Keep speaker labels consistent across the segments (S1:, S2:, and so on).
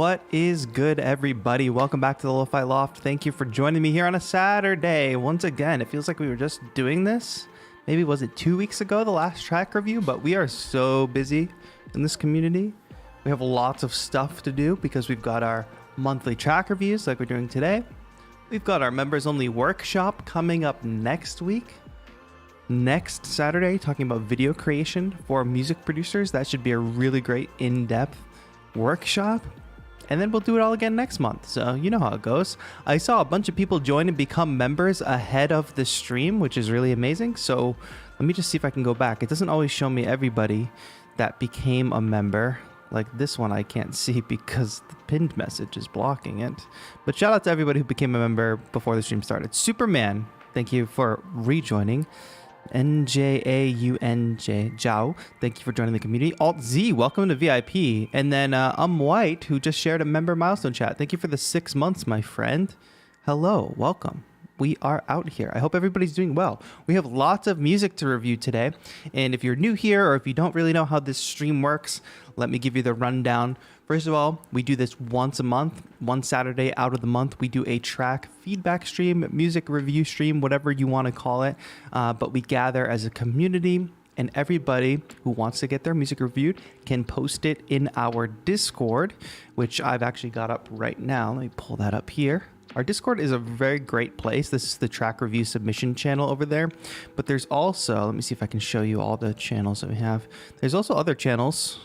S1: What is good, everybody? Welcome back to the Lo-Fi Loft. Thank you for joining me here on a Saturday. Once again, it feels like we were just doing this. Maybe was it 2 weeks ago, the last track review? But we are so busy in this community. We have lots of stuff to do because we've got our monthly track reviews like we're doing today. We've got our members only workshop coming up next week. Next Saturday, talking about video creation for music producers. That should be a really great in-depth workshop. And then we'll do it all again next month. So you know how it goes. I saw a bunch of people join and become members ahead of the stream, which is really amazing. So let me just see if I can go back. It doesn't always show me everybody that became a member. Like this one I can't see because the pinned message is blocking it. But shout out to everybody who became a member before the stream started. Superman, thank you for rejoining. NJAUNJ Zhao, thank you for joining the community. Alt Z, welcome to VIP. And then White, who just shared a member milestone chat. Thank you for the 6 months, my friend. Hello, welcome. We are out here. I hope everybody's doing well. We have lots of music to review today. And if you're new here or if you don't really know how this stream works, let me give you the rundown. First of all, we do this once a month, one Saturday out of the month. We do a track feedback stream, music review stream, whatever you want to call it. But we gather as a community, and everybody who wants to get their music reviewed can post it in our Discord, which I've actually got up right now. Let me pull that up here. Our Discord is a very great place. This is the track review submission channel over there. But there's also, let me see if I can show you all the channels that we have. There's also other channels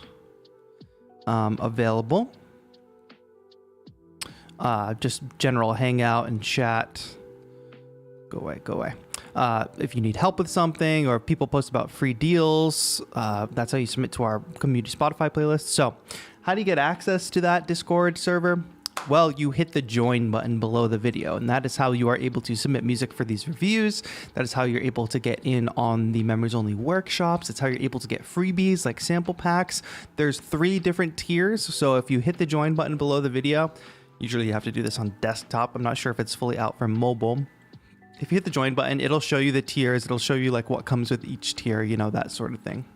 S1: available. Just general hangout and chat. Go away, go away. If you need help with something or people post about free deals, that's how you submit to our community Spotify playlist. So how do you get access to that Discord server? Well, you hit the join button below the video, and that is how you are able to submit music for these reviews. That is how you're able to get in on the members only workshops. It's how you're able to get freebies like sample packs. There's 3 different tiers. So if you hit the join button below the video, usually you have to do this on desktop. I'm not sure if it's fully out for mobile. If you hit the join button, it'll show you the tiers. It'll show you like what comes with each tier, you know, that sort of thing.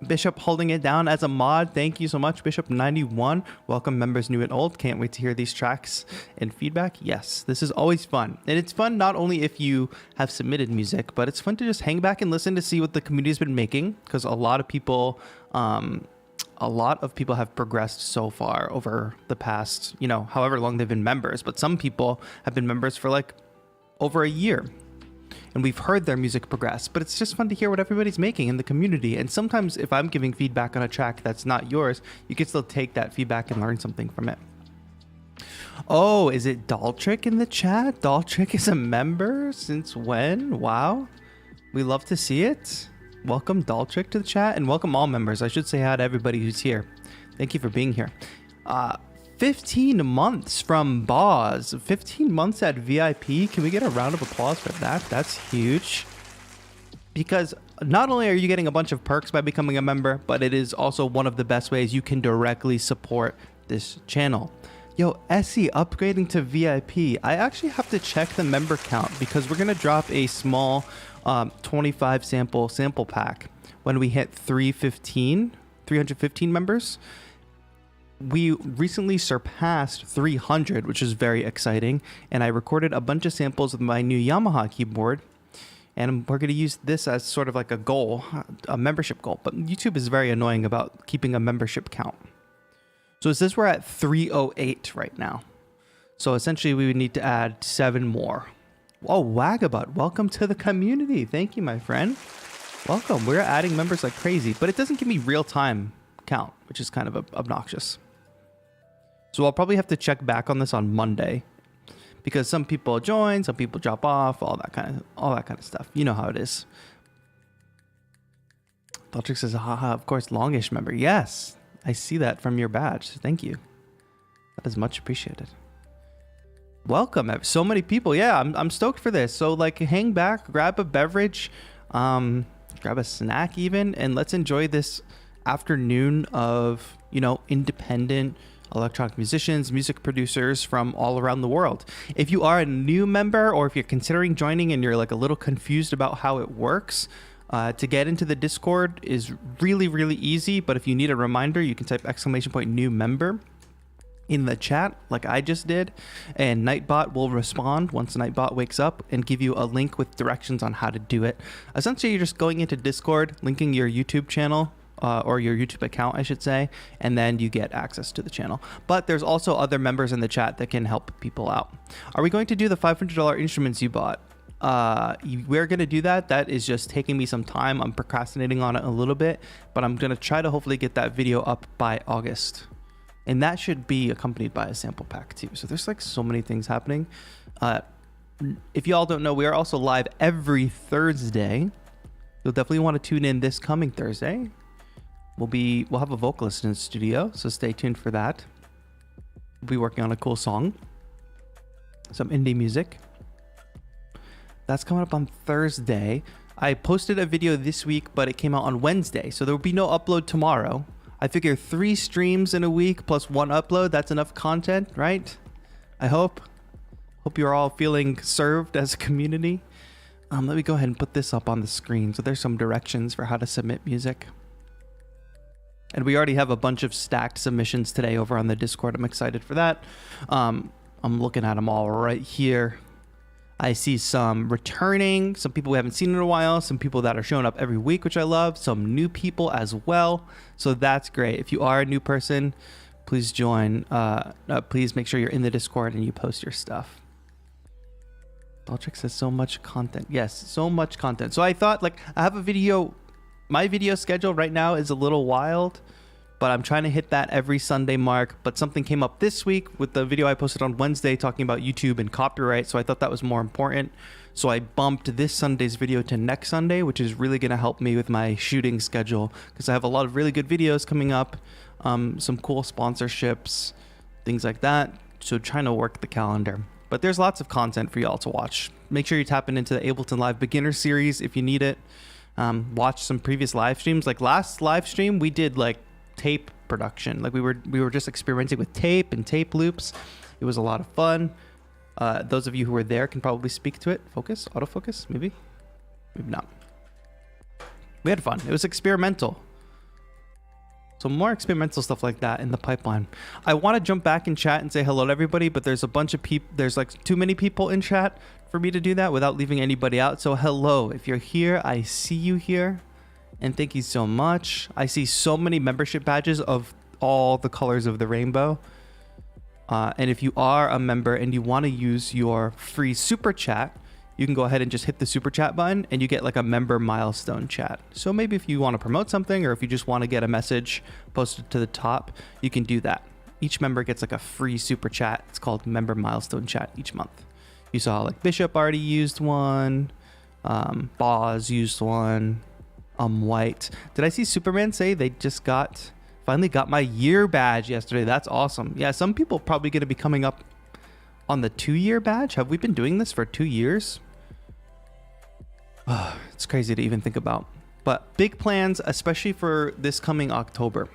S1: Bishop holding it down as a mod. Thank you so much, Bishop91. Welcome members new and old. Can't wait to hear these tracks and feedback. Yes, this is always fun. And it's fun not only if you have submitted music, but it's fun to just hang back and listen to see what the community's been making, because a lot of people have progressed so far over the past, you know, however long they've been members. But some people have been members for like over a year. And we've heard their music progress, but it's just fun to hear what everybody's making in the community. And sometimes if I'm giving feedback on a track that's not yours, you can still take that feedback and learn something from it. Oh, is it Daltrick in the chat? Daltrick is a member? Since when? Wow. We love to see it. Welcome Daltrick to the chat, and welcome all members. I should say hi to everybody who's here. Thank you for being here. 15 months from Boz. 15 months at VIP. Can we get a round of applause for that? That's huge. Because not only are you getting a bunch of perks by becoming a member, but it is also one of the best ways you can directly support this channel. Yo, Essie upgrading to VIP. I actually have to check the member count because we're going to drop a small 25 sample pack when we hit 315 members. We recently surpassed 300, which is very exciting. And I recorded a bunch of samples with my new Yamaha keyboard. And we're going to use this as sort of like a goal, a membership goal. But YouTube is very annoying about keeping a membership count. So it says we're at 308 right now. So essentially we would need to add 7 more. Oh, Wagabat, welcome to the community. Thank you, my friend. Welcome. We're adding members like crazy, but it doesn't give me real time count, which is kind of obnoxious. So I'll probably have to check back on this on Monday because some people join, some people drop off, all that kind of stuff. You know how it is. Daltrick says, haha, of course, longish member. Yes, I see that from your badge. Thank you. That is much appreciated. Welcome. So many people. Yeah, I'm stoked for this. So like hang back, grab a beverage, grab a snack even, and let's enjoy this afternoon of, you know, independent electronic musicians, music producers from all around the world. If you are a new member or if you're considering joining and you're like a little confused about how it works, to get into the Discord is really, really easy. But if you need a reminder, you can type !new member in the chat like I just did, and Nightbot will respond once Nightbot wakes up and give you a link with directions on how to do it. Essentially, you're just going into Discord, linking your YouTube channel, or your YouTube account, I should say, and then you get access to the channel. But there's also other members in the chat that can help people out. Are we going to do the $500 instruments you bought? We're going to do that. That is just taking me some time. I'm procrastinating on it a little bit, but I'm going to try to hopefully get that video up by August. And that should be accompanied by a sample pack too. So there's like so many things happening. If y'all don't know, we are also live every Thursday. You'll definitely want to tune in this coming Thursday. We'll have a vocalist in the studio, so stay tuned for that. We'll be working on a cool song, some indie music. That's coming up on Thursday. I posted a video this week, but it came out on Wednesday, so there will be no upload tomorrow. I figure 3 streams in a week plus 1 upload, that's enough content, right? I hope you're all feeling served as a community. Let me go ahead and put this up on the screen. So there's some directions for how to submit music. And we already have a bunch of stacked submissions today over on the Discord. I'm excited for that. I'm looking at them all right here. I see some returning, some people we haven't seen in a while, some people that are showing up every week, which I love, some new people as well. So that's great. If you are a new person, please join. Please make sure you're in the Discord and you post your stuff. Baltrick says so much content. Yes, so much content. So I thought, like, I have a video. My video schedule right now is a little wild, but I'm trying to hit that every Sunday mark. But something came up this week with the video I posted on Wednesday talking about YouTube and copyright. So I thought that was more important. So I bumped this Sunday's video to next Sunday, which is really going to help me with my shooting schedule because I have a lot of really good videos coming up, some cool sponsorships, things like that. So trying to work the calendar. But there's lots of content for y'all to watch. Make sure you're tapping into the Ableton Live Beginner Series if you need it. Watch some previous live streams. Like last live stream, we did like tape production. Like we were just experimenting with tape and tape loops. It was a lot of fun. Those of you who were there can probably speak to it. Focus, autofocus, maybe not. We had fun. It was experimental. So more experimental stuff like that in the pipeline. I want to jump back in chat and say hello to everybody, but there's a bunch of people. There's like too many people in chat for me to do that without leaving anybody out. So hello, if you're here, I see you here. And thank you so much. I see so many membership badges of all the colors of the rainbow. And if you are a member and you want to use your free super chat, you can go ahead and just hit the super chat button and you get like a member milestone chat. So maybe if you want to promote something or if you just want to get a message posted to the top, you can do that. Each member gets like a free super chat. It's called member milestone chat each month. You saw like Bishop already used one. Boz used one. White. Did I see Superman say they just finally got my year badge yesterday? That's awesome. Yeah, some people probably going to be coming up on the 2-year badge. Have we been doing this for 2 years? It's crazy to even think about. But big plans, especially for this coming October.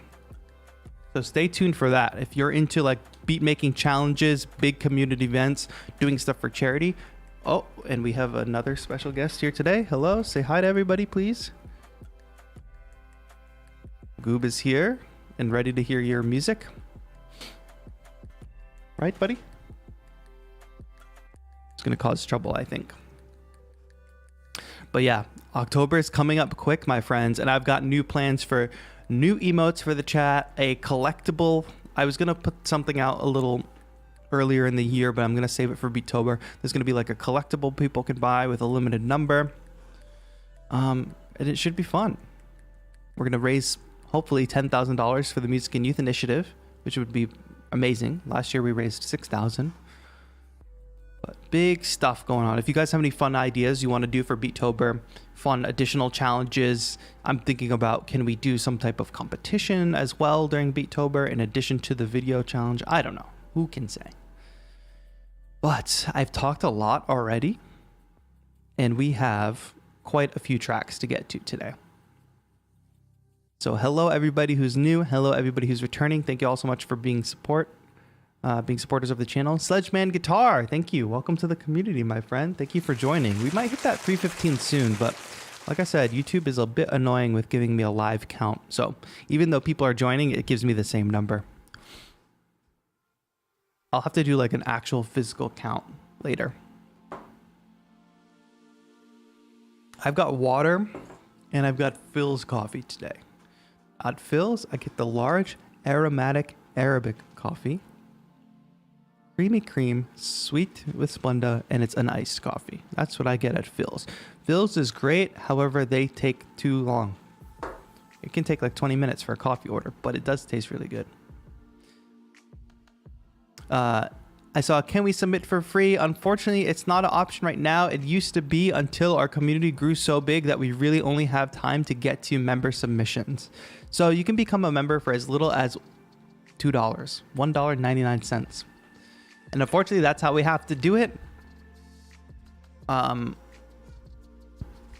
S1: So stay tuned for that. If you're into like beat making challenges, big community events, doing stuff for charity. Oh, and we have another special guest here today. Hello, say hi to everybody, please. Goob is here and ready to hear your music. Right, buddy? It's going to cause trouble, I think. But yeah, October is coming up quick, my friends, and I've got new plans for new emotes for the chat, a collectible. I was going to put something out a little earlier in the year, but I'm going to save it for Beatober. There's going to be like a collectible people can buy with a limited number. And it should be fun. We're going to raise hopefully $10,000 for the Music and Youth Initiative, which would be amazing. Last year we raised $6,000. But big stuff going on. If you guys have any fun ideas you want to do for Beatober, fun additional challenges, I'm thinking about, can we do some type of competition as well during Beatober in addition to the video challenge? I don't know. Who can say? But I've talked a lot already, and we have quite a few tracks to get to today. So hello everybody who's new. Hello everybody who's returning. Thank you all so much for being supporters of the channel. Sledgeman Guitar, thank you. Welcome to the community, my friend. Thank you for joining. We might hit that 315 soon, but like I said, YouTube is a bit annoying with giving me a live count. So even though people are joining, it gives me the same number. I'll have to do like an actual physical count later. I've got water and I've got Phil's coffee today. At Phil's, I get the large aromatic Arabic coffee. Creamy cream, sweet with Splenda, and it's an iced coffee. That's what I get at Phil's. Phil's is great, however, they take too long. It can take like 20 minutes for a coffee order, but it does taste really good. I saw, can we submit for free? Unfortunately, it's not an option right now. It used to be until our community grew so big that we really only have time to get to member submissions. So you can become a member for as little as $2, $1.99. And unfortunately, that's how we have to do it.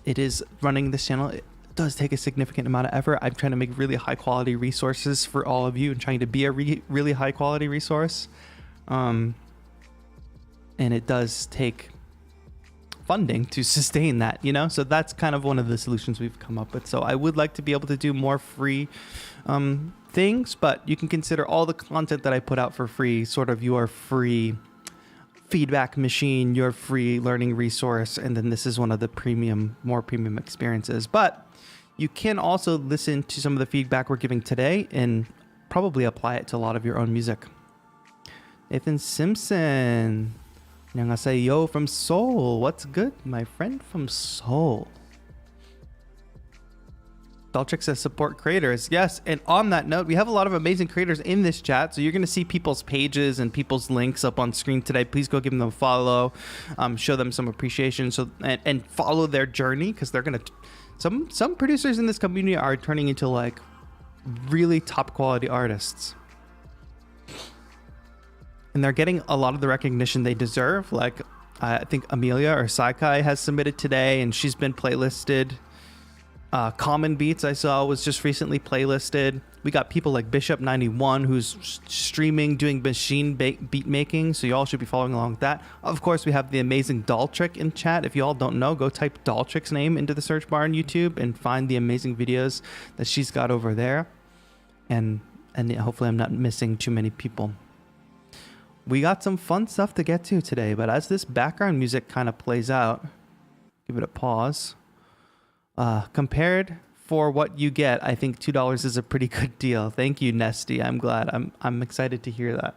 S1: It is running this channel. It does take a significant amount of effort. I'm trying to make really high quality resources for all of you and trying to be a really high quality resource. And it does take funding to sustain that, you know? So that's kind of one of the solutions we've come up with. So I would like to be able to do more free things, but you can consider all the content that I put out for free, sort of your free feedback machine, your free learning resource. And then this is one of the more premium experiences. But you can also listen to some of the feedback we're giving today and probably apply it to a lot of your own music. Nathan Simpson. Annyeonghaseyo from Seoul. What's good, my friend from Seoul? Daltrix says support creators. Yes, and on that note, we have a lot of amazing creators in this chat. So you're going to see people's pages and people's links up on screen today. Please go give them a follow. Show them some appreciation and follow their journey, because they're going to... Some producers in this community are turning into like really top quality artists. And they're getting a lot of the recognition they deserve. Like, I think Amelia or Saikai has submitted today, and she's been playlisted. Common Beats I saw was just recently playlisted. We got people like Bishop91 who's streaming, doing machine beat making. So you all should be following along with that. Of course, we have the amazing Daltrick in chat. If you all don't know, go type Daltrick's name into the search bar on YouTube and find the amazing videos that she's got over there. And hopefully I'm not missing too many people. We got some fun stuff to get to today, but as this background music kind of plays out, give it a pause. Compared for what you get, I think $2 is a pretty good deal. Thank you, Nesty. I'm glad. I'm excited to hear that.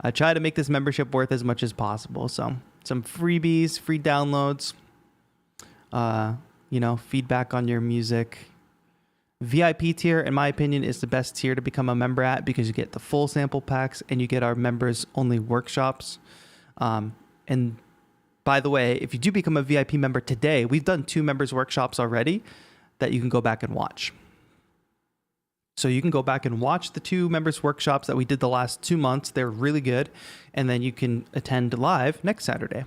S1: I try to make this membership worth as much as possible. So some freebies, free downloads, feedback on your music. VIP tier, in my opinion, is the best tier to become a member at, because you get the full sample packs and you get our members only workshops. And by the way, if you do become a VIP member today, we've done 2 members workshops already that you can go back and watch. So you can go back and watch the 2 members workshops that we did the last 2 months. They're really good. And then you can attend live next Saturday.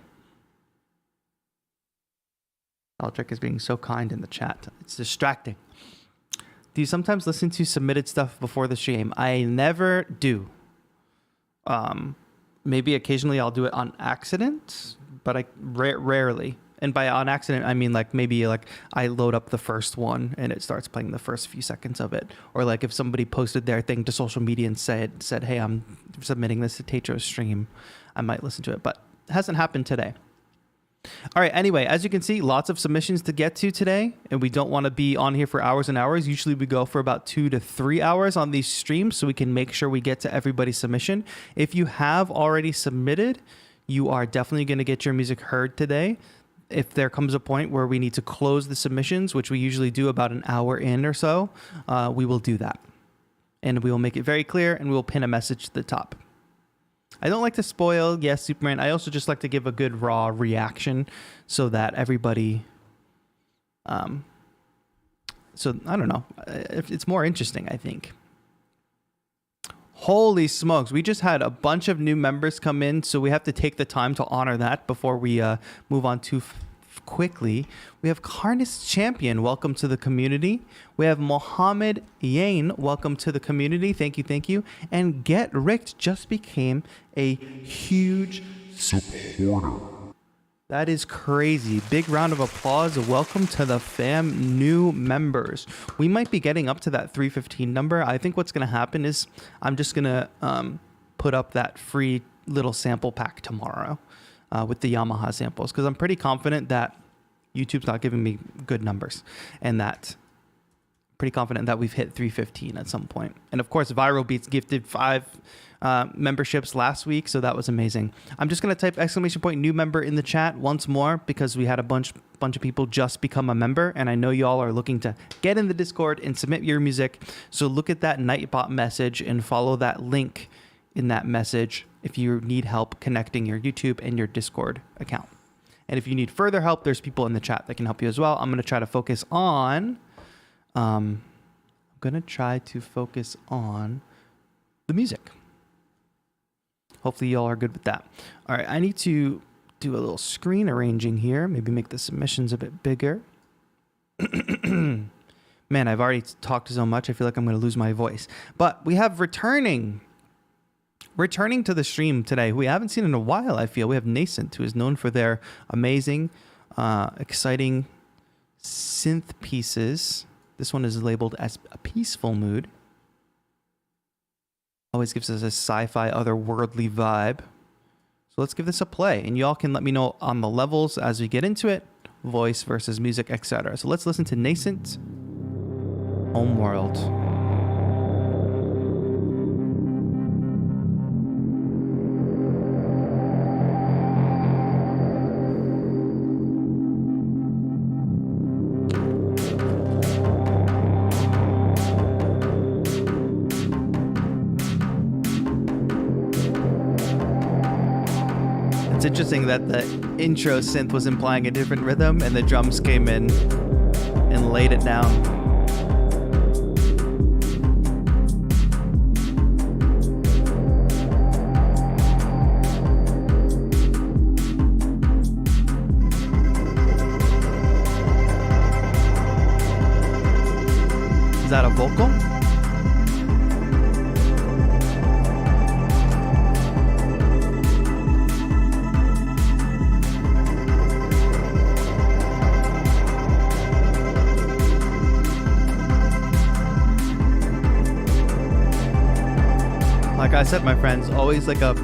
S1: Aldrich is being so kind in the chat. It's distracting. Do you sometimes listen to submitted stuff before the stream? I never do. Maybe occasionally I'll do it on accident, but I rarely. And by on accident, I mean maybe I load up the first one and it starts playing the first few seconds of it. Or like if somebody posted their thing to social media and said, hey, I'm submitting this to TAETRO's stream, I might listen to it, but it hasn't happened today. All right. Anyway, as you can see, lots of submissions to get to today, and we don't want to be on here for hours and hours. Usually we go for about 2 to 3 hours on these streams so we can make sure we get to everybody's submission. If you have already submitted, you are definitely going to get your music heard today. If there comes a point where we need to close the submissions, which we usually do about an hour in or so, we will do that. And we will make it very clear, and we will pin a message to the top. I don't like to spoil, yes, Superman. I also just like to give a good raw reaction so that everybody, so I don't know, it's more interesting, I think. Holy smokes, we just had a bunch of new members come in, so we have to take the time to honor that before we move on too quickly. We have Carnus Champion, welcome to the community. We have Mohammed Yain, welcome to the community. Thank you. And Get Ricked just became a huge supporter. That is crazy. Big round of applause. Welcome to the fam, new members. We might be getting up to that 315 number. I think what's going to happen is I'm just going to put up that free little sample pack tomorrow with the Yamaha samples, because I'm pretty confident that YouTube's not giving me good numbers, and that pretty confident that we've hit 315 at some point. And of course, Viral Beats gifted 5 memberships last week, so that was amazing. I'm just going to type ! new member in the chat once more, because we had a bunch of people just become a member, and I know y'all are looking to get in the Discord and submit your music. So look at that Nightbot message and follow that link in that message if you need help connecting your YouTube and your Discord account. And if you need further help, there's people in the chat that can help you as well. I'm going to try to focus on the music. Hopefully y'all are good with that. All right, I need to do a little screen arranging here. Maybe make the submissions a bit bigger. Man, I've already talked so much. I feel like I'm going to lose my voice. But we have returning to the stream today, who we haven't seen in a while, I feel. We have Nascent, who is known for their amazing, exciting synth pieces. This one is labeled as a peaceful mood. Always gives us a sci-fi, otherworldly vibe. So let's give this a play, and y'all can let me know on the levels as we get into it, voice versus music, etc. So let's listen to Nascent, Homeworld. It's interesting that the intro synth was implying a different rhythm, and the drums came in and laid it down. Is that a vocal? Like I said, my friends, always like a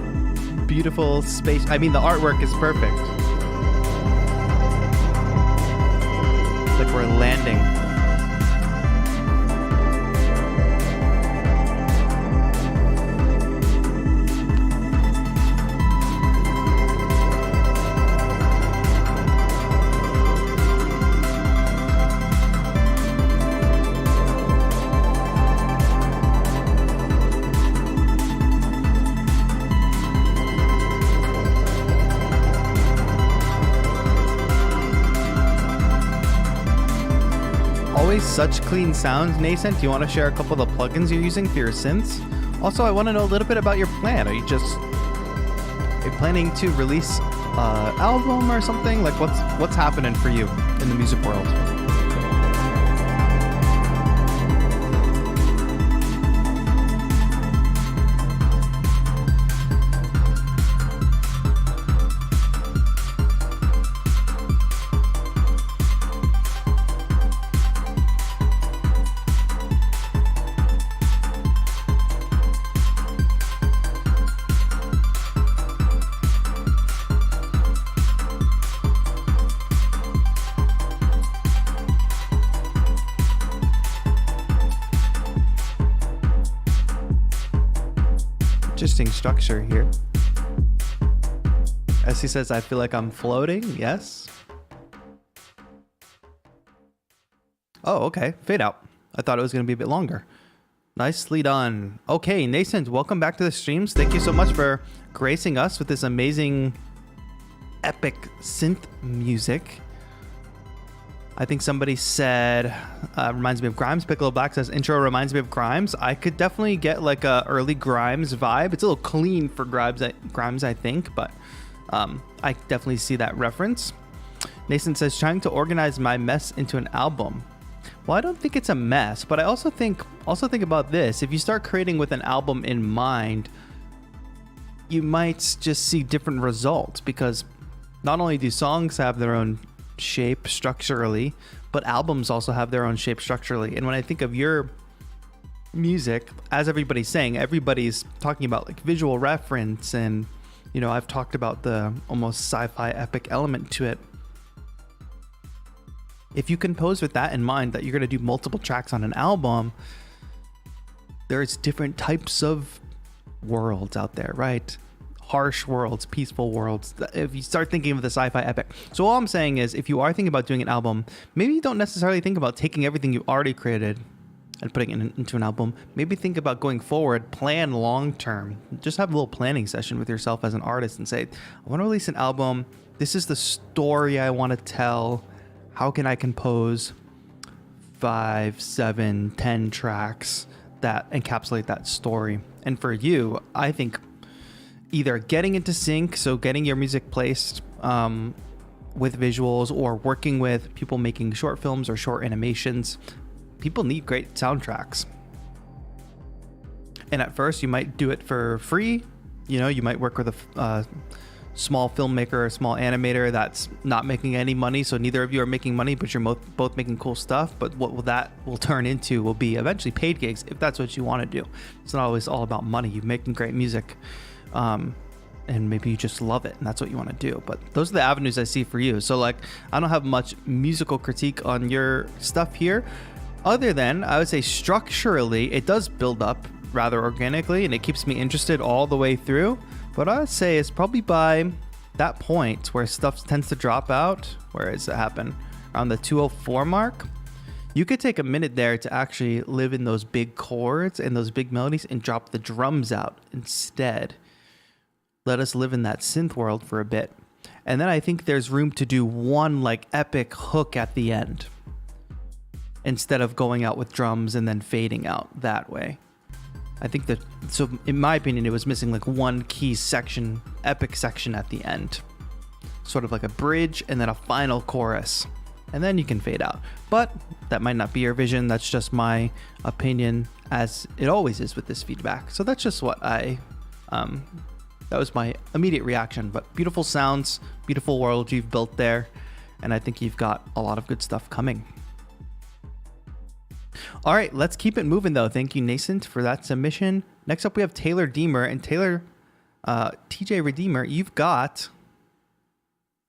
S1: beautiful space. I mean, the artwork is perfect. It's like we're landing. Such clean sounds. Nascent, do you want to share a couple of the plugins you're using for your synths? Also, I want to know a little bit about your plan. Are you planning to release an album or something? Like what's happening for you in the music world? Interesting structure here. Essie says, I feel like I'm floating. Yes. Oh, okay. Fade out. I thought it was going to be a bit longer. Nicely done. Okay, Nascent, welcome back to the streams. Thank you so much for gracing us with this amazing, epic synth music. I think somebody said, reminds me of Grimes. Piccolo Black says, intro reminds me of Grimes. I could definitely get like a early Grimes vibe. It's a little clean for Grimes, I think, but I definitely see that reference. Nathan says, trying to organize my mess into an album. Well, I don't think it's a mess, but I also think about this. If you start creating with an album in mind, you might just see different results, because not only do songs have their own shape structurally, but albums also have their own shape structurally. And when I think of your music, as everybody's saying, everybody's talking about like visual reference, and you know, I've talked about the almost sci-fi epic element to it. If you compose with that in mind, that you're going to do multiple tracks on an album, there's different types of worlds out there, right? Harsh worlds, peaceful worlds. If you start thinking of the sci-fi epic. So all I'm saying is, if you are thinking about doing an album, maybe you don't necessarily think about taking everything you already created and putting it into an album. Maybe think about going forward, plan long term. Just have a little planning session with yourself as an artist and say, I want to release an album. This is the story I want to tell. How can I compose 5, 7, 10 tracks that encapsulate that story? And for you, I think either getting into sync, so getting your music placed with visuals, or working with people making short films or short animations. People need great soundtracks. And at first you might do it for free. You know, you might work with a small filmmaker or a small animator that's not making any money, so neither of you are making money, but you're both making cool stuff. But what that will turn into will be eventually paid gigs, if that's what you want to do. It's not always all about money. You're making great music, and maybe you just love it and that's what you want to do. But those are the avenues I see for you. So like, I don't have much musical critique on your stuff here, other than I would say structurally it does build up rather organically and it keeps me interested all the way through. But I would say it's probably by that point where stuff tends to drop out. Where does it happen? Around the 204 mark. You could take a minute there to actually live in those big chords and those big melodies and drop the drums out instead. Let us live in that synth world for a bit. And then I think there's room to do one like epic hook at the end, instead of going out with drums and then fading out that way. I think that, so in my opinion, it was missing like one key section, epic section at the end. Sort of like a bridge and then a final chorus. And then you can fade out. But that might not be your vision. That's just my opinion, as it always is with this feedback. So that's just what that was my immediate reaction. But beautiful sounds, beautiful world you've built there. And I think you've got a lot of good stuff coming. All right, let's keep it moving though. Thank you, Nascent, for that submission. Next up, we have Taylor Deemer. And Taylor, TJ Redeemer, you've got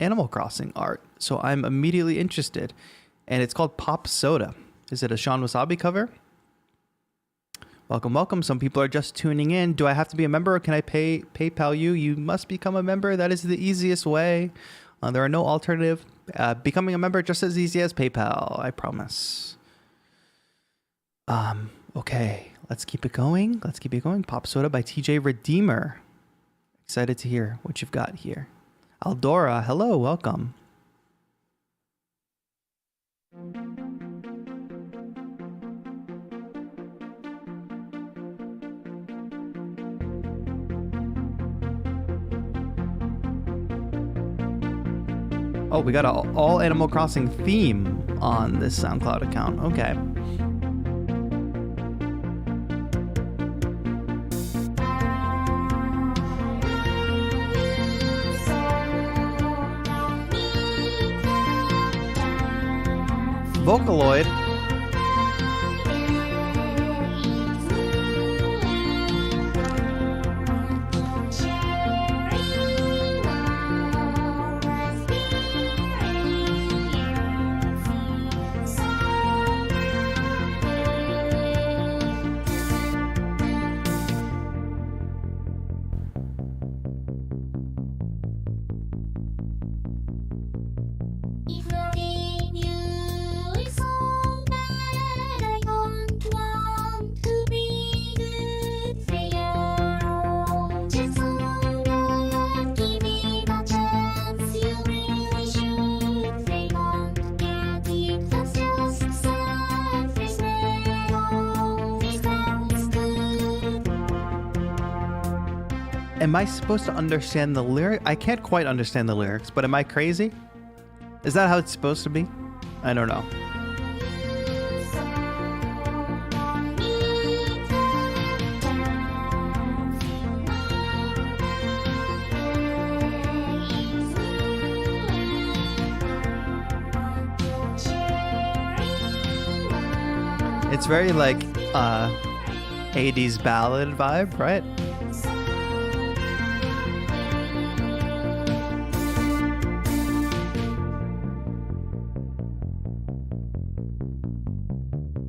S1: Animal Crossing art. So I'm immediately interested. And it's called Pop Soda. Is it a Sean Wasabi cover? Welcome, welcome. Some people are just tuning in. Do I have to be a member or can I PayPal you? You must become a member. That is the easiest way. There are no alternative. Becoming a member just as easy as PayPal, I promise. Okay, let's keep it going. Let's keep it going. Pop Soda by TJ Redeemer. Excited to hear what you've got here. Aldora, hello, welcome. Oh, we got an all Animal Crossing theme on this SoundCloud account. Okay. Vocaloid. Am I supposed to understand the lyric? I can't quite understand the lyrics, but am I crazy? Is that how it's supposed to be? I don't know. It's very like 80s ballad vibe, right?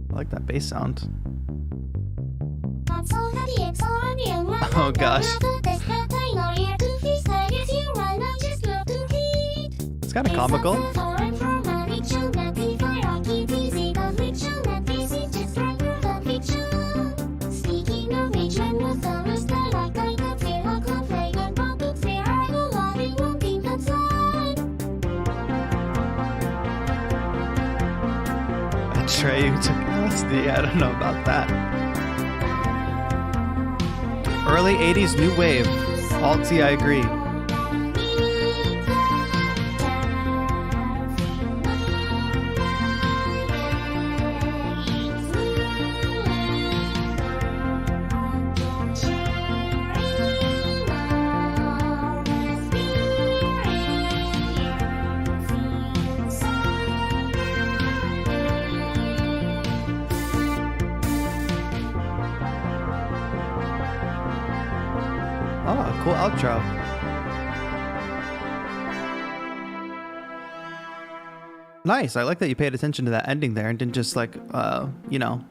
S1: I like that bass sound. Oh gosh. It's kind of comical. Trey who took LSD. I don't know about that. Early 80s new wave. Altsy, I agree. Cool outro. Nice. I like that you paid attention to that ending there and didn't just like, you know,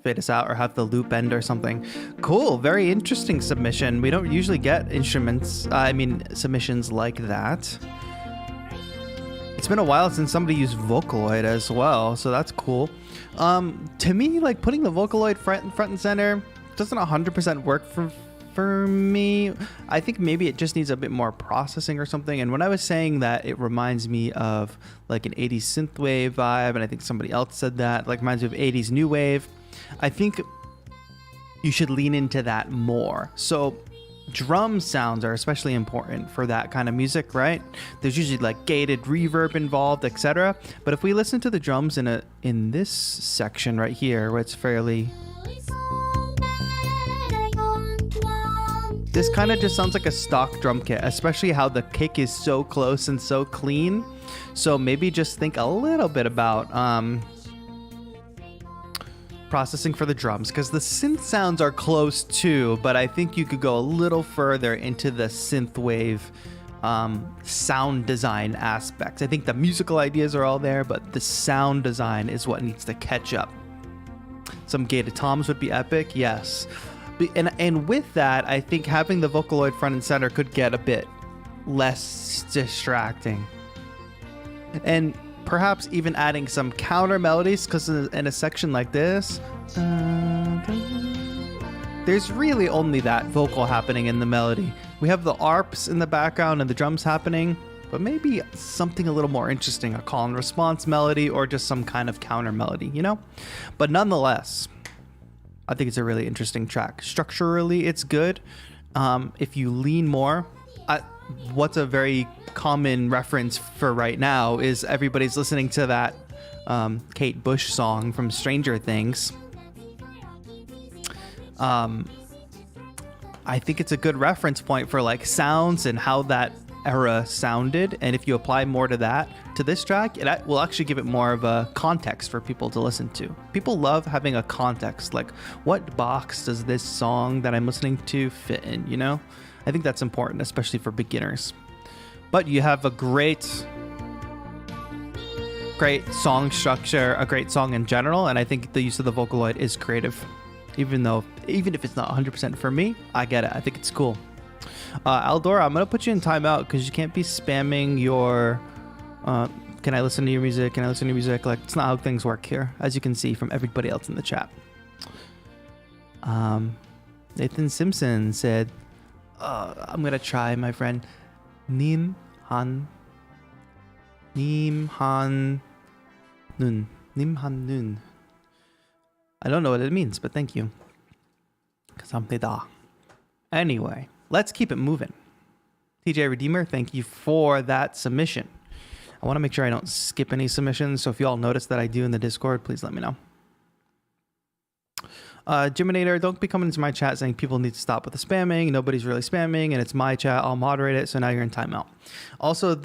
S1: fade us out or have the loop end or something. Cool. Very interesting submission. We don't usually get submissions like that. It's been a while since somebody used Vocaloid as well, so that's cool. To me, like putting the Vocaloid front and center doesn't 100% work for me. I think maybe it just needs a bit more processing or something. And when I was saying that it reminds me of like an 80s synthwave vibe, and I think somebody else said that, like reminds me of 80s new wave, I think you should lean into that more. So drum sounds are especially important for that kind of music, right? There's usually like gated reverb involved, etc. But if we listen to the drums in this section right here, where it's fairly... This kind of just sounds like a stock drum kit, especially how the kick is so close and so clean. So maybe just think a little bit about processing for the drums, because the synth sounds are close too, but I think you could go a little further into the synthwave sound design aspects. I think the musical ideas are all there, but the sound design is what needs to catch up. Some gated toms would be epic, yes. And with that, I think having the Vocaloid front and center could get a bit less distracting. And perhaps even adding some counter melodies, because in a section like this, there's really only that vocal happening in the melody. We have the arps in the background and the drums happening, but maybe something a little more interesting, a call and response melody or just some kind of counter melody, you know? But nonetheless, I think it's a really interesting track. Structurally, it's good. If you lean more, what's a very common reference for right now is everybody's listening to that Kate Bush song from Stranger Things. I think it's a good reference point for like sounds and how that era sounded, and if you apply more to that to this track, it will actually give it more of a context for people to listen to. People love having a context, like what box does this song that I'm listening to fit in, you know? I think that's important, especially for beginners. But you have a great song structure, a great song in general, and I think the use of the Vocaloid is creative. Even if it's not 100% for me, I get it. I think it's cool. Aldora, I'm gonna put you in timeout because you can't be spamming your can I listen to your music, can I listen to your music, like it's not how things work here, as you can see from everybody else in the chat. Nathan Simpson said, I'm gonna try, my friend. Nim Han Nun. I don't know what it means, but thank you. Kasamnida. Anyway, let's keep it moving. TJ Redeemer, thank you for that submission. I want to make sure I don't skip any submissions, so if you all notice that I do in the Discord, please let me know. Jiminator, don't be coming into my chat saying people need to stop with the spamming. Nobody's really spamming, and it's my chat. I'll moderate it, so now you're in timeout. Also,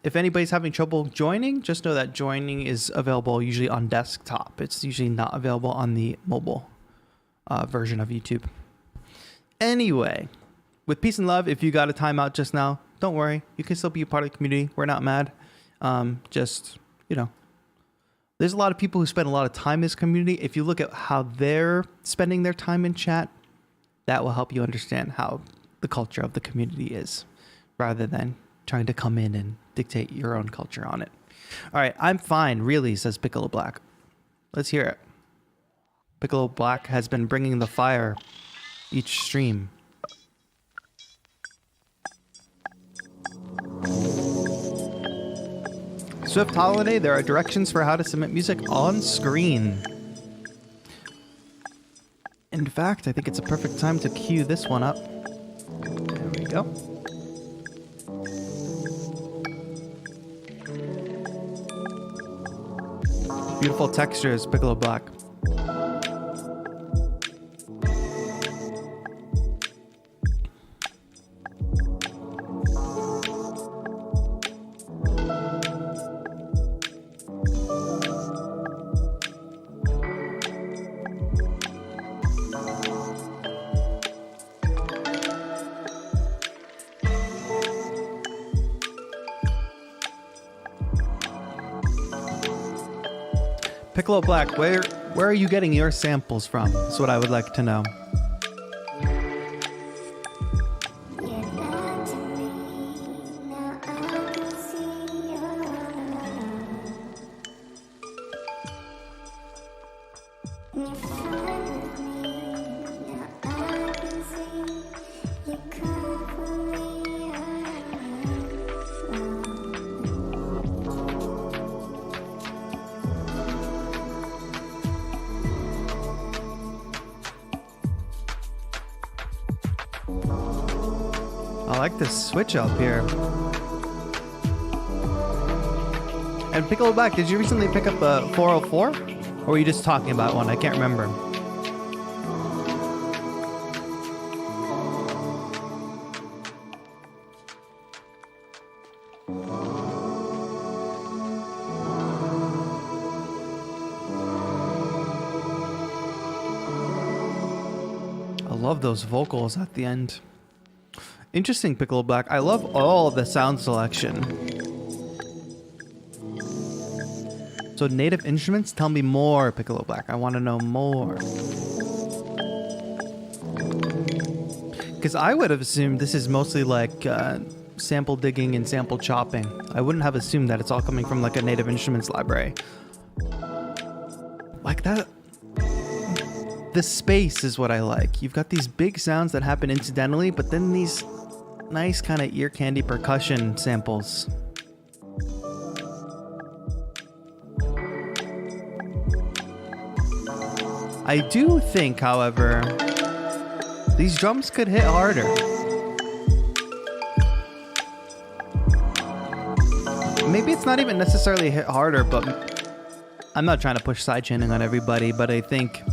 S1: if anybody's having trouble joining, just know that joining is available usually on desktop. It's usually not available on the mobile version of YouTube. Anyway, with peace and love, if you got a timeout just now, don't worry. You can still be a part of the community. We're not mad. Just, you know, there's a lot of people who spend a lot of time in this community. If you look at how they're spending their time in chat, that will help you understand how the culture of the community is, rather than trying to come in and dictate your own culture on it. All right, I'm fine, really, says Piccolo Black. Let's hear it. Piccolo Black has been bringing the fire each stream. Swift Holiday, there are directions for how to submit music on screen. In fact, I think it's a perfect time to cue this one up. There we go. Beautiful textures, Piccolo Black. Piccolo Black, where are you getting your samples from? That's what I would like to know. I like this switch up here. And Piccolo Black, did you recently pick up a 404? Or were you just talking about one? I can't remember. I love those vocals at the end. Interesting, Piccolo Black. I love all the sound selection. So native instruments? Tell me more, Piccolo Black. I want to know more. Because I would have assumed this is mostly like sample digging and sample chopping. I wouldn't have assumed that it's all coming from like a native instruments library. Like that. The space is what I like. You've got these big sounds that happen incidentally, but then these nice kind of ear candy percussion samples. I do think, however, these drums could hit harder. Maybe it's not even necessarily hit harder, but I'm not trying to push sidechaining on everybody, but I think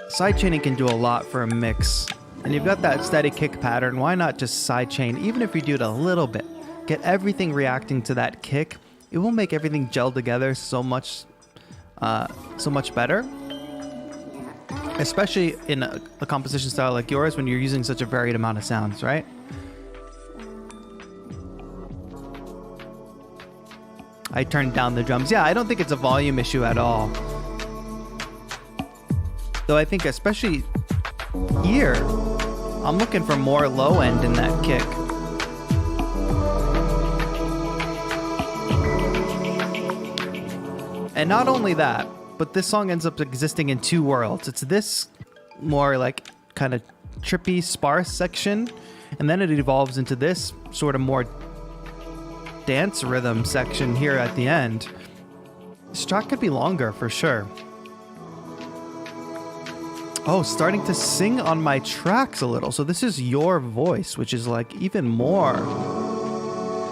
S1: sidechaining can do a lot for a mix. And you've got that steady kick pattern. Why not just sidechain, even if you do it a little bit? Get everything reacting to that kick. It will make everything gel together so much better. Especially in a composition style like yours, when you're using such a varied amount of sounds, right? I turned down the drums. Yeah, I don't think it's a volume issue at all. Though I think especially here, I'm looking for more low end in that kick. And not only that, but this song ends up existing in two worlds. It's this more like kind of trippy, sparse section, and then it evolves into this sort of more dance rhythm section here at the end. This track could be longer for sure. Oh, starting to sing on my tracks a little. So this is your voice, which is like even more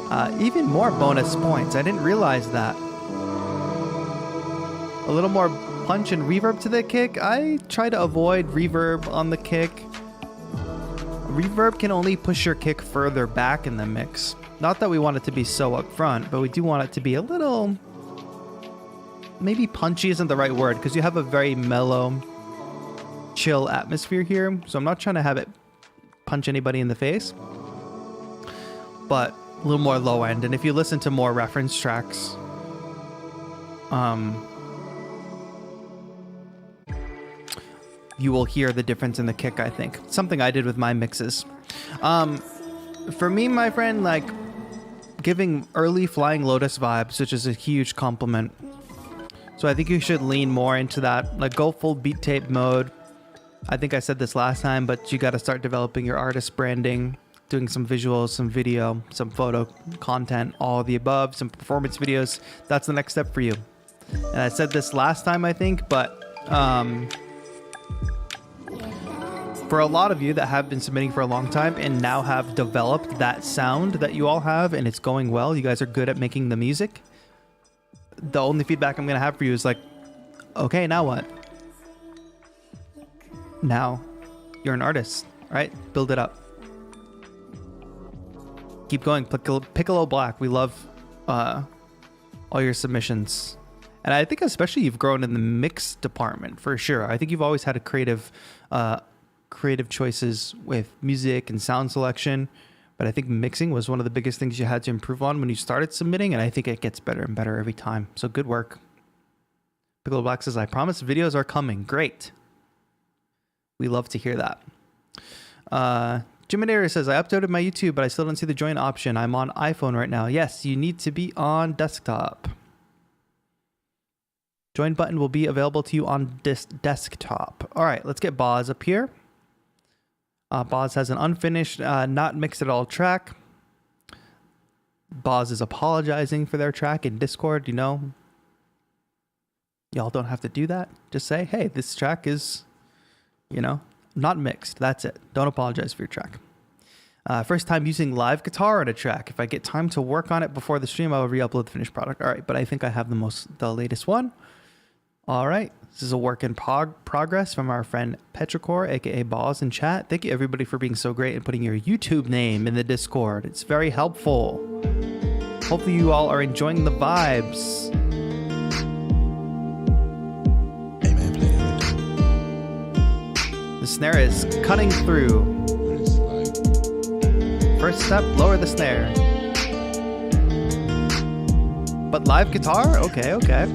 S1: bonus points. I didn't realize that. A little more punch and reverb to the kick. I try to avoid reverb on the kick. Reverb can only push your kick further back in the mix. Not that we want it to be so up front, but we do want it to be a little... Maybe punchy isn't the right word, because you have a very mellow, chill atmosphere here, so I'm not trying to have it punch anybody in the face, but a little more low end. And if you listen to more reference tracks, you will hear the difference in the kick, I think. Something I did with my mixes. For me, my friend, like giving early Flying Lotus vibes, which is a huge compliment. So I think you should lean more into that, like go full beat tape mode. I think I said this last time, but you got to start developing your artist branding, doing some visuals, some video, some photo content, all of the above, some performance videos. That's the next step for you. And I said this last time, I think, but for a lot of you that have been submitting for a long time and now have developed that sound that you all have and it's going well, you guys are good at making the music. The only feedback I'm going to have for you is like, okay, now what? Now you're an artist, right? Build it up. Keep going. Piccolo Black, we love all your submissions. And I think especially you've grown in the mix department for sure. I think you've always had a creative choices with music and sound selection. But I think mixing was one of the biggest things you had to improve on when you started submitting, and I think it gets better and better every time. So good work. Piccolo Black says, I promise videos are coming. Great. We love to hear that. Jim Adair says, I uploaded my YouTube, but I still don't see the join option. I'm on iPhone right now. Yes, you need to be on desktop. Join button will be available to you on desktop. All right, let's get Boz up here. Boz has an unfinished, not mixed at all track. Boz is apologizing for their track in Discord, you know. Y'all don't have to do that. Just say, hey, this track is, you know, not mixed. That's it. Don't apologize for your track. First time using live guitar on a track. If I get time to work on it before the stream, I will re-upload the finished product. All right, but I think I have the latest one. All right, this is a work in progress from our friend Petrichor, aka Boz in chat. Thank you everybody for being so great and putting your YouTube name in the Discord. It's very helpful. Hopefully you all are enjoying the vibes.
S2: Hey man, play
S1: The snare is cutting through. First step, lower the snare. But live guitar? Okay, okay.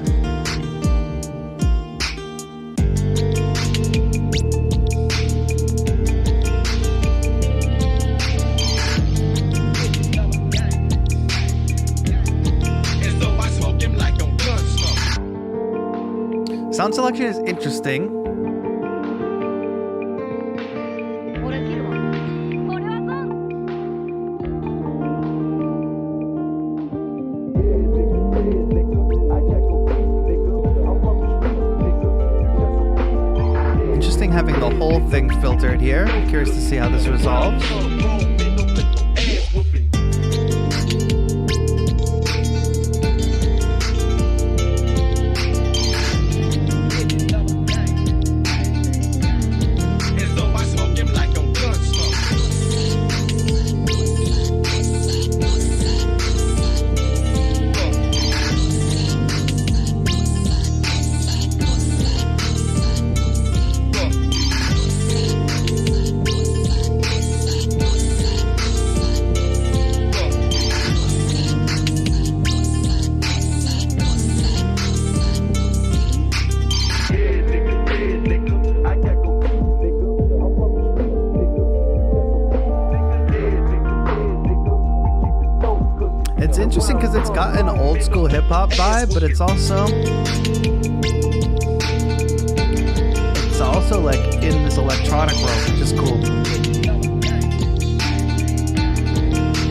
S1: Sound selection is interesting. Interesting having the whole thing filtered here. I'm curious to see how this resolves. School hip-hop vibe, but it's also like in this electronic world, which is cool.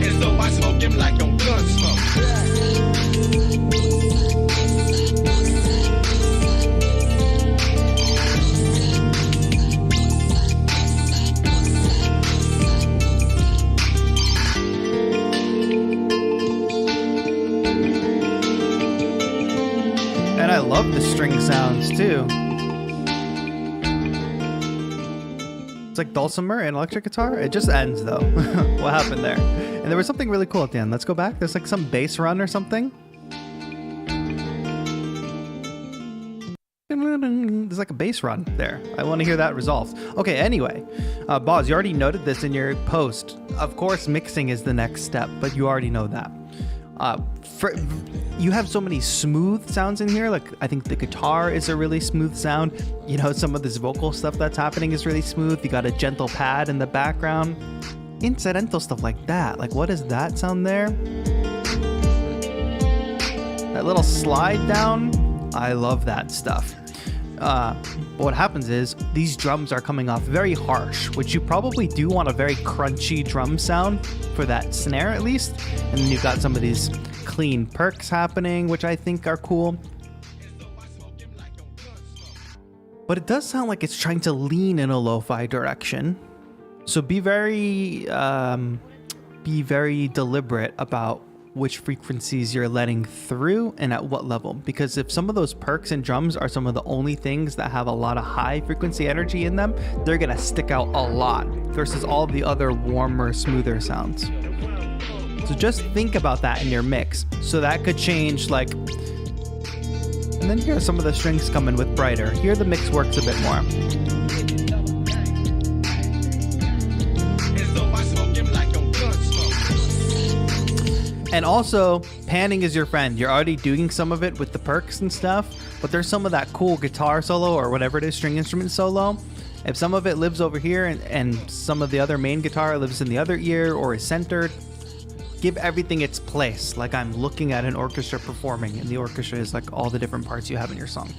S1: And so I smoke him like on gun smoke. I love the string sounds too. It's like dulcimer and electric guitar. It just ends though. What happened there? And there was something really cool at the end. Let's go back. There's like some bass run or something. There's like a bass run there. I want to hear that resolved. Okay, anyway, Boz, you already noted this in your post. Of course, mixing is the next step, but you already know that. You have so many smooth sounds in here. Like, I think the guitar is a really smooth sound. You know, some of this vocal stuff that's happening is really smooth. You got a gentle pad in the background. Incidental stuff like that. Like, what is that sound there? That little slide down. I love that stuff. What happens is these drums are coming off very harsh, which you probably do want a very crunchy drum sound for that snare at least. And then you've got some of these clean perks happening, which I think are cool. But it does sound like it's trying to lean in a lo-fi direction. So be very deliberate about which frequencies you're letting through and at what level. Because if some of those perks and drums are some of the only things that have a lot of high frequency energy in them, they're gonna stick out a lot versus all the other warmer, smoother sounds. So just think about that in your mix. So that could change, like, and then here are some of the strings coming with brighter. Here the mix works a bit more. And also, panning is your friend. You're already doing some of it with the perks and stuff, but there's some of that cool guitar solo or whatever it is, string instrument solo. If some of it lives over here and some of the other main guitar lives in the other ear or is centered, give everything its place. Like I'm looking at an orchestra performing, and the orchestra is like all the different parts you have in your song.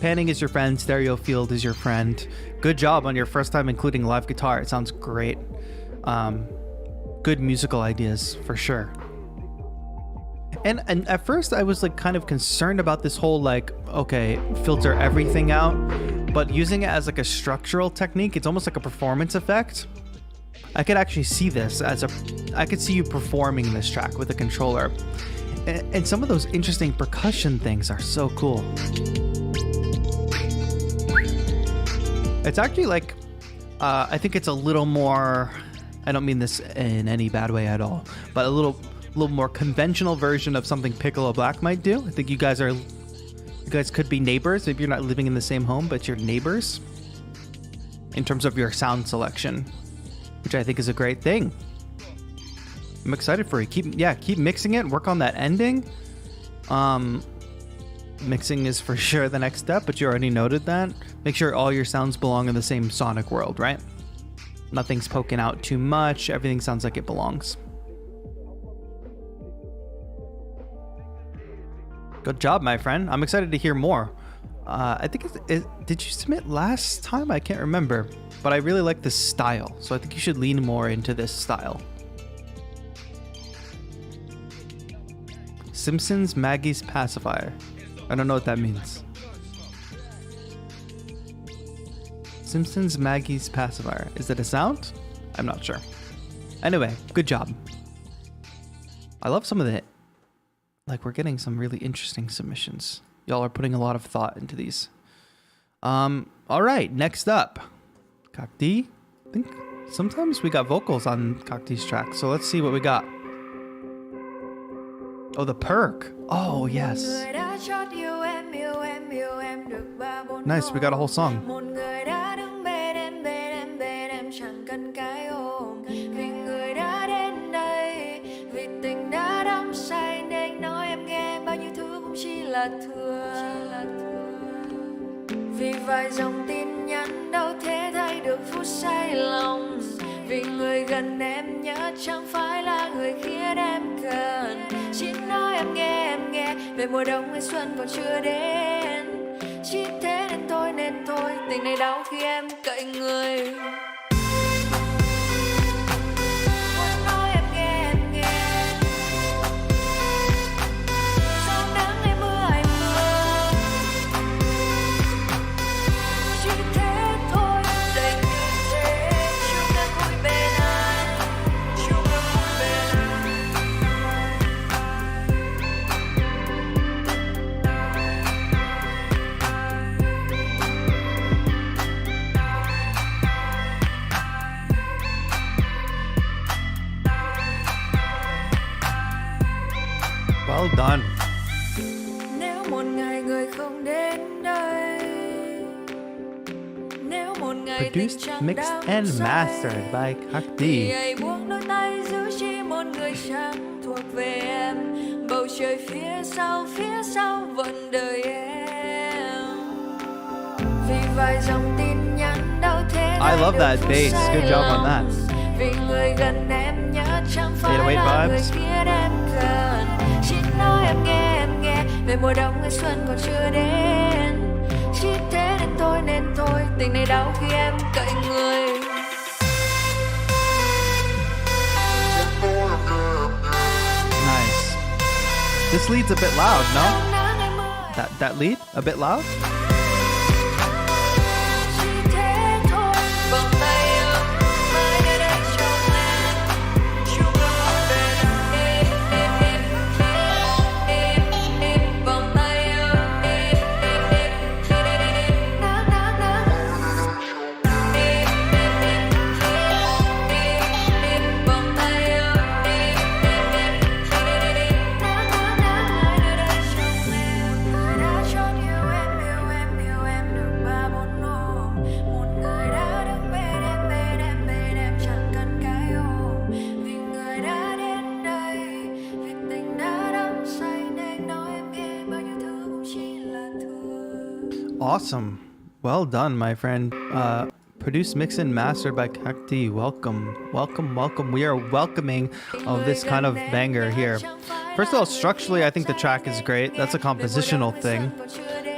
S1: Panning is your friend. Stereo field is your friend. Good job on your first time including live guitar. It sounds great. Good musical ideas for sure. And at first I was like kind of concerned about this whole like, okay, filter everything out, but using it as like a structural technique, it's almost like a performance effect. I could actually see this as I could see you performing this track with a controller. And some of those interesting percussion things are so cool. It's actually like, I think it's a little more, I don't mean this in any bad way at all, but a little more conventional version of something Piccolo Black might do. I think you guys could be neighbors. Maybe you're not living in the same home, but you're neighbors in terms of your sound selection, which I think is a great thing. I'm excited for you. Keep mixing it. Work on that ending. Mixing is for sure the next step, but you already noted that. Make sure all your sounds belong in the same sonic world, right? Nothing's poking out too much. Everything sounds like it belongs. Good job, my friend. I'm excited to hear more. I think did you submit last time? I can't remember, but I really like this style. So I think you should lean more into this style. Simpsons Maggie's pacifier. I don't know what that means. Simpsons Maggie's pacifier. Is it a sound? I'm not sure. Anyway, good job. I love some of the, like, we're getting some really interesting submissions. Y'all are putting a lot of thought into these. All right, next up, Cacti. I think sometimes we got vocals on Cacti's track, so let's see what we got. Oh, the perk. Oh, yes. Nice, we got a whole song.
S3: Vì vài dòng tin nhắn đâu thể thay được phút say lòng. Vì người gần em nhớ chẳng phải là người khiến em cần. Chỉ nói em nghe về mùa đông hay xuân còn chưa đến. Chỉ thế nên thôi tình này đau khi em cậy người.
S1: Well done.
S3: Nếu một một ngày người không đến đây. Nếu một ngày tình
S1: Produced,
S3: chẳng
S1: mixed,
S3: đắm
S1: and
S3: say,
S1: mastered by
S3: thì
S1: Cacti.
S3: hãy buông đôi tay giữ chỉ một người chẳng thuộc về em. Bầu trời phía sau vẫn đợi em. Vì vài dòng tin nhắn đâu thể
S1: I love
S3: được
S1: that
S3: phút
S1: bass.
S3: sai
S1: Good job on
S3: lòng.
S1: that.
S3: Vì người gần em nhớ chẳng phải
S1: 808
S3: là người
S1: vibes.
S3: kia em cần. Chỉ nói em nghe về mùa đông ngày xuân còn chưa đến. Chỉ thế nên thôi tình này đau khi em cạnh người.
S1: Nice. This lead's a bit loud, no? That lead? A bit loud?
S3: Chỉ thế thôi vòng tay ấm mãi để đây trong em. Chung lo về vòng tay ấm vòng tay ấm đã chót yêu em được 3-4 năm. Một người đã đứng bên em chẳng cần cái ôm. Vì người đã đến đây, vì tình đã đắm say nên nói em nghe bao nhiêu thứ cũng chỉ là thừa.
S1: Awesome. Well done, my friend. Produced, mixed, and mastered by Cacti. Welcome. We are welcoming of this kind of banger here. First of all, structurally, I think the track is great. That's a compositional thing.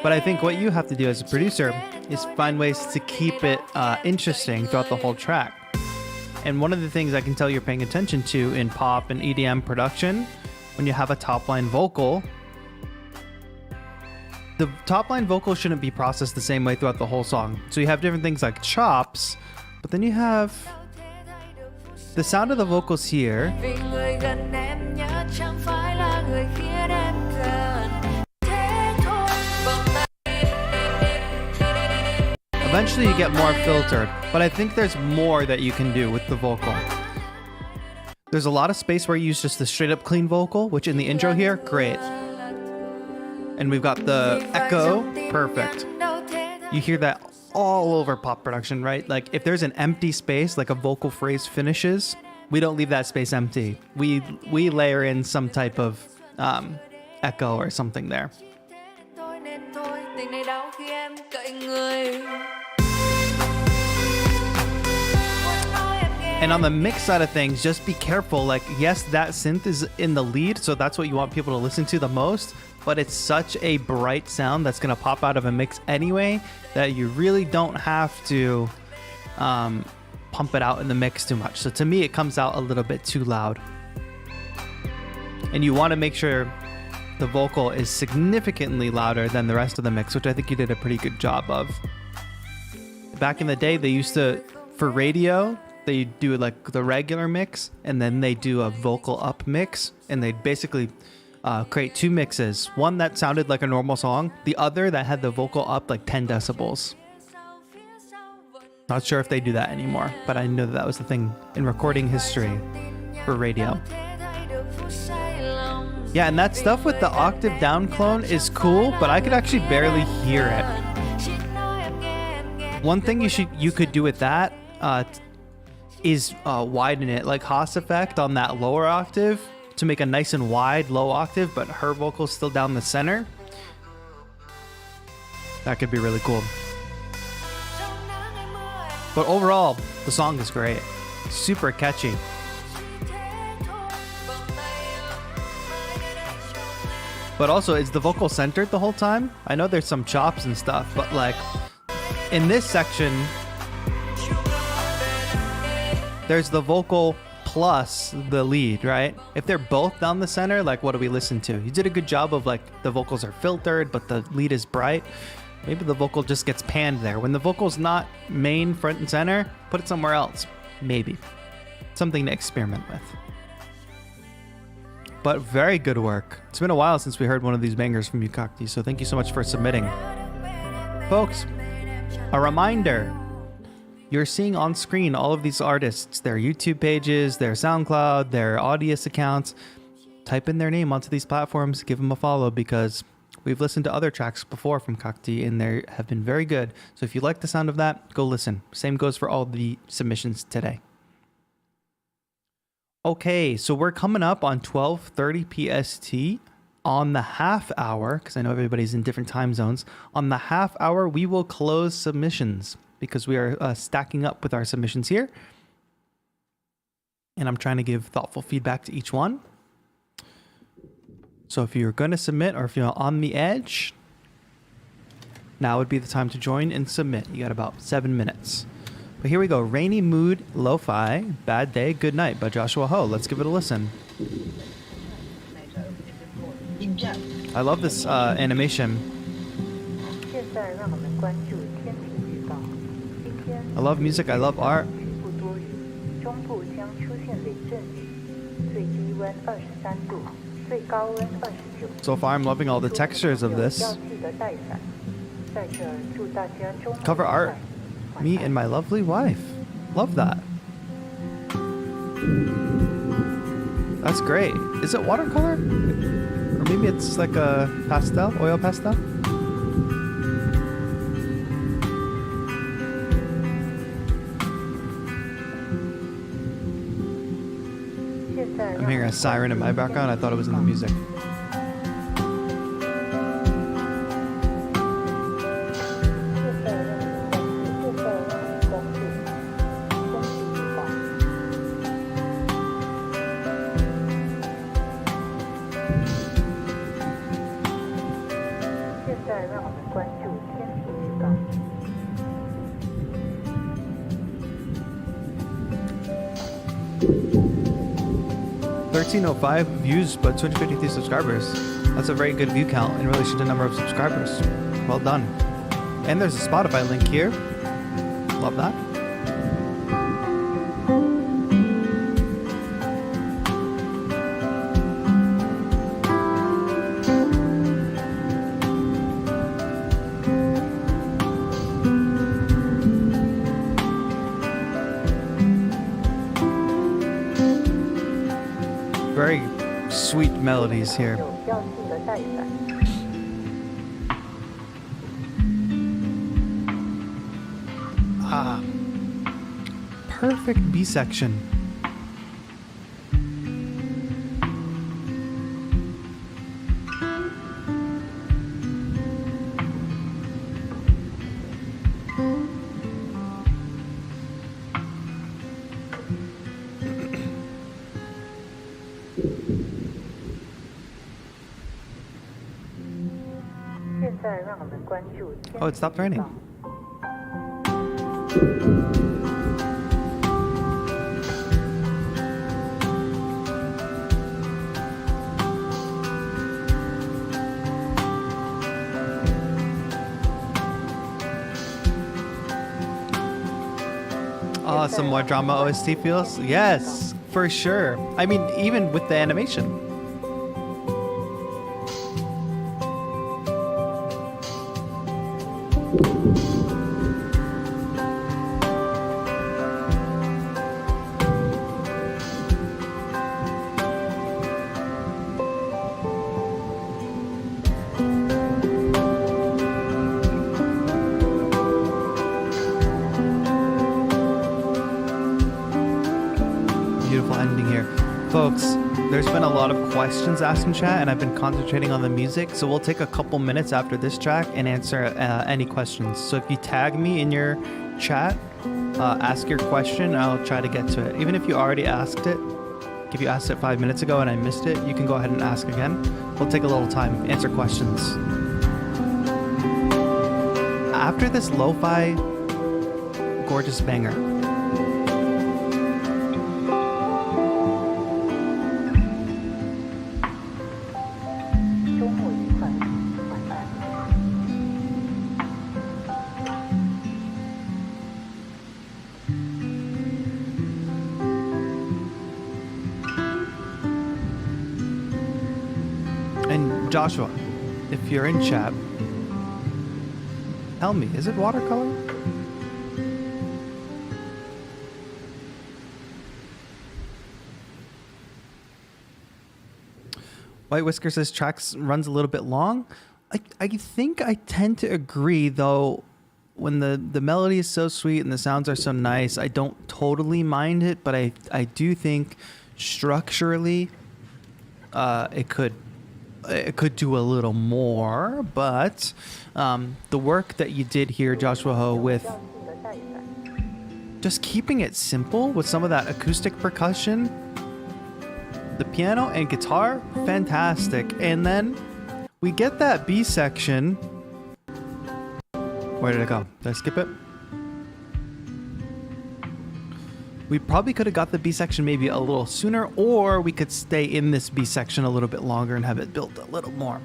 S1: But I think what you have to do as a producer is find ways to keep it interesting throughout the whole track. And one of the things I can tell you're paying attention to in pop and EDM production, when you have a top line vocal, the top line vocal shouldn't be processed the same way throughout the whole song. So you have different things like chops, but then you have the sound of the vocals here.
S3: Vì người gần em nhớ chẳng phải là người khiến em cần. Thế thôi vòng tay.
S1: Eventually you get more filtered, but I think there's more that you can do with the vocal. There's a lot of space where you use just the straight up clean vocal, which in the intro here, great. And we've got the echo, perfect. You hear that all over pop production, right? Like if there's an empty space, like a vocal phrase finishes, we don't leave that space empty. We layer in some type of echo or something there.
S3: Tình này đau khi em cạnh người.
S1: And on the mix side of things, just be careful. Like, yes, that synth is in the lead, so that's what you want people to listen to the most. But it's such a bright sound that's going to pop out of a mix anyway that you really don't have to pump it out in the mix too much. So to me, it comes out a little bit too loud. And you want to make sure the vocal is significantly louder than the rest of the mix, which I think you did a pretty good job of. Back in the day, they used to, for radio, they do like the regular mix, and then they do a vocal up mix, and they basically create two mixes. One that sounded like a normal song, the other that had the vocal up like 10 decibels. Not sure if they do that anymore, but I know that was the thing in recording history for radio. Yeah, and that stuff with the octave down clone is cool, but I could actually barely hear it. One thing you could do with that is widen it, like Haas effect on that lower octave to make a nice and wide low octave, but her vocal's still down the center. That could be really cool. But overall, the song is great. Super catchy. But also, is the vocal centered the whole time? I know there's some chops and stuff, but like in this section, there's the vocal plus the lead, right? If they're both down the center, like what do we listen to? You did a good job of like the vocals are filtered, but the lead is bright. Maybe the vocal just gets panned there. When the vocal's not main, front, and center, put it somewhere else. Maybe. Something to experiment with. But very good work. It's been a while since we heard one of these bangers from you, Cacti, so thank you so much for submitting. Folks, a reminder. You're seeing on screen all of these artists, their YouTube pages, their SoundCloud, their Audius accounts. Type in their name onto these platforms, give them a follow, because We've listened to other tracks before from Cacti, and they have been very good. So if you like the sound of that, go listen. Same goes for all the submissions today. Okay, so we're coming up on 12:30 PST on the half hour, because I know everybody's in different time zones. On the half hour, we will close submissions because we are stacking up with our submissions here. And I'm trying to give thoughtful feedback to each one. So if you're going to submit, or if you're on the edge, now would be the time to join and submit. You got about 7 minutes. But here we go. Rainy Mood, Lo-Fi, Bad Day, Good Night by Joshua Ho. Let's give it a listen. I love this animation. I love music. I love art. So far, I'm loving all the textures of this. Cover art. Me and my lovely wife. Love that. That's great. Is it watercolor? Or maybe it's like a pastel, oil pastel? I'm hearing a siren in my background. I thought it was in the music. $13.05 views, but 253 subscribers. That's a very good view count in relation to number of subscribers. Well done. And there's a Spotify link here. Love that. Very sweet melodies here. Ah, perfect B section. Oh, it stopped raining. Oh, some more drama OST feels? Yes, for sure. I mean, even with the animation. Folks, there's been a lot of questions asked in chat, and I've been concentrating on the music, so we'll take a couple minutes after this track and answer any questions. So if you tag me in your chat, ask your question, I'll try to get to it. Even if you already asked it, if you asked it 5 minutes ago and I missed it, you can go ahead and ask again. We'll take a little time, answer questions. After this lo-fi, gorgeous banger. Joshua, if you're in chat, tell me, is it watercolor? White Whiskers says tracks runs a little bit long. I think I tend to agree, though. When the melody is so sweet and the sounds are so nice, I don't totally mind it, but I do think structurally it could do a little more. But the work that you did here, Joshua Ho, with just keeping it simple with some of that acoustic percussion, the piano and guitar, fantastic. And then we get that B section. Where did it go? Did I skip it? We probably could have got the B section maybe a little sooner, or we could stay in this B section a little bit longer and have it built a little more.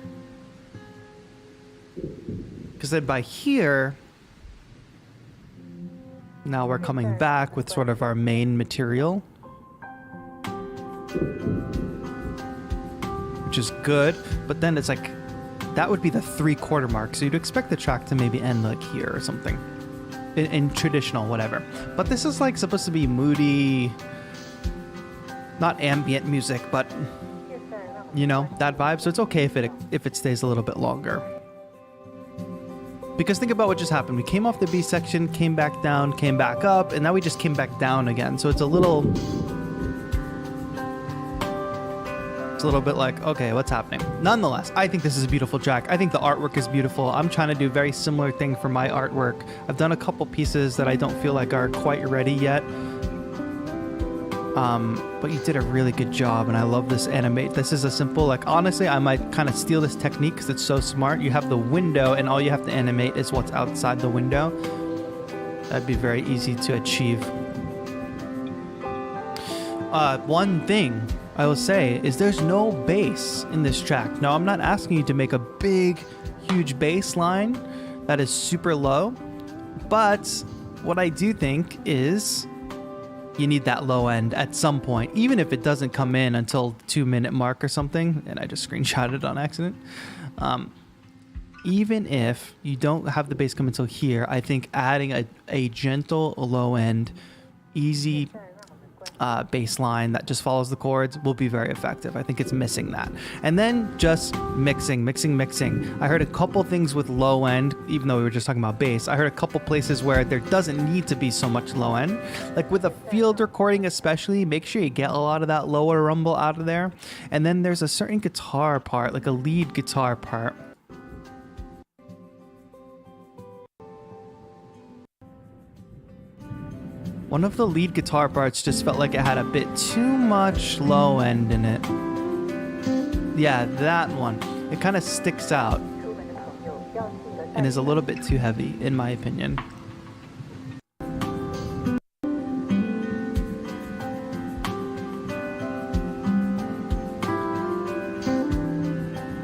S1: Because then by here, now we're coming back with sort of our main material, which is good, but then it's like, that would be the 3/4 mark. So you'd expect the track to maybe end like here or something in traditional whatever. But this is like supposed to be moody, not ambient music, but you know, that vibe. So it's okay if it stays a little bit longer. Because think about what just happened. We came off the B section, came back down, came back up, and now we just came back down again. So it's a little bit like, okay, what's happening? Nonetheless, I think this is a beautiful track. I think the artwork is beautiful. I'm trying to do a very similar thing for my artwork. I've done a couple pieces that I don't feel like are quite ready yet. But you did a really good job, and I love this animate. This is a simple, like, honestly, I might kind of steal this technique because it's so smart. You have the window, and all you have to animate is what's outside the window. That'd be very easy to achieve. One thing I will say is there's no bass in this track. Now, I'm not asking you to make a big, huge bass line that is super low, but what I do think is you need that low end at some point, even if it doesn't come in until 2-minute mark or something, and I just screenshotted it on accident. Even if you don't have the bass come until here, I think adding a gentle low end, easy bass line that just follows the chords will be very effective. I think it's missing that. And then just mixing. I heard a couple things with low end, even though we were just talking about bass. I heard a couple places where there doesn't need to be so much low end. Like with a field recording especially, make sure you get a lot of that lower rumble out of there. And then there's a certain guitar part, like a lead guitar part, one of the lead guitar parts just felt like it had a bit too much low end in it. Yeah, that one. It kind of sticks out and is a little bit too heavy, in my opinion.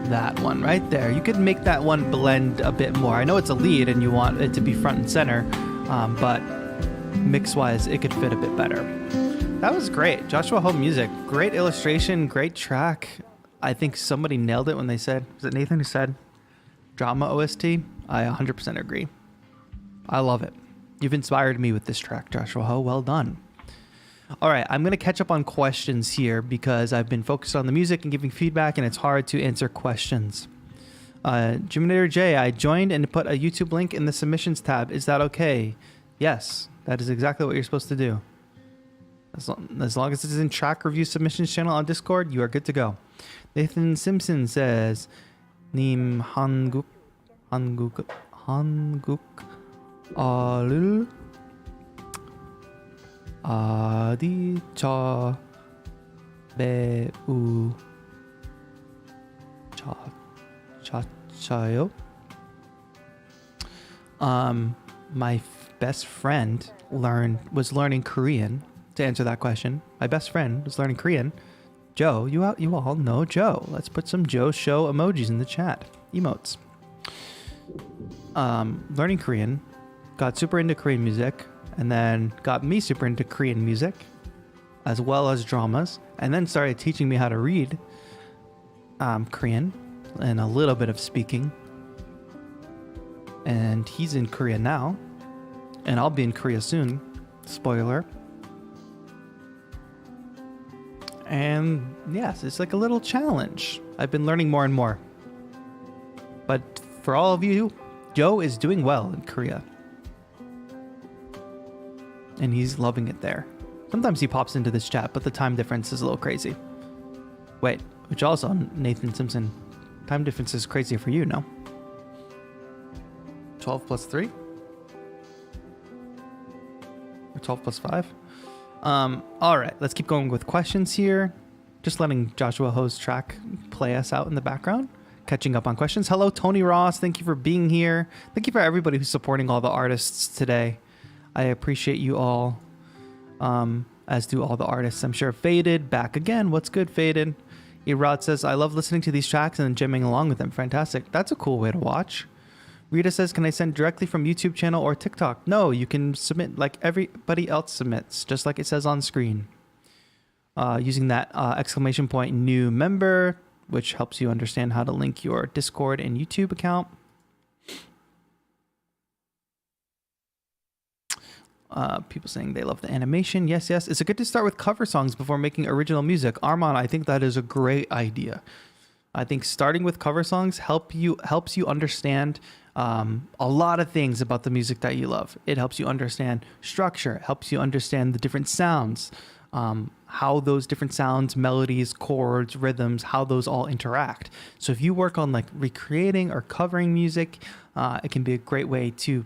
S1: That one right there. You could make that one blend a bit more. I know it's a lead and you want it to be front and center, but mix-wise, it could fit a bit better. That was great. Joshua Ho music. Great illustration, great track. I think somebody nailed it when they said, was it Nathan who said drama OST? I 100% agree. I love it. You've inspired me with this track, Joshua Ho. Well done. All right, I'm going to catch up on questions here because I've been focused on the music and giving feedback, and it's hard to answer questions. Jiminator J, I joined and put a YouTube link in the submissions tab. Is that okay? Yes. That is exactly what you're supposed to do. As long as it's in track review submissions channel on Discord, you are good to go. Nathan Simpson says, Nim Hanguk alul adi cha beu cha chayo. My best friend was learning Korean. To answer that question, my best friend was learning Korean. Joe, you all know Joe. Let's put some Joe show emojis in the chat. Emotes. Learning Korean, got super into Korean music, and then got me super into Korean music, as well as dramas, and then started teaching me how to read Korean and a little bit of speaking. And he's in Korea now, and I'll be in Korea soon. Spoiler. And yes, it's like a little challenge. I've been learning more and more. But for all of you, Joe is doing well in Korea. And he's loving it there. Sometimes he pops into this chat, but the time difference is a little crazy. Wait, which also, Nathan Simpson, time difference is crazy for you, no? 12 plus 3? Or 12 plus 5? All right, let's keep going with questions here. Just letting Joshua Ho's track play us out in the background. Catching up on questions. Hello, Tony Ross. Thank you for being here. Thank you for everybody who's supporting all the artists today. I appreciate you all, as do all the artists. I'm sure Faded, back again. What's good, Faded? Erod says, I love listening to these tracks and then jamming along with them. Fantastic. That's a cool way to watch. Rita says, can I send directly from YouTube channel or TikTok? No, you can submit like everybody else submits, just like it says on screen. Using that exclamation point new member, which helps you understand how to link your Discord and YouTube account. People saying they love the animation. Yes, yes. Is it good to start with cover songs before making original music? Armand, I think that is a great idea. I think starting with cover songs helps you understand a lot of things about the music that you love. It helps you understand structure, helps you understand the different sounds, how those different sounds, melodies, chords, rhythms, how those all interact. So if you work on like recreating or covering music, it can be a great way to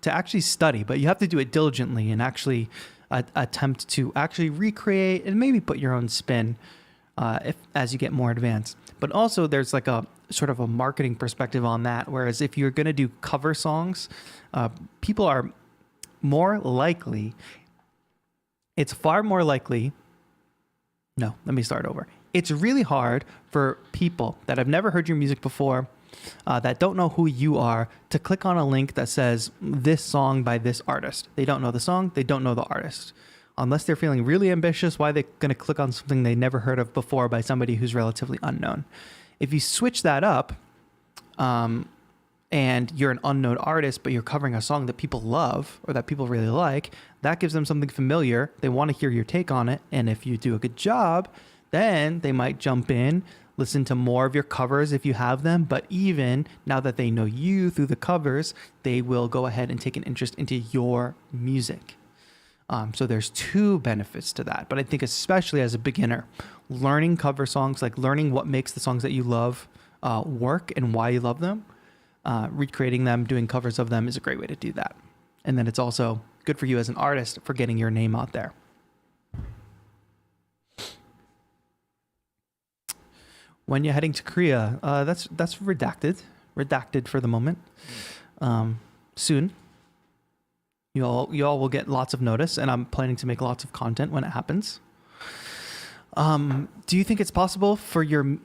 S1: actually study, but you have to do it diligently and actually attempt to actually recreate and maybe put your own spin as you get more advanced. But also there's like a sort of a marketing perspective on that. Whereas if you're going to do cover songs, people are more likely, it's far more likely. No, let me start over. It's really hard for people that have never heard your music before, that don't know who you are, to click on a link that says this song by this artist. They don't know the song. They don't know the artist. Unless they're feeling really ambitious, why are they going to click on something they never heard of before by somebody who's relatively unknown? If you switch that up, and you're an unknown artist, but you're covering a song that people love or that people really like, that gives them something familiar. They want to hear your take on it. And if you do a good job, then they might jump in, listen to more of your covers if you have them. But even now that they know you through the covers, they will go ahead and take an interest into your music. So there's two benefits to that. But I think especially as a beginner, learning cover songs, like learning what makes the songs that you love work and why you love them, recreating them, doing covers of them is a great way to do that. And then it's also good for you as an artist for getting your name out there. When you're heading to Korea, that's redacted for the moment. Soon. You all will get lots of notice, and I'm planning to make lots of content when it happens. Do you think it's possible for your main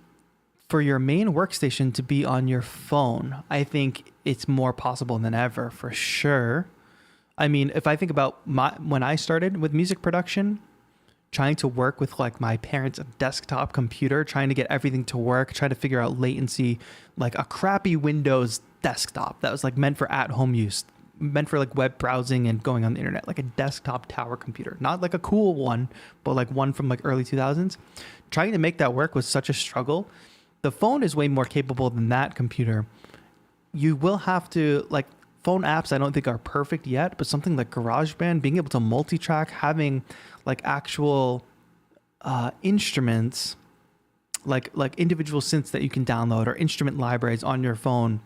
S1: workstation to be on your phone? I think it's more possible than ever, for sure. I mean, if I think about when I started with music production, trying to work with like my parents' desktop computer, trying to get everything to work, trying to figure out latency, like a crappy Windows desktop that was like meant for at-home use, meant for like web browsing and going on the internet, like a desktop tower computer, not like a cool one, but like one from like early 2000s. Trying to make that work was such a struggle. The phone is way more capable than that computer. You will have to, like, phone apps I don't think are perfect yet, but something like GarageBand, being able to multi-track, having like actual instruments, like individual synths that you can download or instrument libraries on your phone.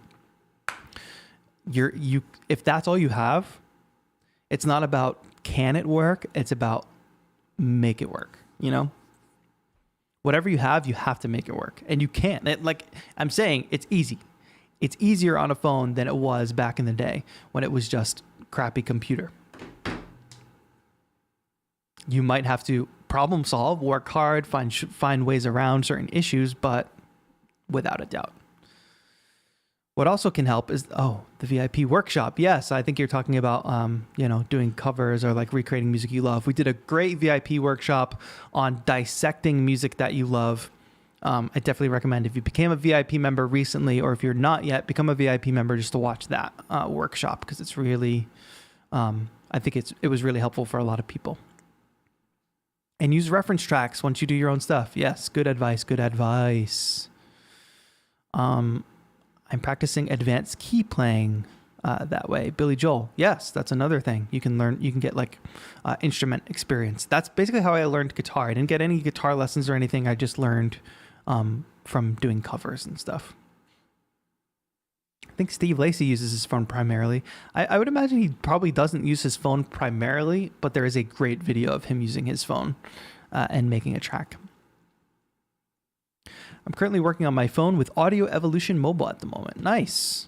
S1: If that's all you have, it's not about can it work, it's about make it work, you know? Whatever you have to make it work. And you can't. Like I'm saying, it's easy. It's easier on a phone than it was back in the day when it was just crappy computer. You might have to problem solve, work hard, find ways around certain issues, but without a doubt. What also can help is, the VIP workshop. Yes, I think you're talking about, doing covers or like recreating music you love. We did a great VIP workshop on dissecting music that you love. I definitely recommend if you became a VIP member recently, or if you're not yet, become a VIP member just to watch that workshop, because it's really, I think it was really helpful for a lot of people. And use reference tracks once you do your own stuff. Yes, good advice, good advice. I'm practicing advanced key playing that way. Billy Joel. Yes, that's another thing. You can learn, you can get like instrument experience. That's basically how I learned guitar. I didn't get any guitar lessons or anything. I just learned from doing covers and stuff. I think Steve Lacy uses his phone primarily. I would imagine he probably doesn't use his phone primarily, but there is a great video of him using his phone and making a track. I'm currently working on my phone with Audio Evolution Mobile at the moment. Nice.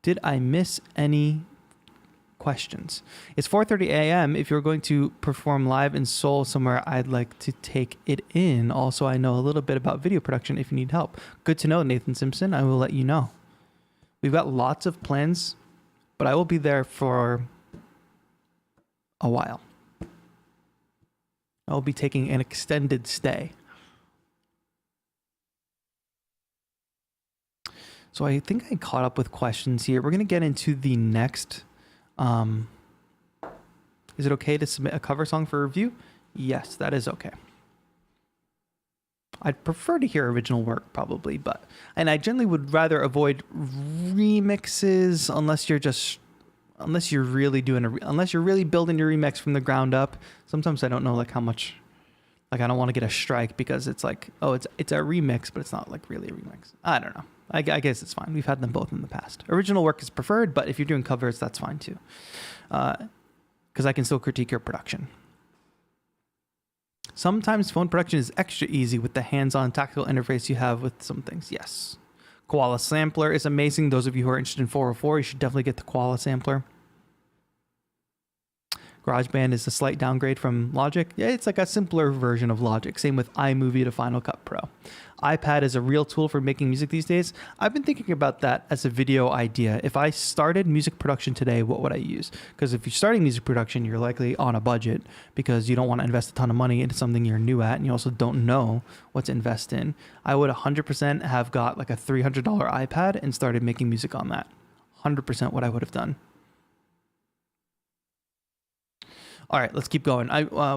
S1: Did I miss any questions? It's 4:30 a.m. If you're going to perform live in Seoul somewhere, I'd like to take it in. Also, I know a little bit about video production if you need help. Good to know, Nathan Simpson. I will let you know. We've got lots of plans, but I will be there for a while. I will be taking an extended stay. So I think I caught up with questions here. We're going to get into the next. Is it okay to submit a cover song for review? Yes, that is okay. I'd prefer to hear original work probably, and I generally would rather avoid remixes unless you're really building your remix from the ground up. Sometimes I don't know like how much, like I don't want to get a strike because it's like, oh, it's a remix, but it's not like really a remix. I don't know. I guess it's fine. We've had them both in the past. Original work is preferred, but if you're doing covers, that's fine too. Because I can still critique your production. Sometimes phone production is extra easy with the hands-on tactile interface you have with some things. Yes. Koala Sampler is amazing. Those of you who are interested in 404, you should definitely get the Koala Sampler. GarageBand is a slight downgrade from Logic. Yeah, it's like a simpler version of Logic. Same with iMovie to Final Cut Pro. iPad is a real tool for making music these days. I've been thinking about that as a video idea. If I started music production today, what would I use? Because if you're starting music production, you're likely on a budget because you don't want to invest a ton of money into something you're new at, and you also don't know what to invest in. I would 100% have got like a $300 iPad and started making music on that. 100% what I would have done. All right, let's keep going.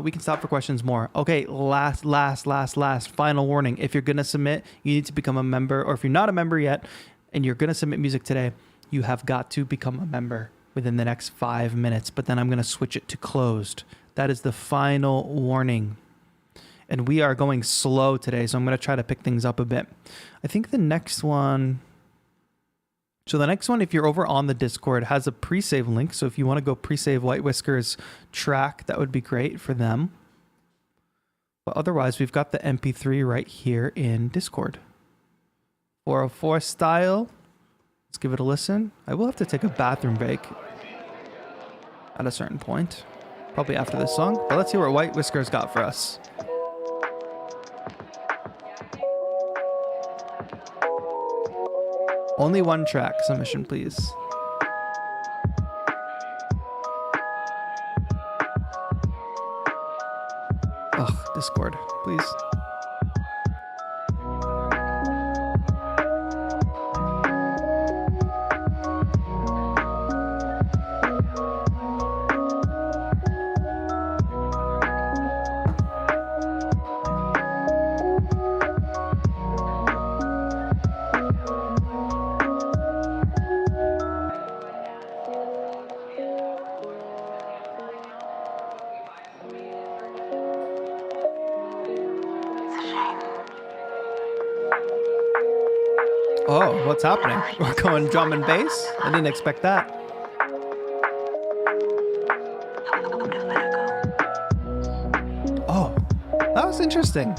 S1: We can stop for questions more. Okay, last, final warning. If you're going to submit, you need to become a member, or if you're not a member yet and you're going to submit music today, you have got to become a member within the next 5 minutes, but then I'm going to switch it to closed. That is the final warning. And we are going slow today, so I'm going to try to pick things up a bit. I think the next one... So the next one, if you're over on the Discord, has a pre-save link. So if you want to go pre-save White Whiskers track, that would be great for them. But otherwise, we've got the MP3 right here in Discord. 404 style. Let's give it a listen. I will have to take a bathroom break at a certain point. Probably after this song. But let's see what White Whiskers got for us. Only one track submission, please. Ugh, Discord, please. Oh, what's happening? We're going drum and bass? I didn't expect that. Oh, that was interesting.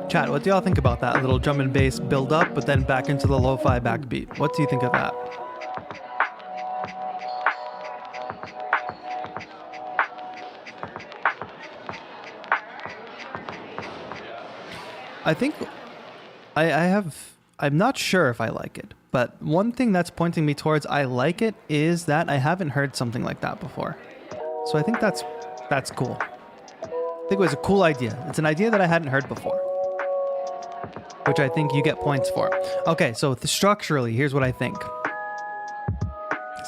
S1: Chat, what do y'all think about that little drum and bass build up, but then back into the lo-fi backbeat? What do you think of that? I think I'm not sure if I like it, but one thing that's pointing me towards I like it is that I haven't heard something like that before. So I think that's cool. I think it was a cool idea. It's an idea that I hadn't heard before, which I think you get points for. Okay, so structurally, here's what I think.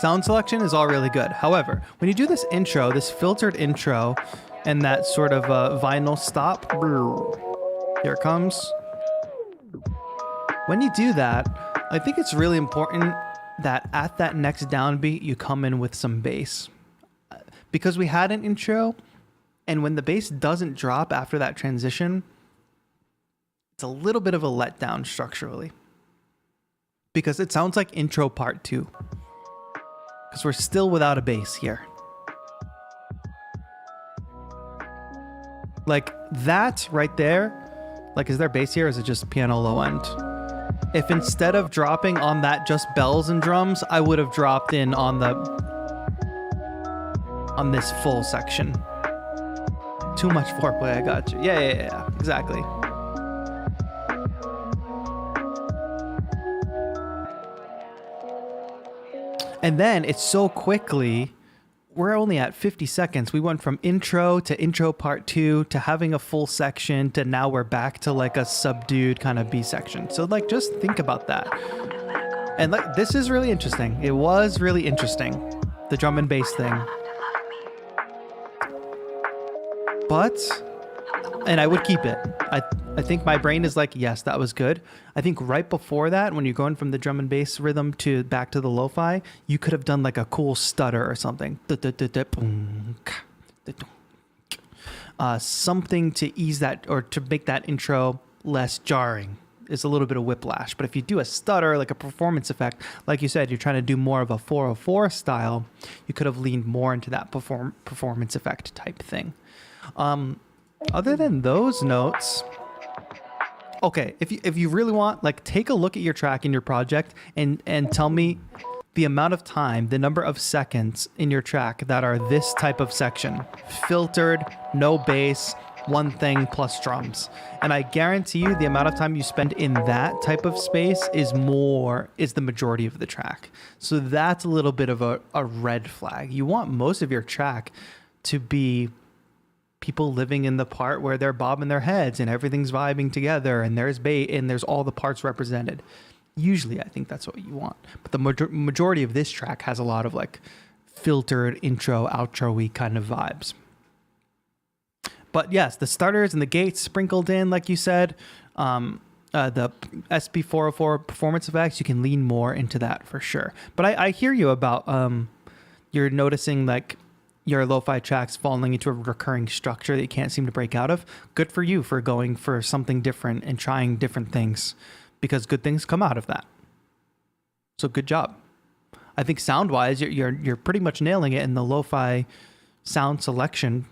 S1: Sound selection is all really good. However, when you do this intro, this filtered intro, and that sort of vinyl stop, here it comes. When you do that, I think it's really important that at that next downbeat, you come in with some bass. Because we had an intro, and when the bass doesn't drop after that transition, it's a little bit of a letdown structurally. Because it sounds like intro part 2. Because we're still without a bass here. Like that right there, like is there bass here or is it just piano low end? If instead of dropping on that just bells and drums, I would have dropped in on this full section. Too much foreplay, I got you. Yeah, exactly. And then it's so quickly, we're only at 50 seconds. We went from intro to intro part 2 to having a full section to now we're back to like a subdued kind of B section. So like just think about that. And like this is really interesting. It was really interesting, the drum and bass thing. But, and I would keep it. I think my brain is like, yes, that was good. I think right before that, when you're going from the drum and bass rhythm to back to the lo-fi, you could have done like a cool stutter or something. Something to ease that or to make that intro less jarring. It's a little bit of whiplash. But if you do a stutter, like a performance effect, like you said, you're trying to do more of a 404 style, you could have leaned more into that performance effect type thing. Other than those notes, okay, if you really want, like, take a look at your track in your project and tell me the amount of time, the number of seconds in your track that are this type of section. Filtered, no bass, one thing plus drums. And I guarantee you the amount of time you spend in that type of space is the majority of the track. So that's a little bit of a red flag. You want most of your track to be people living in the part where they're bobbing their heads and everything's vibing together and there's and there's all the parts represented. Usually I think that's what you want. But the majority of this track has a lot of like filtered intro, outro-y kind of vibes. But yes, the starters and the gates sprinkled in, like you said, the SP404 performance effects, you can lean more into that for sure. But I hear you about you're noticing like your lo-fi tracks falling into a recurring structure that you can't seem to break out of. Good for you for going for something different and trying different things, because good things come out of that. So good job. I think sound-wise, you're pretty much nailing it in the lo-fi sound selection.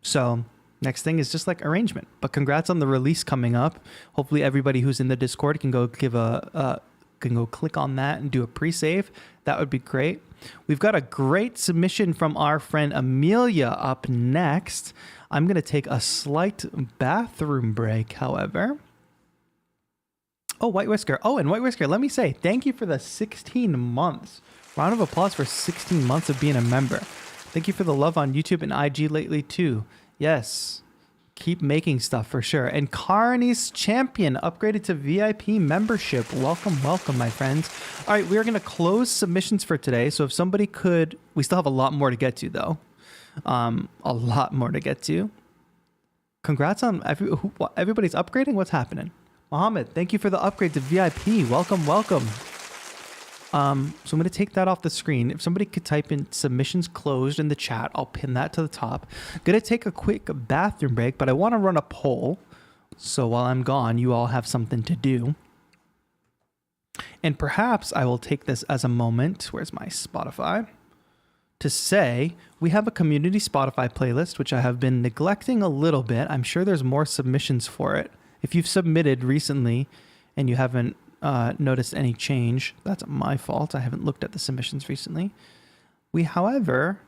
S1: So next thing is just like arrangement. But congrats on the release coming up. Hopefully everybody who's in the Discord can go click on that and do a pre-save. That would be great. We've got a great submission from our friend Amelia up next. I'm going to take a slight bathroom break, however. Oh, White Whisker. Oh, and White Whisker, let me say thank you for the 16 months. Round of applause for 16 months of being a member. Thank you for the love on YouTube and IG lately, too. Yes. Keep making stuff for sure. And Carney's Champion upgraded to VIP membership. Welcome, welcome, my friends. All right, we're going to close submissions for today. So if somebody could, we still have a lot more to get to, though. A lot more to get to. Congrats on everybody's upgrading. What's happening? Mohammed, thank you for the upgrade to VIP. Welcome, welcome. So I'm going to take that off the screen. If somebody could type in submissions closed in the chat, I'll pin that to the top. Going to take a quick bathroom break, but I want to run a poll. So while I'm gone, you all have something to do. And perhaps I will take this as a moment. Where's my Spotify? To say we have a community Spotify playlist, which I have been neglecting a little bit. I'm sure there's more submissions for it. If you've submitted recently and you haven't noticed any change, that's my fault. I haven't looked at the submissions recently. We, however,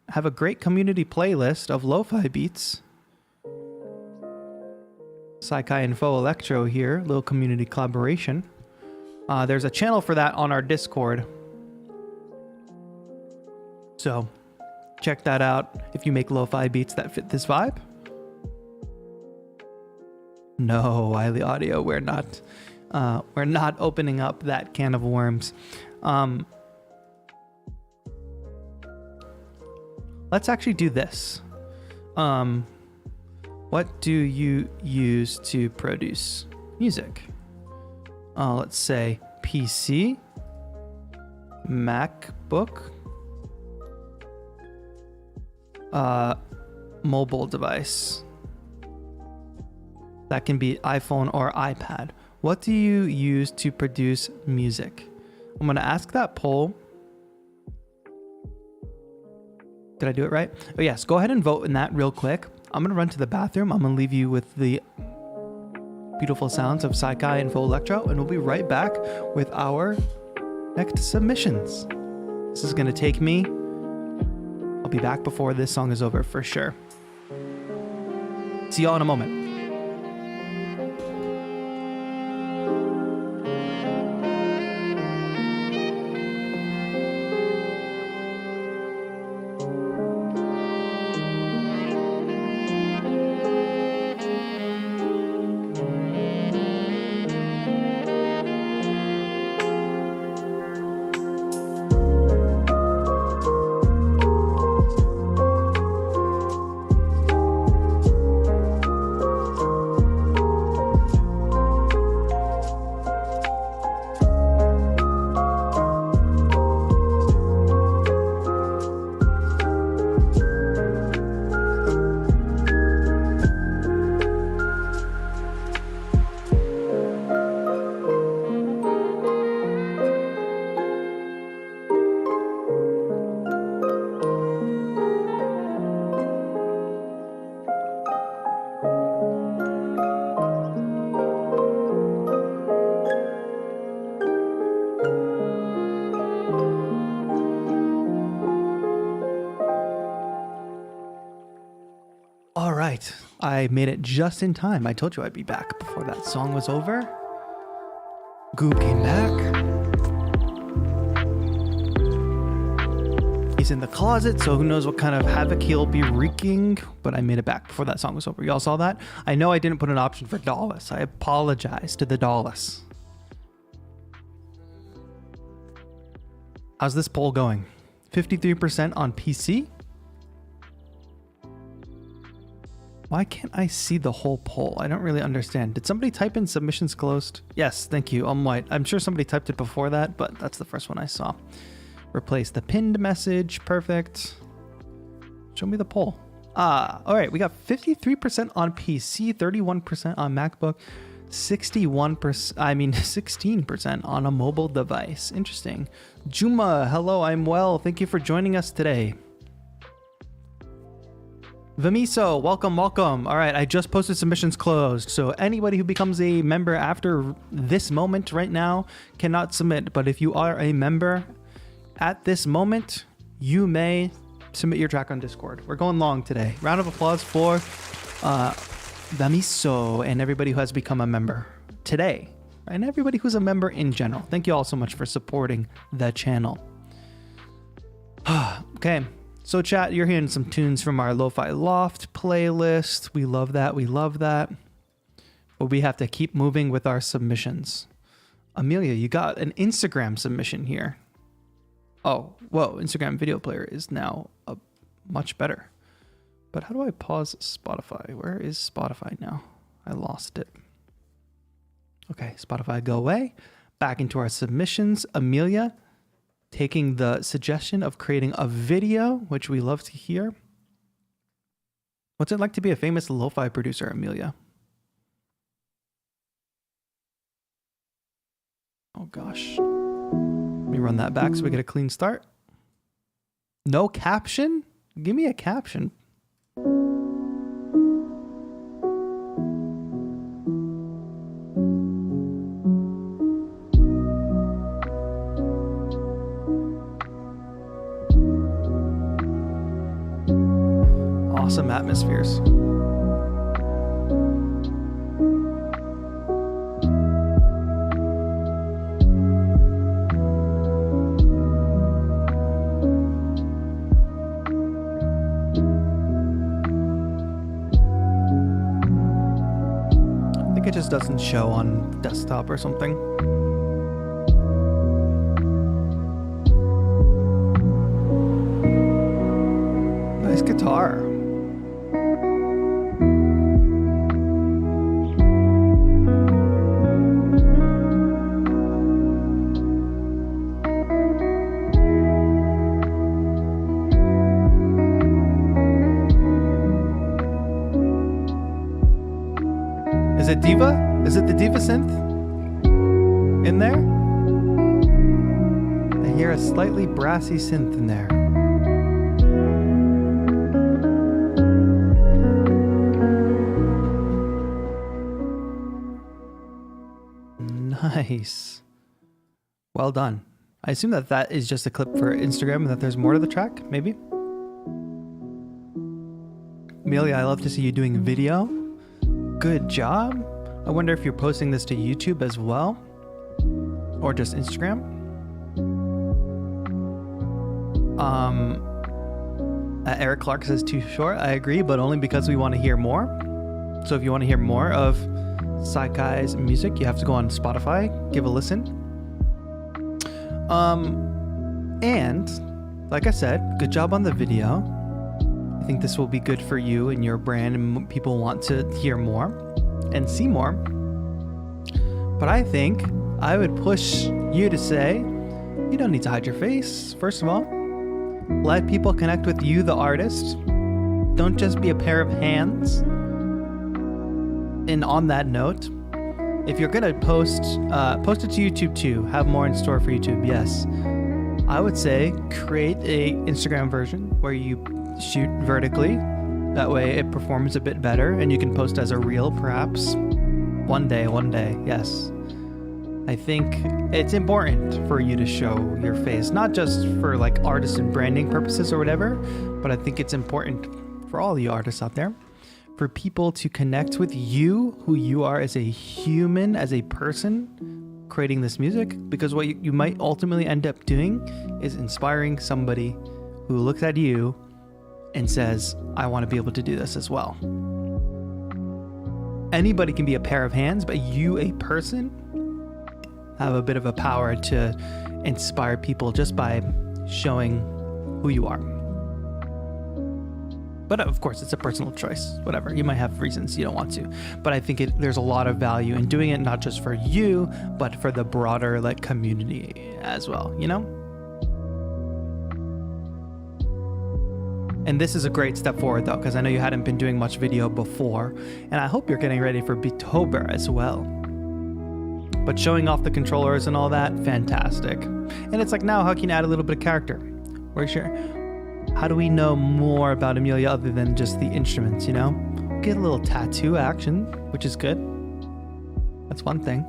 S1: have a great community playlist of lo-fi beats. Saikai and Faux Electro here, little community collaboration. There's a channel for that on our Discord. So check that out if you make lo-fi beats that fit this vibe. No, Wiley Audio, we're not opening up that can of worms. let's actually do this. What do you use to produce music? Let's say PC, MacBook, mobile device. That can be iPhone or iPad. What do you use to produce music? I'm going to ask that poll. Did I do it right? Oh yes, go ahead and vote in that real quick. I'm going to run to the bathroom. I'm going to leave you with the beautiful sounds of Saikai and Full Electro, and we'll be right back with our next submissions. This is going to take me. I'll be back before this song is over for sure. See y'all in a moment. I made it just in time. I told you I'd be back before that song was over. Goob came back. He's in the closet, so who knows what kind of havoc he'll be wreaking, but I made it back before that song was over. Y'all saw that? I know I didn't put an option for Dallas. I apologize to the Dallas. How's this poll going? 53% on PC. Why can't I see the whole poll? I don't really understand. Did somebody type in submissions closed? Yes, thank you. I'm white. I'm sure somebody typed it before that, but that's the first one I saw. Replace the pinned message. Perfect. Show me the poll. All right. We got 53% on PC, 31% on MacBook, 16% on a mobile device. Interesting. Juma, hello, I'm well. Thank you for joining us today. Vimiso, welcome. All right, I just posted submissions closed, so anybody who becomes a member after this moment right now cannot submit, but if you are a member at this moment, you may submit your track on Discord. We're going long today. Round of applause for Vimiso and everybody who has become a member today, and everybody who's a member in general. Thank you all so much for supporting the channel. Okay. So chat, you're hearing some tunes from our Lo-Fi Loft playlist. We love that. But we have to keep moving with our submissions. Amelia, you got an Instagram submission here. Oh, whoa. Instagram video player is now much better. But how do I pause Spotify? Where is Spotify now? I lost it. Okay, Spotify, go away. Back into our submissions. Amelia, taking the suggestion of creating a video, which we love to hear. What's it like to be a famous lo-fi producer, Amelia? Oh gosh. Let me run that back so we get a clean start. No caption? Give me a caption. Awesome atmospheres. I think it just doesn't show on desktop or something. it Diva? Is it the Diva synth in there? I hear a slightly brassy synth in there. Nice. Well done. I assume that that is just a clip for Instagram and that there's more to the track, maybe? Amelia, I love to see you doing video. Good job. I wonder if you're posting this to YouTube as well, or just Instagram. Eric Clark says too short. I agree, but only because we want to hear more. So if you want to hear more of Saikai's music, you have to go on Spotify, give a listen. And like I said, good job on the video. I think this will be good for you and your brand, and people want to hear more and see more. But I think I would push you to say, you don't need to hide your face, first of all. Let people connect with you, the artist. Don't just be a pair of hands. And on that note, if you're gonna post it to YouTube too. Have more in store for YouTube, yes. I would say create a Instagram version where you shoot vertically. That way it performs a bit better and you can post as a reel perhaps. One day, yes. I think it's important for you to show your face, not just for like artist and branding purposes or whatever, but I think it's important for all the artists out there, for people to connect with you, who you are as a human, as a person creating this music, because what you might ultimately end up doing is inspiring somebody who looks at you and says, I want to be able to do this as well. Anybody can be a pair of hands, but you, a person, have a bit of a power to inspire people just by showing who you are. But of course, it's a personal choice, whatever. You might have reasons you don't want to, but I think there's a lot of value in doing it, not just for you, but for the broader like community as well, you know? And this is a great step forward though, because I know you hadn't been doing much video before, and I hope you're getting ready for Beethoven as well. But showing off the controllers and all that, fantastic. And it's like, now how can you add a little bit of character? How do we know more about Amelia other than just the instruments, you know? Get a little tattoo action, which is good. That's one thing.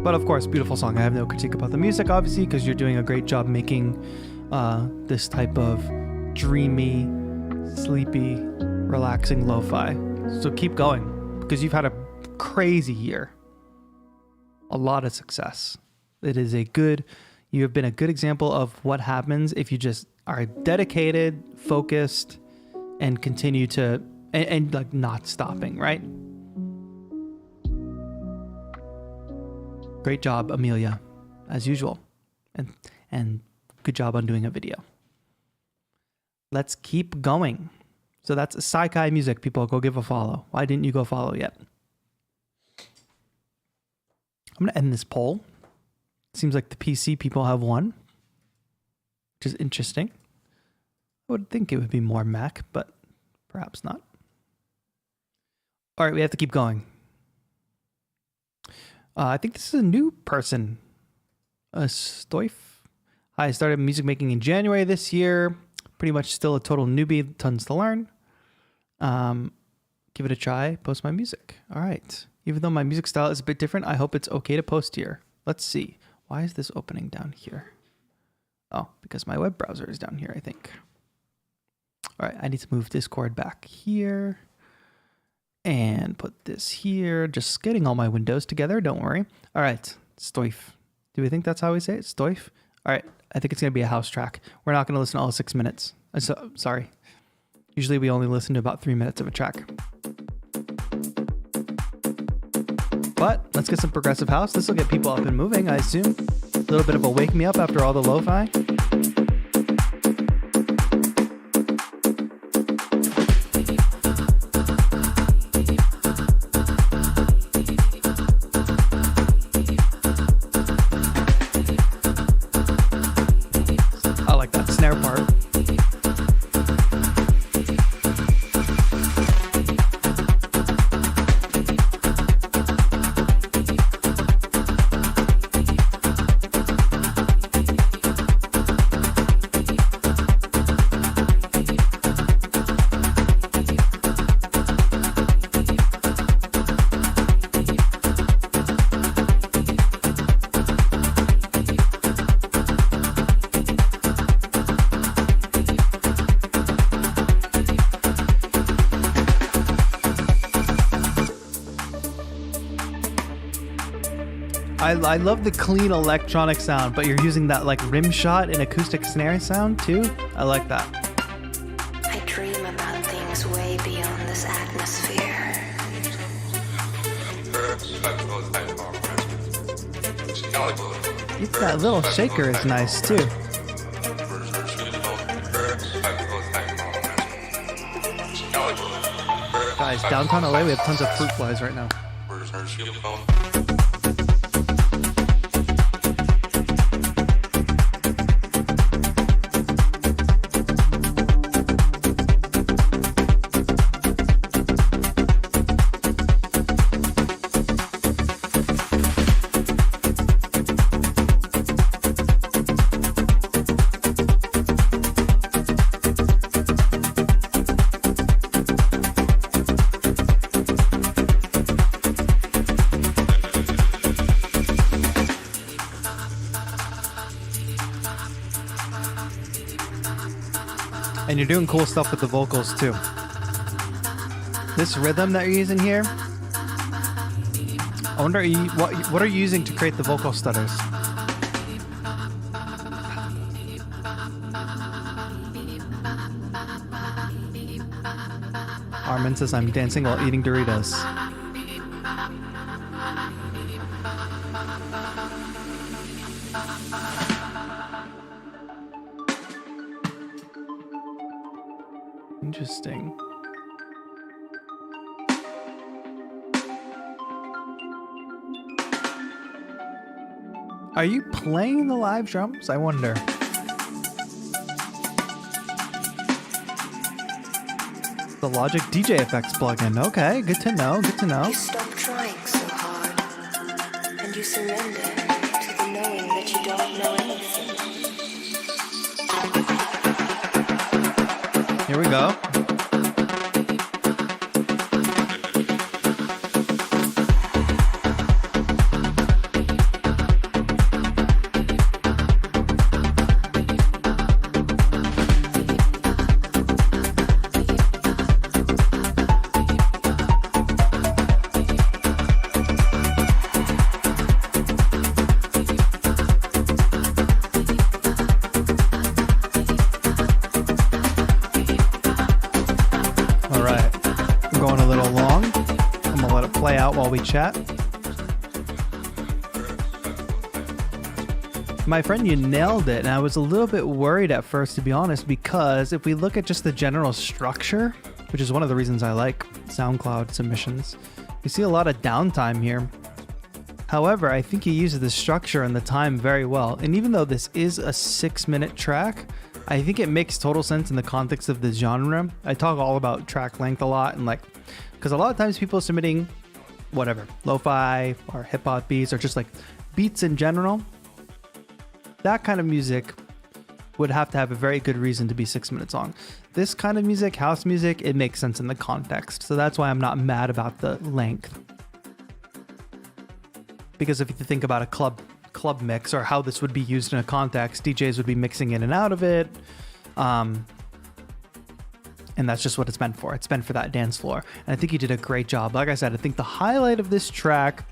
S1: But of course, beautiful song. I have no critique about the music, obviously, because you're doing a great job making this type of dreamy, sleepy, relaxing lo-fi. So keep going, because you've had a crazy year. A lot of success. You have been a good example of what happens if you just are dedicated, focused, and continue to, and like not stopping, right? Great job, Amelia, as usual. And good job on doing a video. Let's keep going. So that's Saikai Music, people. Go give a follow. Why didn't you go follow yet? I'm going to end this poll. Seems like the PC people have won, which is interesting. I would think it would be more Mac, but perhaps not. All right, we have to keep going. I think this is a new person. Stoif. Hi, I started music making in January this year. Pretty much still a total newbie, tons to learn. Give it a try, post my music. All right. Even though my music style is a bit different, I hope it's okay to post here. Let's see. Why is this opening down here? Oh, because my web browser is down here, I think. All right, I need to move Discord back here and put this here. Just getting all my windows together, don't worry. All right, Stoif. Do we think that's how we say it? Stoif? All right, I think it's going to be a house track. We're not going to listen to all 6 minutes. Sorry. Usually we only listen to about 3 minutes of a track. But let's get some progressive house. This will get people up and moving, I assume. A little bit of a wake me up after all the lo-fi. I like that snare part. I love the clean electronic sound, but you're using that like rim shot and acoustic snare sound too. I like that.
S3: I dream about things way beyond this atmosphere.
S1: It's that little shaker is nice too. Guys, downtown LA, we have tons of fruit flies right now. And you're doing cool stuff with the vocals too. This rhythm that you're using here, I wonder what are you using to create the vocal stutters? Armin says I'm dancing while eating Doritos. Interesting. Are you playing the live drums? I wonder. The Logic DJ FX plugin. Okay, good to know. Good to know.
S3: You stop trying so hard, and you surrender to the knowing that you don't know anything.
S1: Here we go. While we chat. My friend, you nailed it, and I was a little bit worried at first, to be honest, because if we look at just the general structure, which is one of the reasons I like SoundCloud submissions, you see a lot of downtime here. However, I think he uses the structure and the time very well, and even though this is a 6-minute track, I think it makes total sense in the context of the genre. I talk all about track length a lot, and like, because a lot of times people are submitting whatever, lo-fi or hip-hop beats or just like beats in general, that kind of music would have to have a very good reason to be 6 minutes long. This kind of music, house music, it makes sense in the context. So that's why I'm not mad about the length. Because if you think about a club mix or how this would be used in a context, DJs would be mixing in and out of it. And that's just what it's meant for. It's meant for that dance floor. And I think he did a great job. Like I said, I think the highlight of this track,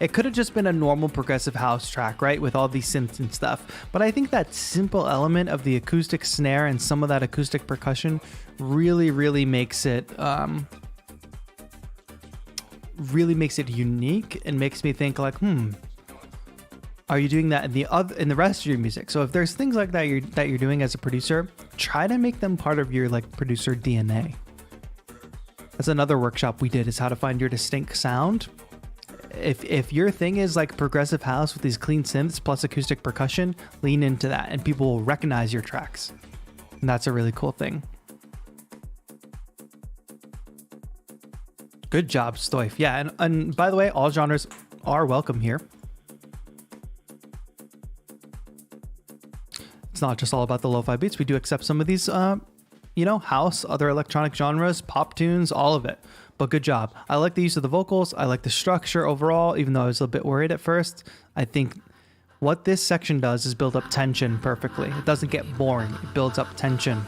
S1: it could have just been a normal progressive house track, right? With all these synths and stuff. But I think that simple element of the acoustic snare and some of that acoustic percussion really, really makes it unique and makes me think like, are you doing that in the rest of your music? So if there's things like that you're doing as a producer, try to make them part of your like producer DNA. That's another workshop we did, is how to find your distinct sound. If your thing is like progressive house with these clean synths plus acoustic percussion, lean into that and people will recognize your tracks. And that's a really cool thing. Good job, Stoif. Yeah, and by the way, all genres are welcome here. It's not just all about the lo-fi beats. We do accept some of these, house, other electronic genres, pop tunes, all of it. But good job. I like the use of the vocals. I like the structure overall, even though I was a bit worried at first. I think what this section does is build up tension perfectly. It doesn't get boring. It builds up tension.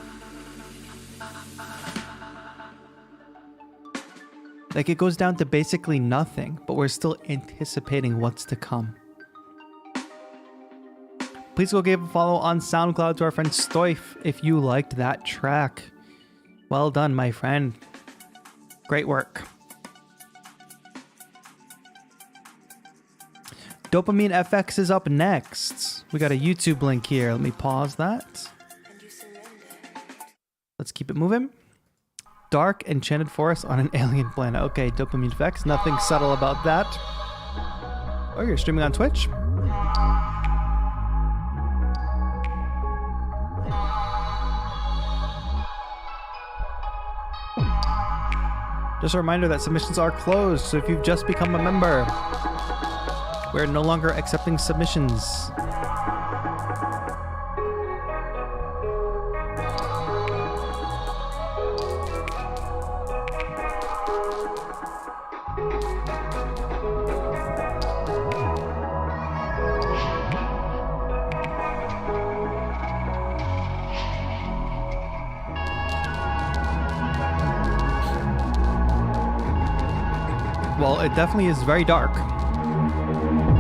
S1: Like it goes down to basically nothing, but we're still anticipating what's to come. Please go give a follow on SoundCloud to our friend Stoif if you liked that track. Well done, my friend. Great work. Dopamine FX is up next. We got a YouTube link here. Let me pause that. Let's keep it moving. Dark enchanted forest on an alien planet. Okay, Dopamine FX. Nothing subtle about that. Oh, you're streaming on Twitch? Just a reminder that submissions are closed, so if you've just become a member, we're no longer accepting submissions. Well, it definitely is very dark.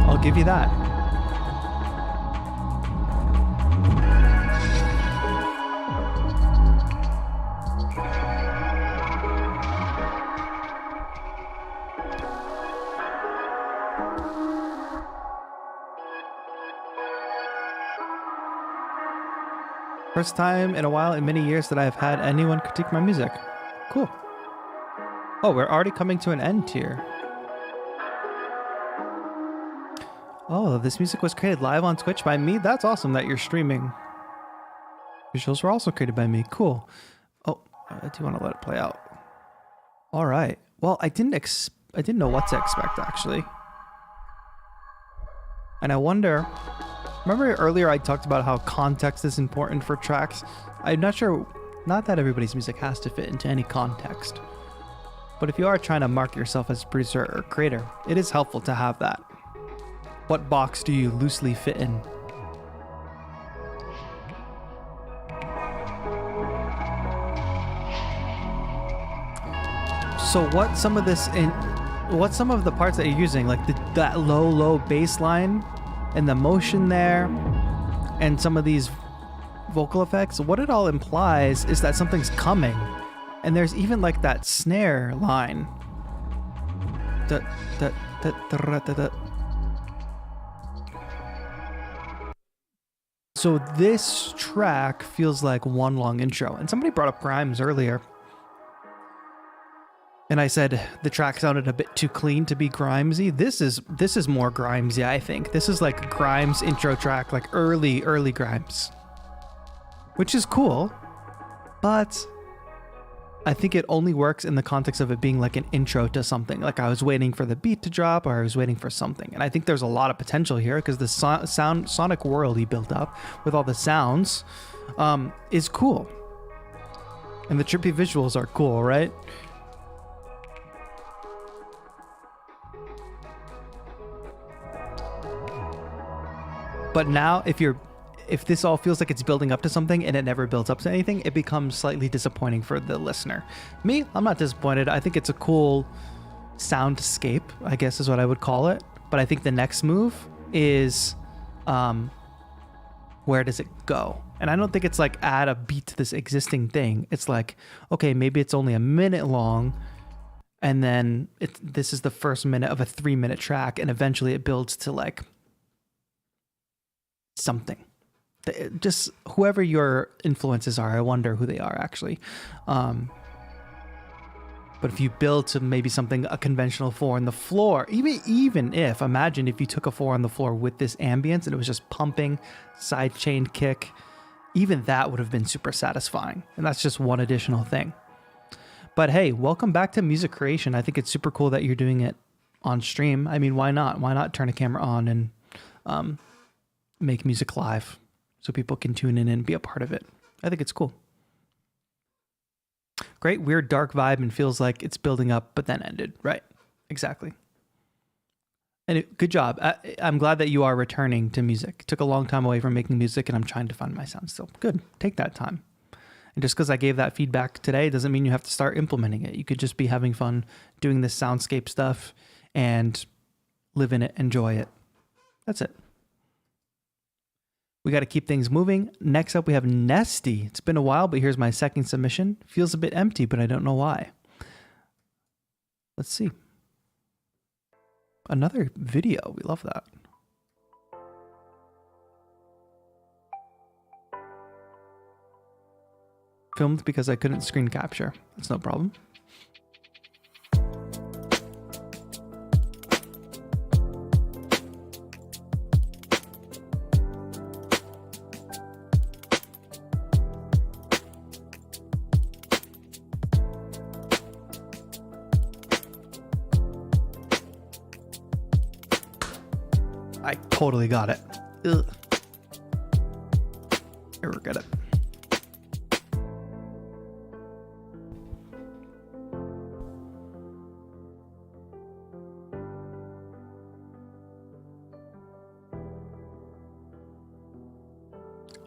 S1: I'll give you that. First time in a while in many years that I've had anyone critique my music. Cool. Oh, we're already coming to an end here. Oh, this music was created live on Twitch by me? That's awesome that you're streaming. Visuals were also created by me. Cool. Oh, I do want to let it play out. All right. Well, I didn't know what to expect, actually. And I wonder... Remember earlier I talked about how context is important for tracks? I'm not sure... Not that everybody's music has to fit into any context. But if you are trying to mark yourself as a producer or creator, it is helpful to have that. What box do you loosely fit in? So what some of the parts that you're using, like that low bass line and the motion there and some of these vocal effects, what it all implies is that something's coming. And there's even like that snare line. So this track feels like one long intro. And somebody brought up Grimes earlier. And I said the track sounded a bit too clean to be Grimesy. This is more Grimesy, I think. This is like Grimes intro track, like early Grimes. Which is cool. But I think it only works in the context of it being like an intro to something. Like I was waiting for the beat to drop or I was waiting for something. And I think there's a lot of potential here because the sonic world he built up with all the sounds is cool. And the trippy visuals are cool, right? But now if this all feels like it's building up to something and it never builds up to anything, it becomes slightly disappointing for the listener. Me, I'm not disappointed. I think it's a cool soundscape, I guess is what I would call it. But I think the next move is where does it go? And I don't think it's like add a beat to this existing thing. It's like, okay, maybe it's only a minute long and then this is the first minute of a 3-minute track and eventually it builds to like something. Just whoever your influences are, I wonder who they are actually. But if you build to maybe something, a conventional 4 on the floor, even if, imagine if you took a 4 on the floor with this ambience and it was just pumping, side chained kick, even that would have been super satisfying. And that's just one additional thing. But hey, welcome back to music creation. I think it's super cool that you're doing it on stream. I mean, why not? Why not turn a camera on and make music live? So people can tune in and be a part of it. I think it's cool. Great, weird, dark vibe and feels like it's building up, but then ended. Right, exactly. And good job. I'm glad that you are returning to music. Took a long time away from making music and I'm trying to find my sound still. Good, take that time. And just because I gave that feedback today doesn't mean you have to start implementing it. You could just be having fun doing this soundscape stuff and live in it, enjoy it. That's it. We got to keep things moving. Next up, we have Nesty. It's been a while, but here's my second submission. Feels a bit empty, but I don't know why. Let's see. Another video. We love that. Filmed because I couldn't screen capture. That's no problem. I totally got it. Ugh. I regret it.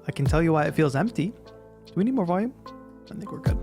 S1: I can tell you why it feels empty. Do we need more volume? I think we're good.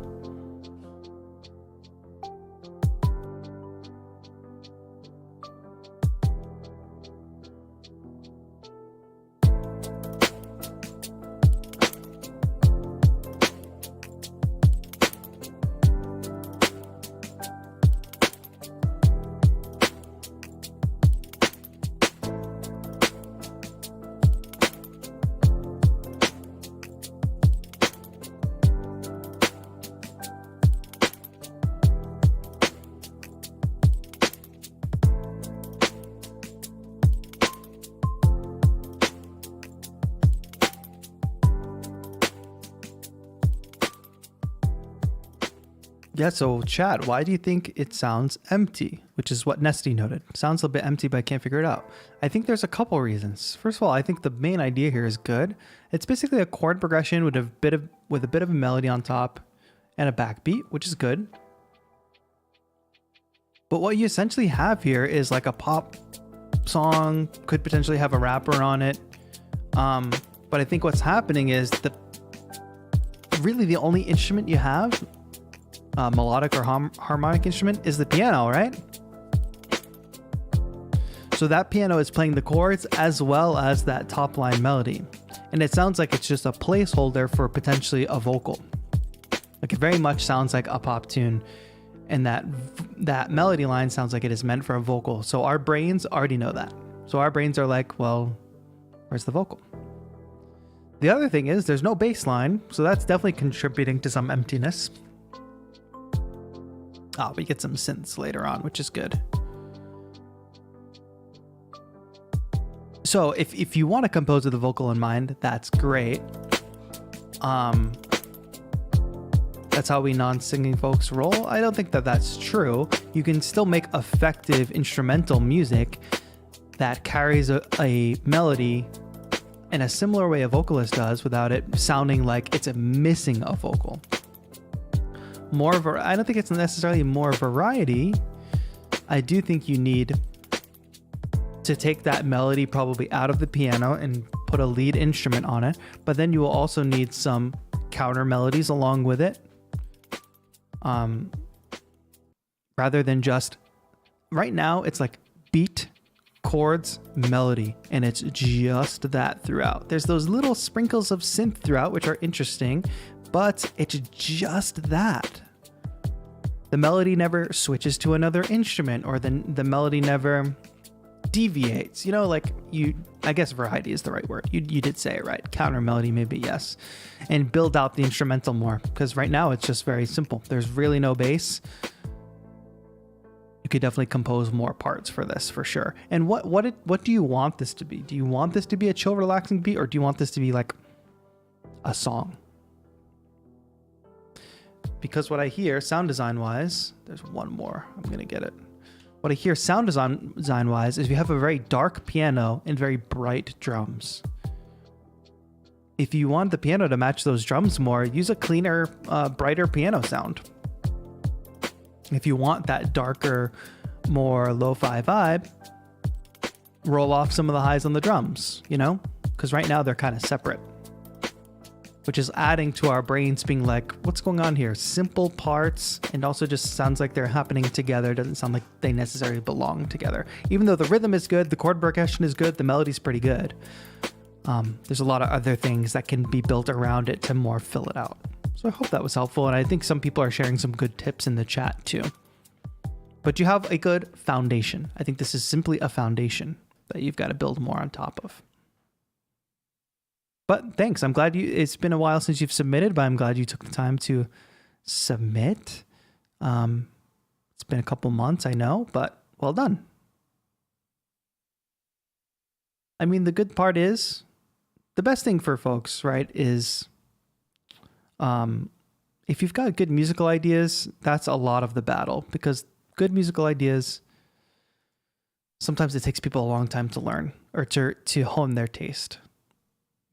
S1: Yeah, so chat, why do you think it sounds empty? Which is what Nesty noted. Sounds a bit empty, but I can't figure it out. I think there's a couple reasons. First of all, I think the main idea here is good. It's basically a chord progression with a bit of a melody on top and a backbeat, which is good. But what you essentially have here is like a pop song, could potentially have a rapper on it. But I think what's happening is really the only instrument you have, melodic or harmonic instrument, is the piano, right? So that piano is playing the chords as well as that top line melody. And it sounds like it's just a placeholder for potentially a vocal. Like it very much sounds like a pop tune, and that melody line sounds like it is meant for a vocal. So our brains already know that. So our brains are like, well, where's the vocal? The other thing is there's no bass line, so that's definitely contributing to some emptiness. Oh, we get some synths later on, which is good. So if you want to compose with a vocal in mind, that's great. That's how we non-singing folks roll. I don't think that that's true. You can still make effective instrumental music that carries a melody in a similar way a vocalist does without it sounding like it's missing a vocal. I don't think it's necessarily more variety. I do think you need to take that melody probably out of the piano and put a lead instrument on it, but then you will also need some counter melodies along with it. Rather than just, right now it's like beat, chords, melody, and it's just that throughout. There's those little sprinkles of synth throughout, which are interesting, but it's just that. The melody never switches to another instrument, or the melody never deviates. You know, like I guess variety is the right word. You did say it right. Counter melody, maybe, yes. And build out the instrumental more, because right now it's just very simple. There's really no bass. You could definitely compose more parts for this, for sure. And what do you want this to be? Do you want this to be a chill, relaxing beat, or do you want this to be like a song? Because what I hear sound design wise, there's one more. I'm going to get it. What I hear sound design wise is we have a very dark piano and very bright drums. If you want the piano to match those drums more, use a cleaner, brighter piano sound. If you want that darker, more lo-fi vibe, roll off some of the highs on the drums, you know? Because right now they're kind of separate, which is adding to our brains being like, what's going on here? Simple parts, and also just sounds like they're happening together. Doesn't sound like they necessarily belong together. Even though the rhythm is good, the chord progression is good, the melody's pretty good. there's a lot of other things that can be built around it to more fill it out. So I hope that was helpful. And I think some people are sharing some good tips in the chat too. But you have a good foundation. I think this is simply a foundation that you've got to build more on top of. But thanks. I'm glad it's been a while since you've submitted, but I'm glad you took the time to submit. It's been a couple months, I know, but well done. I mean, the good part is, the best thing for folks, right, is if you've got good musical ideas, that's a lot of the battle, because good musical ideas, sometimes it takes people a long time to learn or to hone their taste.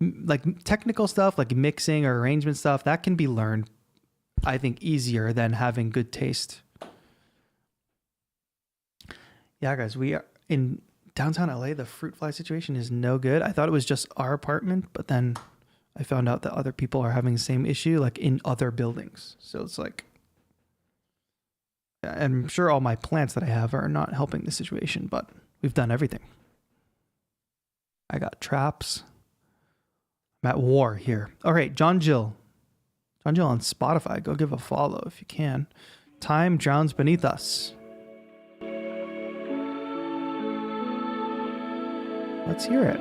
S1: Like technical stuff, like mixing or arrangement stuff, that can be learned, I think, easier than having good taste. Yeah, guys, we are in downtown LA. The fruit fly situation is no good. I thought it was just our apartment, but then I found out that other people are having the same issue, like in other buildings. So it's like, I'm sure all my plants that I have are not helping the situation, but we've done everything. I got traps. I'm at war here. All right, John Jill on Spotify. Go give a follow if you can. Time drowns beneath us. Let's hear it.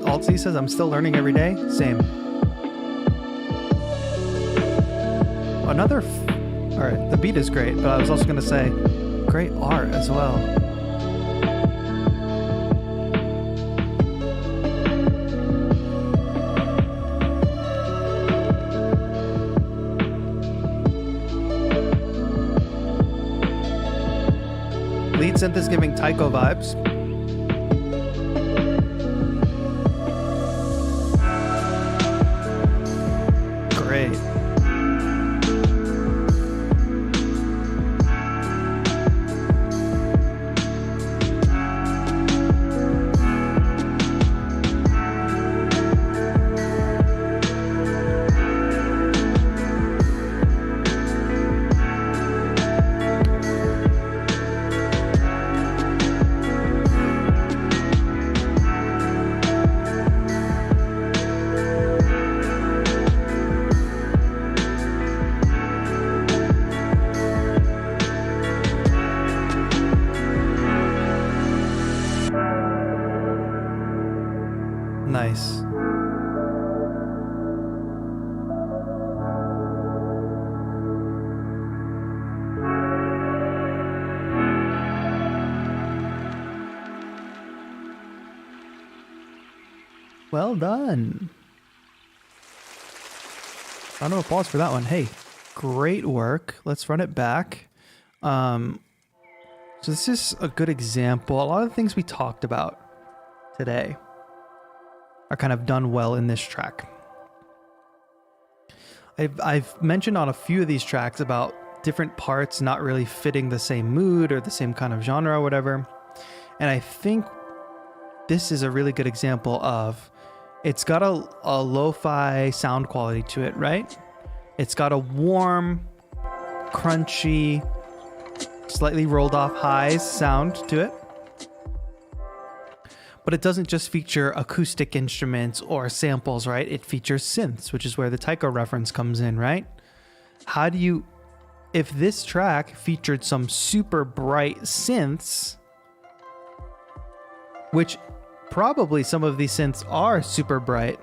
S1: Alt-Z says, I'm still learning every day. Same. All right, the beat is great, but I was also going to say, great art as well. Lead synth is giving Taiko vibes. Great. Nice. Well done. Round of applause for that one. Hey, great work. Let's run it back. So this is a good example. A lot of the things we talked about today are kind of done well in this track. I've mentioned on a few of these tracks about different parts not really fitting the same mood or the same kind of genre or whatever. And I think this is a really good example of, it's got a lo-fi sound quality to it, right? It's got a warm, crunchy, slightly rolled off highs sound to it. But it doesn't just feature acoustic instruments or samples, right? It features synths, which is where the Taiko reference comes in, right? How do you, if this track featured some super bright synths, which probably some of these synths are super bright.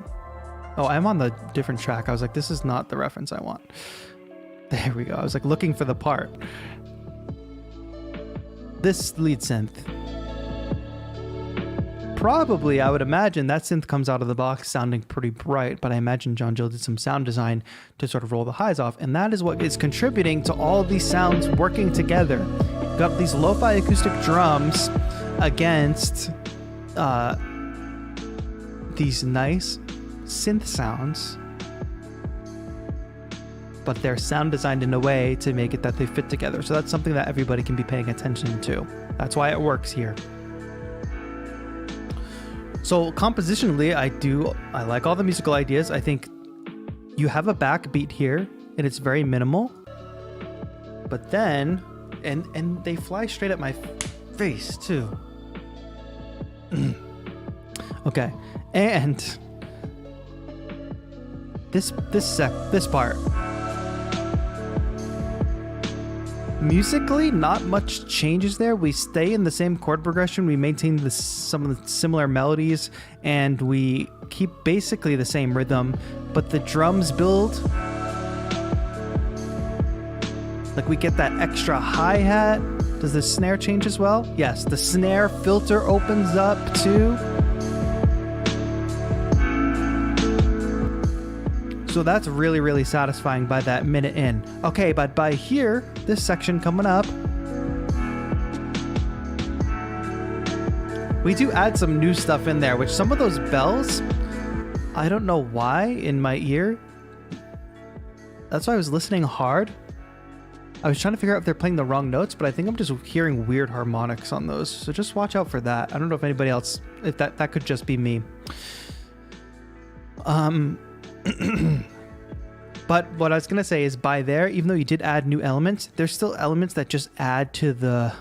S1: Oh, I'm on the different track. I was like, this is not the reference I want. There we go. I was like looking for the part. This lead synth. Probably, I would imagine that synth comes out of the box sounding pretty bright, but I imagine John Jill did some sound design to sort of roll the highs off, and that is what is contributing to all of these sounds working together. You've got these lo-fi acoustic drums against these nice synth sounds, but they're sound designed in a way to make it that they fit together. So that's something that everybody can be paying attention to. That's why it works here. So compositionally, I like all the musical ideas. I think you have a backbeat here, and it's very minimal. But then, and they fly straight at my face too. Okay, and this part. Musically, not much changes there. We stay in the same chord progression. We maintain some of the similar melodies, and we keep basically the same rhythm, but the drums build. Like we get that extra hi-hat. Does the snare change as well? Yes, the snare filter opens up too. So that's really, really satisfying by that minute in. Okay, but by here, this section coming up, we do add some new stuff in there, which some of those bells, I don't know why in my ear. That's why I was listening hard. I was trying to figure out if they're playing the wrong notes, but I think I'm just hearing weird harmonics on those. So just watch out for that. I don't know if anybody else, if that could just be me. But what I was going to say is by there, even though you did add new elements, there's still elements that just add to the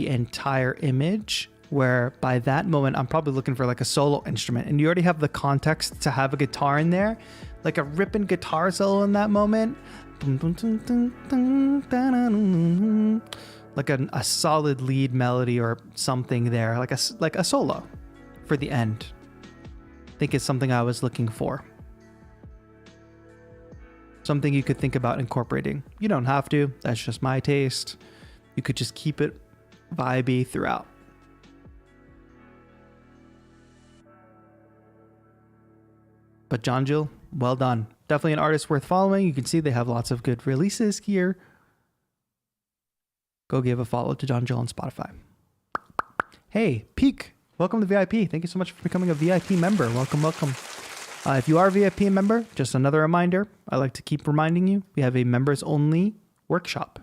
S1: entire image, where by that moment, I'm probably looking for like a solo instrument, and you already have the context to have a guitar in there, like a ripping guitar solo in that moment. Like a solid lead melody or something there, like a solo for the end. I think it's something I was looking for. Something you could think about incorporating. You don't have to. That's just my taste. You could just keep it vibey throughout. But John Jill, well done. Definitely an artist worth following. You can see they have lots of good releases here. Go give a follow to John Jill on Spotify. Hey, Peak. Welcome to VIP. Thank you so much for becoming a VIP member. Welcome, welcome. If you are a VIP member, just another reminder. I like to keep reminding you, we have a members only workshop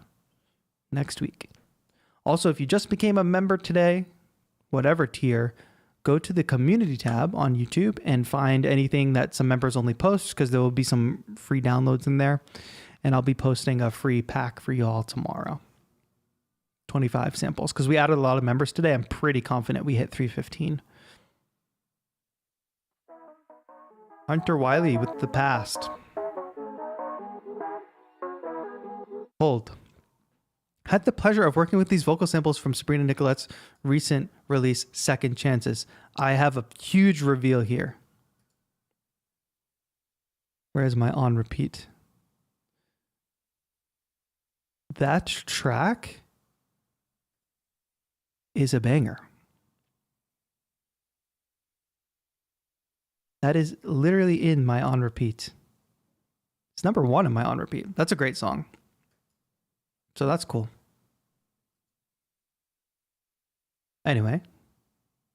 S1: next week. Also, if you just became a member today, whatever tier, go to the community tab on YouTube and find anything that some members only post, because there will be some free downloads in there. And I'll be posting a free pack for you all tomorrow. 25 samples, because we added a lot of members today. I'm pretty confident we hit 315. Hunter Wiley with The Past. Hold. Had the pleasure of working with these vocal samples from Sabrina Nicolette's recent release, Second Chances. I have a huge reveal here. Where is my on repeat? That track is a banger. That is literally in my on repeat. It's number 1 in my on repeat. That's a great song. So that's cool. Anyway,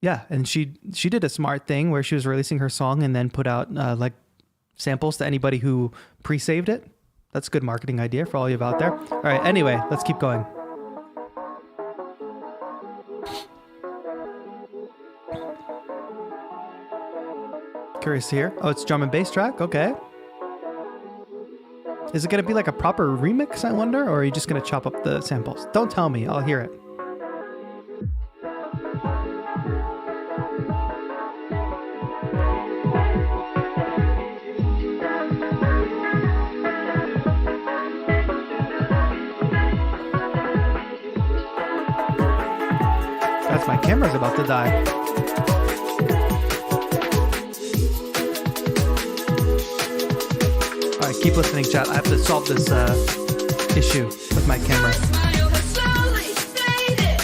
S1: yeah, and she did a smart thing where she was releasing her song and then put out like samples to anybody who pre-saved it. That's a good marketing idea for all you out there. All right, anyway, let's keep going. Curious to hear. Oh, it's drum and bass track. Okay. Is it going to be like a proper remix, I wonder? Or are you just going to chop up the samples? Don't tell me. I'll hear it. That's my camera's about to die. Keep listening, chat. I have to solve this issue with my camera.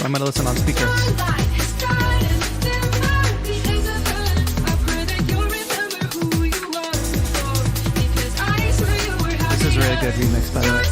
S1: I'm going to listen on speakers. This is a really good remix, by the way.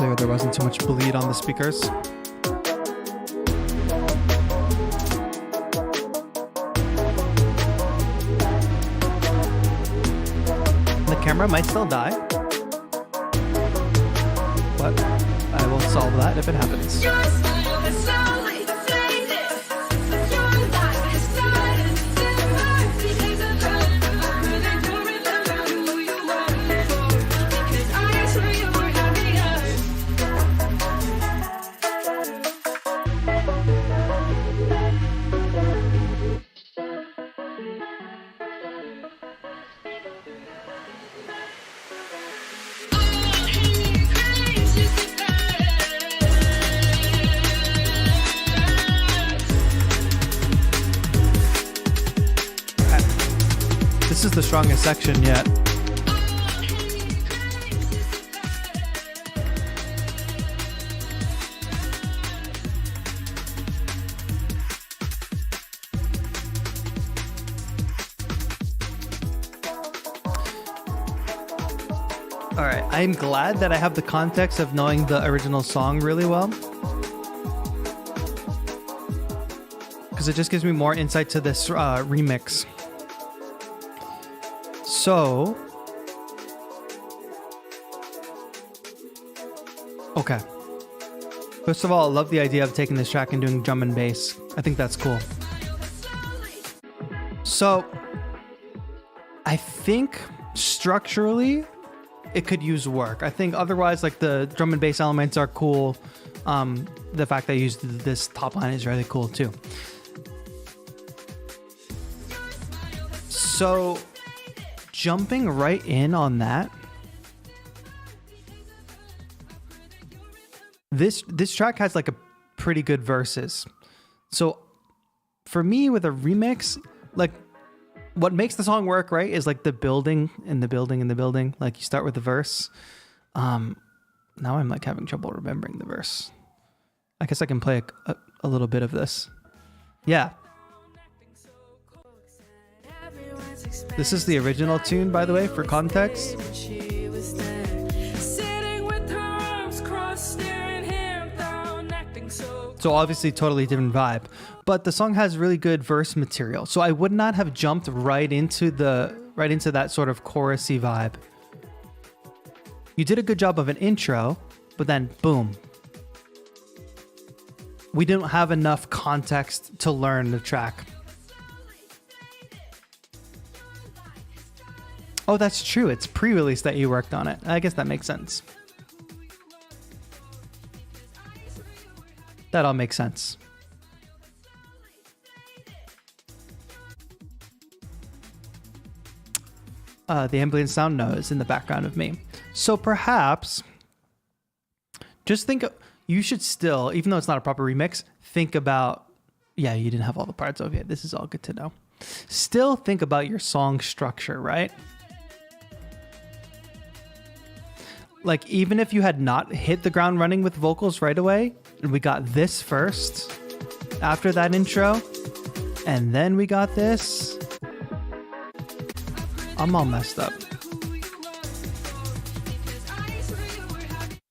S1: clear there wasn't too much bleed on the speakers. The camera might still die, but I will solve that if it happens. This is the strongest section yet. All right, I'm glad that I have the context of knowing the original song really well, because it just gives me more insight to this remix. So, okay. First of all, I love the idea of taking this track and doing drum and bass. I think that's cool. So, I think structurally, it could use work. I think otherwise, like the drum and bass elements are cool. The fact that I used this top line is really cool too. So, jumping right in on that, this track has like a pretty good verses. So for me with a remix, like what makes the song work, right, is like the building and the building and the building. Like you start with the verse. Now I'm like having trouble remembering the verse. I guess I can play a little bit of this. Yeah. This is the original tune, by the way, for context. So obviously totally different vibe, but the song has really good verse material. So I would not have jumped right into that sort of chorusy vibe. You did a good job of an intro, but then boom. We didn't have enough context to learn the track. Oh, that's true. It's pre-release that you worked on it. I guess that makes sense. That all makes sense. The ambient sound is in the background of me. So perhaps just think, you should still, even though it's not a proper remix, think about, yeah, you didn't have all the parts. Okay, this is all good to know. Still think about your song structure, right? Like, even if you had not hit the ground running with vocals right away, and we got this first, after that intro, and then we got this, I'm all messed up. I'm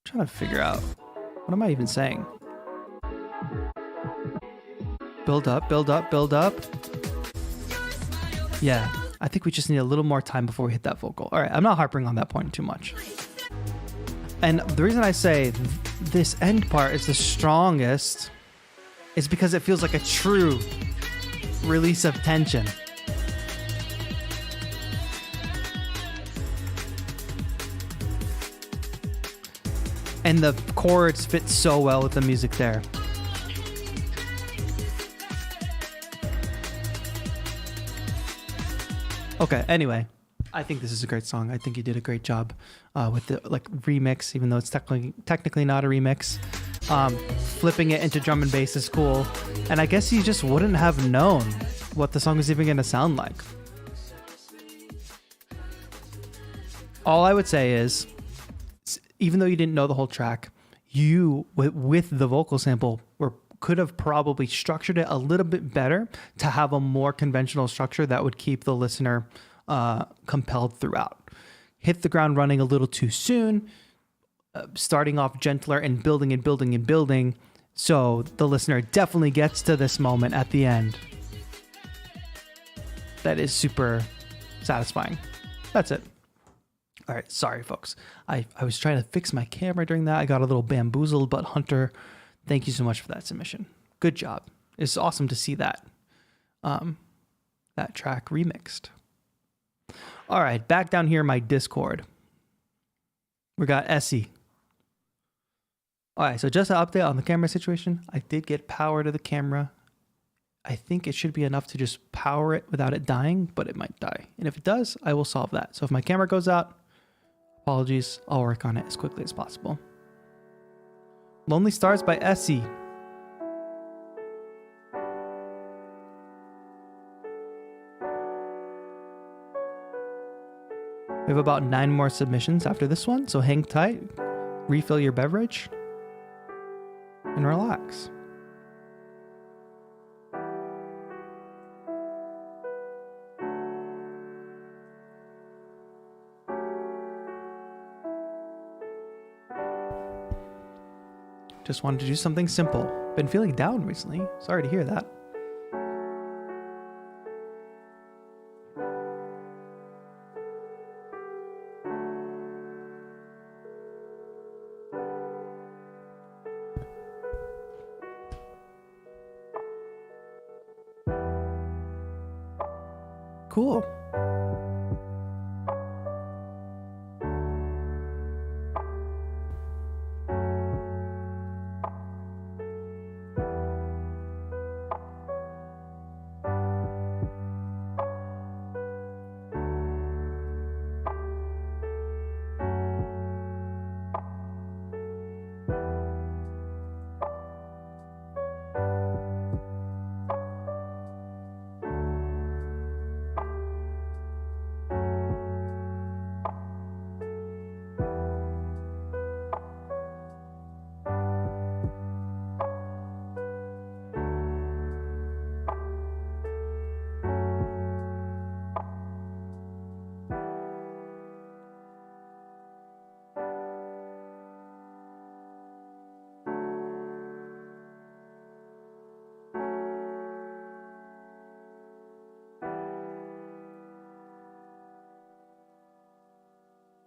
S1: trying to figure out, what am I even saying? Build up, build up, build up. Yeah, I think we just need a little more time before we hit that vocal. All right, I'm not harping on that point too much. And the reason I say this end part is the strongest is because it feels like a true release of tension. And the chords fit so well with the music there. Okay, anyway, I think this is a great song. I think you did a great job with the remix, even though it's technically not a remix. Flipping it into drum and bass is cool. And I guess you just wouldn't have known what the song was even going to sound like. All I would say is, even though you didn't know the whole track, you, with the vocal sample, could have probably structured it a little bit better to have a more conventional structure that would keep the listener compelled throughout. Hit the ground running a little too soon. starting off gentler and building and building and building, so the listener definitely gets to this moment at the end. That is super satisfying. That's it. All right, sorry folks. I was trying to fix my camera during that. I got a little bamboozled, but Hunter, thank you so much for that submission. Good job. It's awesome to see that that track remixed. All right, back down here in my Discord. We got Essie. All right, so just an update on the camera situation. I did get power to the camera. I think it should be enough to just power it without it dying, but it might die. And if it does, I will solve that. So if my camera goes out, apologies, I'll work on it as quickly as possible. Lonely Stars by Essie. We have about 9 more submissions after this one, so hang tight, refill your beverage, and relax. Just wanted to do something simple. Been feeling down recently. Sorry to hear that. Cool.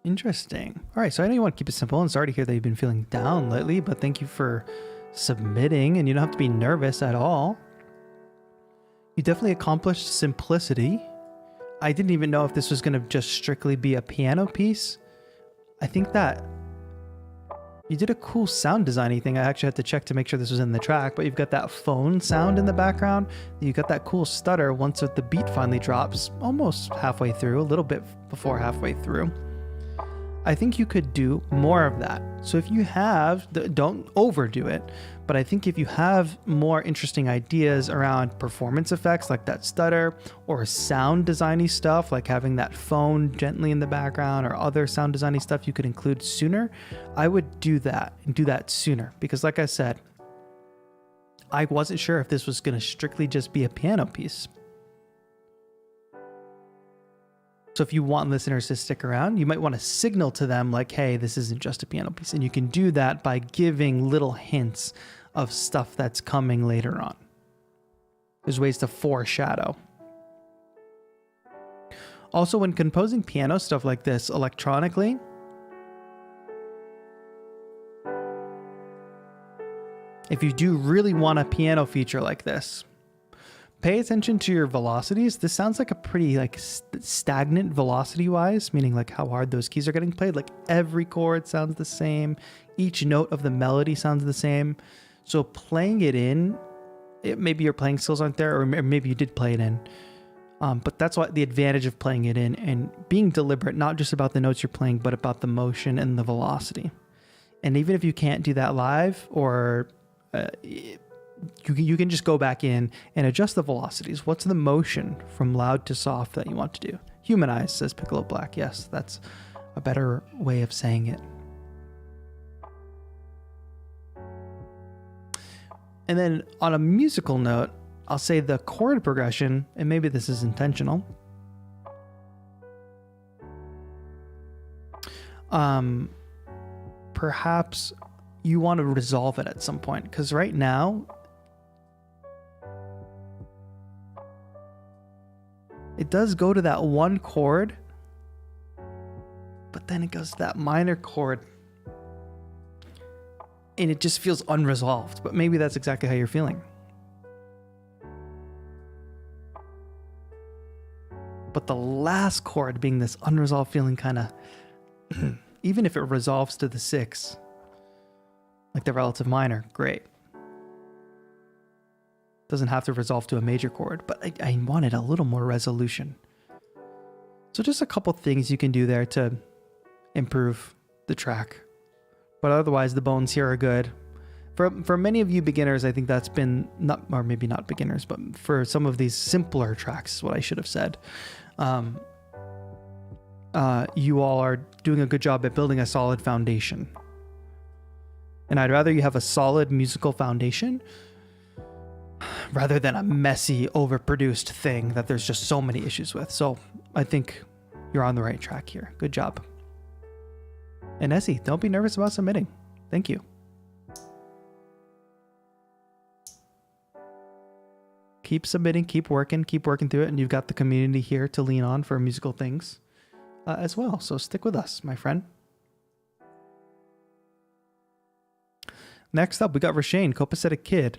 S1: Interesting. All right, so I know you want to keep it simple, and sorry to hear that you've been feeling down lately, but thank you for submitting, and you don't have to be nervous at all. You definitely accomplished simplicity. I didn't even know if this was going to just strictly be a piano piece. I think that you did a cool sound designy thing. I actually had to check to make sure this was in the track, but you've got that phone sound in the background. You got that cool stutter once the beat finally drops, almost halfway through, a little bit before halfway through. I think you could do more of that. So if you have, don't overdo it, but I think if you have more interesting ideas around performance effects like that stutter, or sound designy stuff like having that phone gently in the background, or other sound designy stuff you could include sooner, I would do that and do that sooner. Because like I said, I wasn't sure if this was going to strictly just be a piano piece. So if you want listeners to stick around, you might want to signal to them like, hey, this isn't just a piano piece. And you can do that by giving little hints of stuff that's coming later on. There's ways to foreshadow. Also, when composing piano stuff like this electronically, if you do really want a piano feature like this, pay attention to your velocities. This sounds like a pretty stagnant velocity wise, meaning like how hard those keys are getting played. Like every chord sounds the same. Each note of the melody sounds the same. So playing it in, maybe your playing skills aren't there, or maybe you did play it in. But that's what the advantage of playing it in and being deliberate, not just about the notes you're playing, but about the motion and the velocity. And even if you can't do that live, or you can just go back in and adjust the velocities. What's the motion from loud to soft that you want to do? Humanize, says Piccolo Black. Yes, that's a better way of saying it. And then on a musical note, I'll say the chord progression, and maybe this is intentional. perhaps you want to resolve it at some point, because right now it does go to that one chord, but then it goes to that minor chord and it just feels unresolved. But maybe that's exactly how you're feeling. But the last chord being this unresolved feeling, kind of, even if it resolves to the 6, like the relative minor, great. Doesn't have to resolve to a major chord, but I wanted a little more resolution. So just a couple things you can do there to improve the track. But otherwise, the bones here are good. For many of you beginners, I think that's been, not, or maybe not beginners, but for some of these simpler tracks is what I should have said. You all are doing a good job at building a solid foundation. And I'd rather you have a solid musical foundation rather than a messy, overproduced thing that there's just so many issues with. So I think you're on the right track here. Good job. And Essie, don't be nervous about submitting. Thank you. Keep submitting, keep working through it. And you've got the community here to lean on for musical things as well. So stick with us, my friend. Next up, we got Rasheen, Copacetic Kid.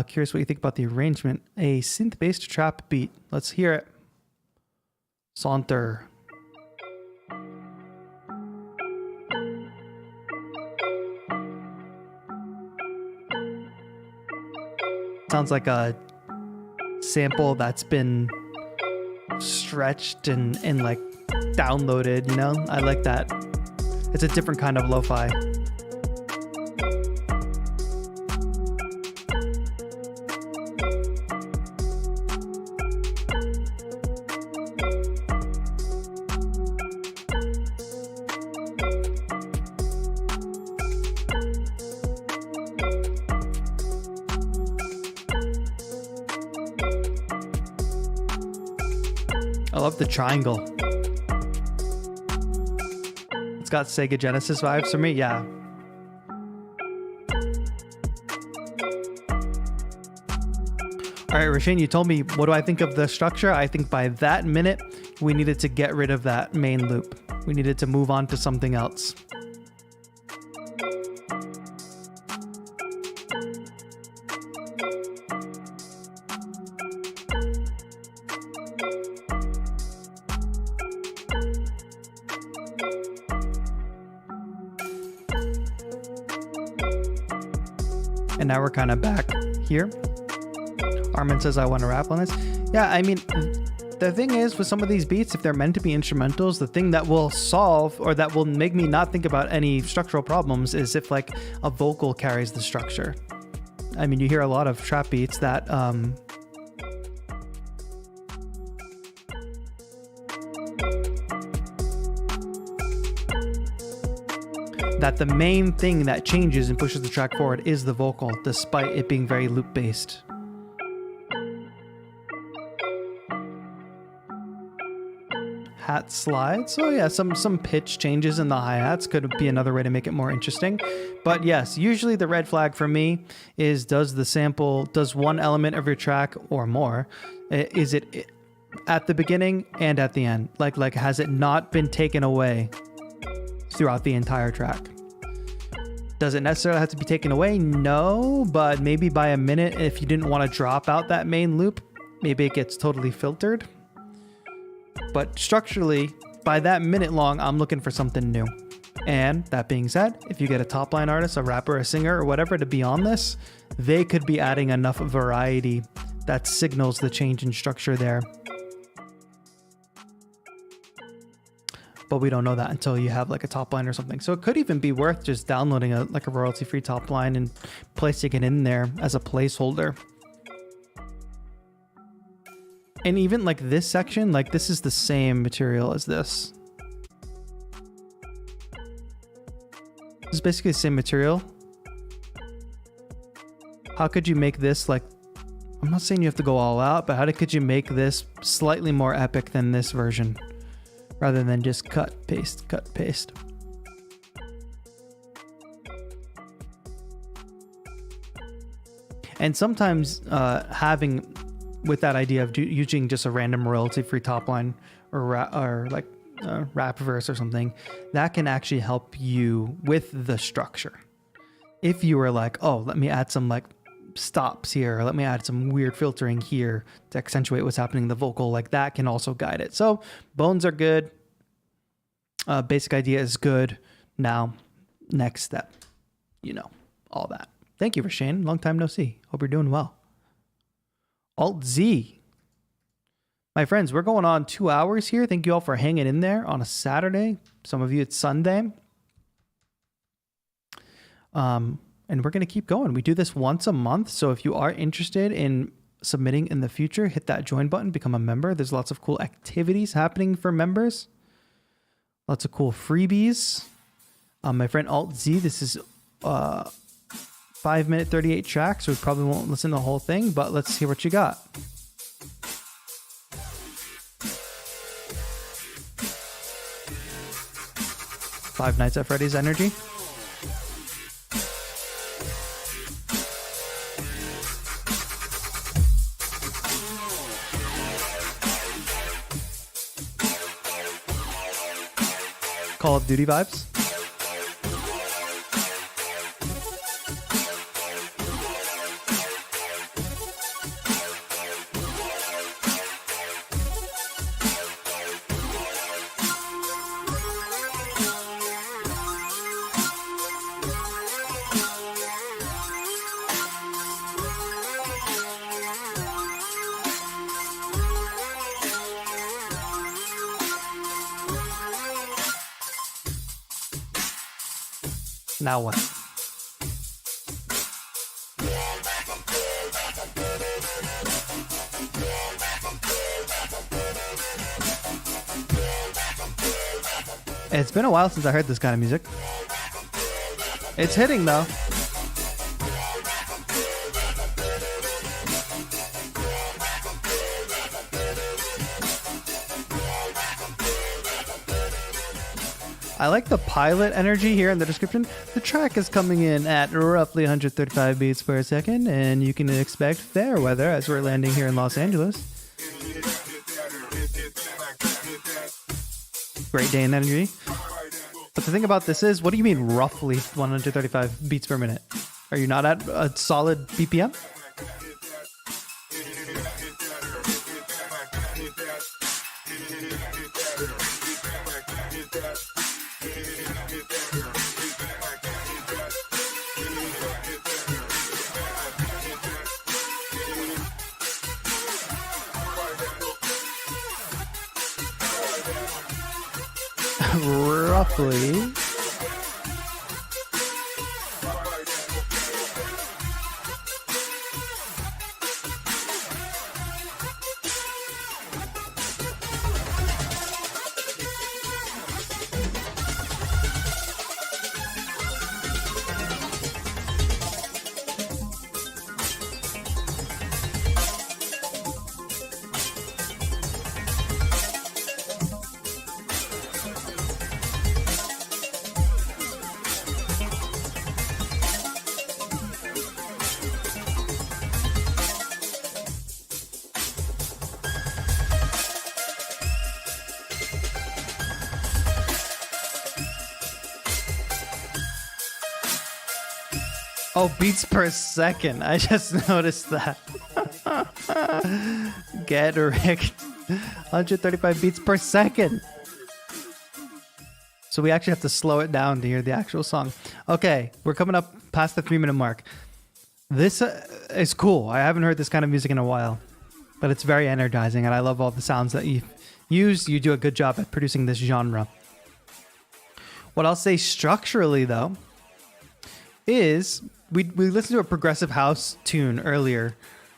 S1: Curious what you think about the arrangement. A synth-based trap beat. Let's hear it. Saunter. Sounds like a sample that's been stretched and like downloaded, you know? I like that. It's a different kind of lo-fi. I love the triangle. It's got Sega Genesis vibes for me, yeah. All right, Rasheen, you told me, what do I think of the structure? I think by that minute, we needed to get rid of that main loop. We needed to move on to something else. And now we're kind of back here. Armin says, I want to rap on this. Yeah, I mean, the thing is, with some of these beats, if they're meant to be instrumentals, the thing that will solve or that will make me not think about any structural problems is if like a vocal carries the structure. I mean, you hear a lot of trap beats that that the main thing that changes and pushes the track forward is the vocal, despite it being very loop-based. Hat slides. So yeah, some pitch changes in the hi-hats could be another way to make it more interesting. But yes, usually the red flag for me is, does one element of your track or more, is it at the beginning and at the end? Like has it not been taken away throughout the entire track? Does it necessarily have to be taken away? No, but maybe by a minute, if you didn't want to drop out that main loop, maybe it gets totally filtered. But structurally, by that minute long, I'm looking for something new. And that being said, if you get a top line artist, a rapper, a singer, or whatever to be on this, they could be adding enough variety that signals the change in structure there. But we don't know that until you have like a top line or something. So it could even be worth just downloading a royalty-free top line and placing it in there as a placeholder. And even like this section, like this is the same material as this. This is basically the same material. How could you make this like, I'm not saying you have to go all out, but how could you make this slightly more epic than this version? Rather than just cut, paste, cut, paste. And sometimes having with that idea of using just a random royalty-free top line or rap verse or something, that can actually help you with the structure. If you were like, oh, let me add some like stops here, or let me add some weird filtering here to accentuate what's happening in the vocal, like that can also guide it. So bones are good. Basic idea is good. Now, next step, all that. Thank you, Rasheen. Long time no see. Hope you're doing well. Alt Z. My friends, we're going on 2 hours here. Thank you all for hanging in there on a Saturday. Some of you, it's Sunday. And we're going to keep going. We do this once a month. So if you are interested in submitting in the future, hit that join button, become a member. There's lots of cool activities happening for members. Lots of cool freebies. My friend Alt Z, this is 5 minute 38 tracks. So we probably won't listen to the whole thing, but let's hear what you got. Five Nights at Freddy's energy. Call of Duty vibes. Now what? It's been a while since I heard this kind of music. It's hitting though. I like the pilot energy here in the description. The track is coming in at roughly 135 beats per second, and you can expect fair weather as we're landing here in Los Angeles. Great day in energy. But the thing about this is, what do you mean roughly 135 beats per minute? Are you not at a solid BPM? Roughly. Oh, beats per second. I just noticed that. Get wrecked. 135 beats per second. So we actually have to slow it down to hear the actual song. Okay, we're coming up past the 3-minute mark. This is cool. I haven't heard this kind of music in a while, but it's very energizing, and I love all the sounds that you've used. You do a good job at producing this genre. What I'll say structurally, though, is we listened to a progressive house tune earlier,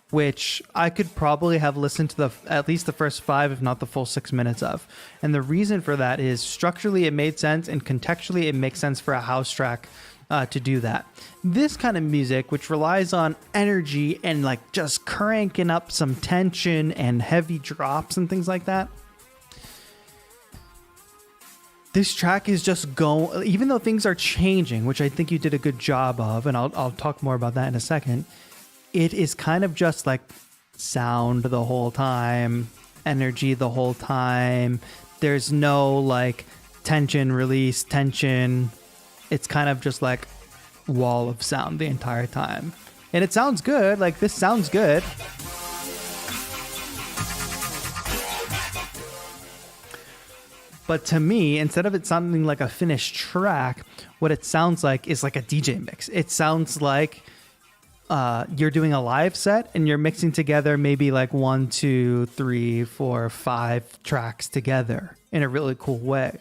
S1: which I could probably have listened to at least the first 5, if not the full 6 minutes of. And the reason for that is structurally it made sense, and contextually it makes sense for a house track to do that. This kind of music, which relies on energy and like just cranking up some tension and heavy drops and things like that, this track is just going, even though things are changing, which I think you did a good job of, and I'll talk more about that in a second. it is kind of just like sound the whole time, energy the whole time. There's no like tension, release, tension. It's kind of just like wall of sound the entire time. And it sounds good. Like, this sounds good. But to me, instead of it sounding like a finished track, what it sounds like is like a DJ mix. It sounds like you're doing a live set and you're mixing together maybe like 1, 2, 3, 4, 5 tracks together in a really cool way.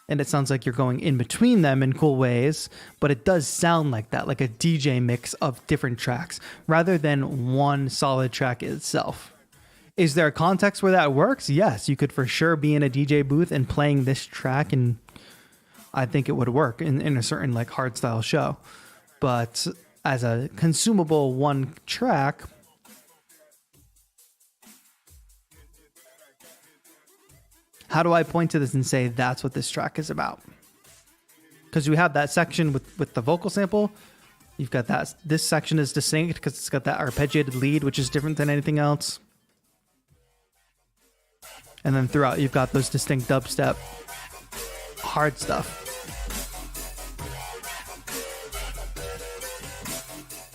S1: And it sounds like you're going in between them in cool ways, but it does sound like that, like a DJ mix of different tracks rather than one solid track itself. Is there a context where that works? Yes, you could for sure be in a DJ booth and playing this track, and I think it would work in a certain like hardstyle show. But as a consumable one track, how do I point to this and say that's what this track is about? Because we have that section with the vocal sample. You've got that. This section is distinct because it's got that arpeggiated lead, which is different than anything else. And then throughout, you've got those distinct dubstep, hard stuff.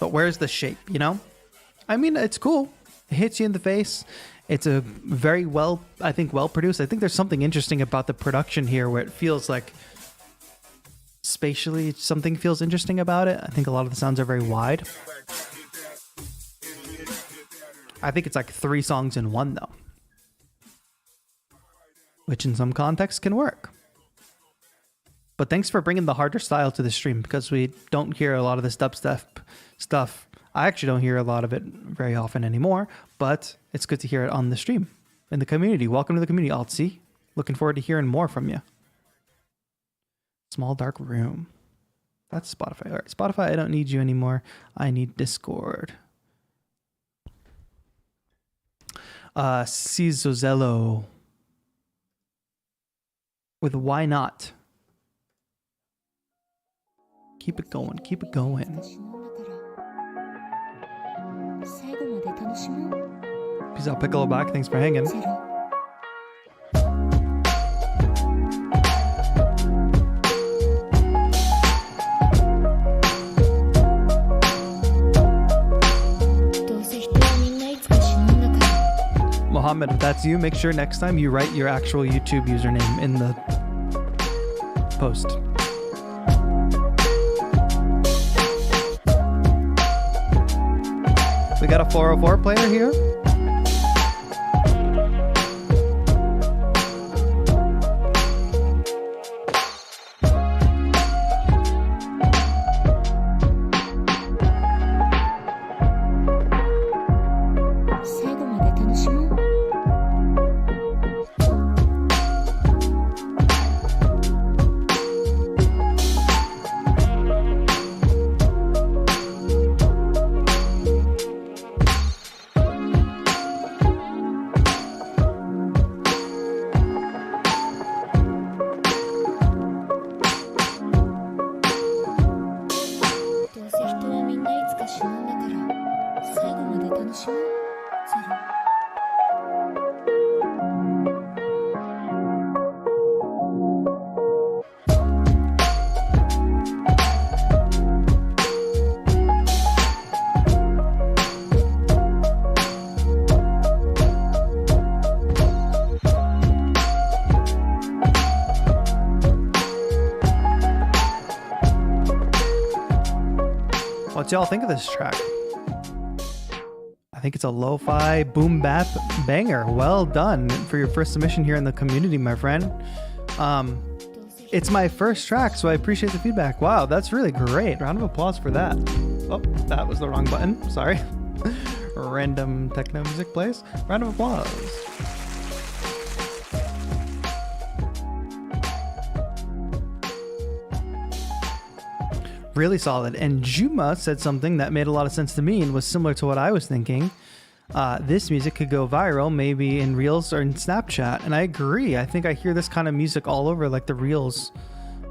S1: But where's the shape, you know? I mean, it's cool. It hits you in the face. It's a very well produced. I think there's something interesting about the production here where it feels like spatially something feels interesting about it. I think a lot of the sounds are very wide. I think it's like 3 songs in one though, which in some contexts can work. But thanks for bringing the harder style to the stream because we don't hear a lot of this dubstep stuff. I actually don't hear a lot of it very often anymore, but it's good to hear it on the stream in the community. Welcome to the community, Altzy. Looking forward to hearing more from you. Small dark room. That's Spotify. All right, Spotify, I don't need you anymore. I need Discord. Zozello with Why Not. Keep it going. Keep it going. Peace out, Piccolo Black. Thanks for hanging. Mohammed, if that's you, make sure next time you write your actual YouTube username in the post. We got a 404 player here. What y'all think of this track? I think it's a lo-fi boom bap banger. Well done for your first submission here in the community, my friend. It's my first track, so I appreciate the feedback. Wow, that's really great. Round of applause for that. Oh, that was the wrong button. Sorry. Random techno music plays. Round of applause. Really solid. And Juma said something that made a lot of sense to me and was similar to what I was thinking. This music could go viral, maybe in Reels or in Snapchat. And I agree. I think I hear this kind of music all over, like the Reels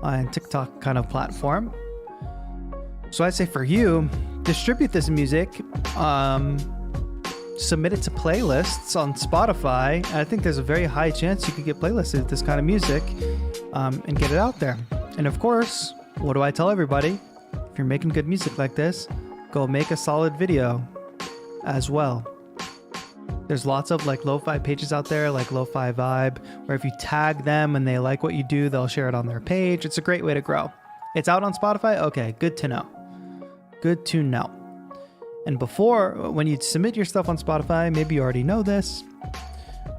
S1: and TikTok kind of platform. So I'd say for you, distribute this music, submit it to playlists on Spotify. I think there's a very high chance you could get playlisted with this kind of music, and get it out there. And of course, what do I tell everybody? If you're making good music like this, go make a solid video as well. There's lots of like lo-fi pages out there, like Lo-Fi Vibe, where if you tag them and they like what you do, they'll share it on their page. It's a great way to grow. It's out on Spotify? Okay, good to know. Good to know. And before, when you submit your stuff on Spotify, maybe you already know this,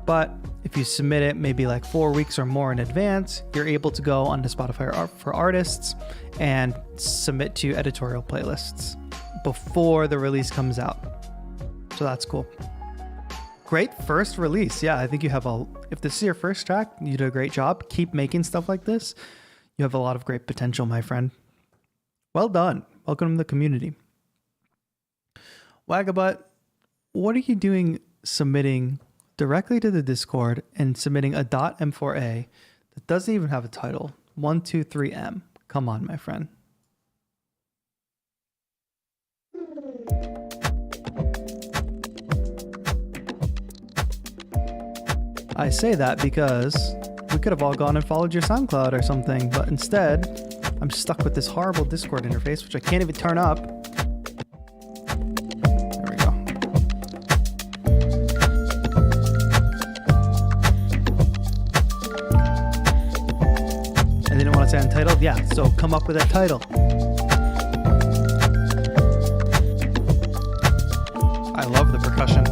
S1: but if you submit it maybe like 4 weeks or more in advance, you're able to go onto Spotify for Artists and submit to editorial playlists before the release comes out. So that's cool. Great first release. Yeah, I think you have if this is your first track, you did a great job. Keep making stuff like this. You have a lot of great potential, my friend. Well done. Welcome to the community. Wagabat, what are you doing submitting directly to the Discord and submitting a .m4a that doesn't even have a title? 123m. Come on, my friend. I say that because we could have all gone and followed your SoundCloud or something, but instead, I'm stuck with this horrible Discord interface, which I can't even turn up. There we go. I didn't want to say untitled. Yeah, so come up with a title. I love the percussion.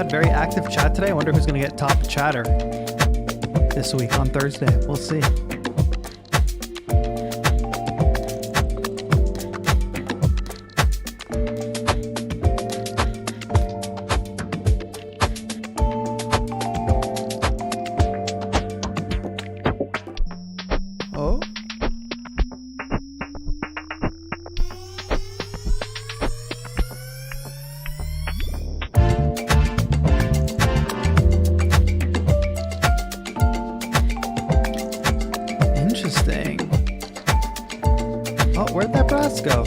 S1: Very active chat today. I wonder who's going to get top chatter this week on Thursday. We'll see. Oh. Where'd that brass go?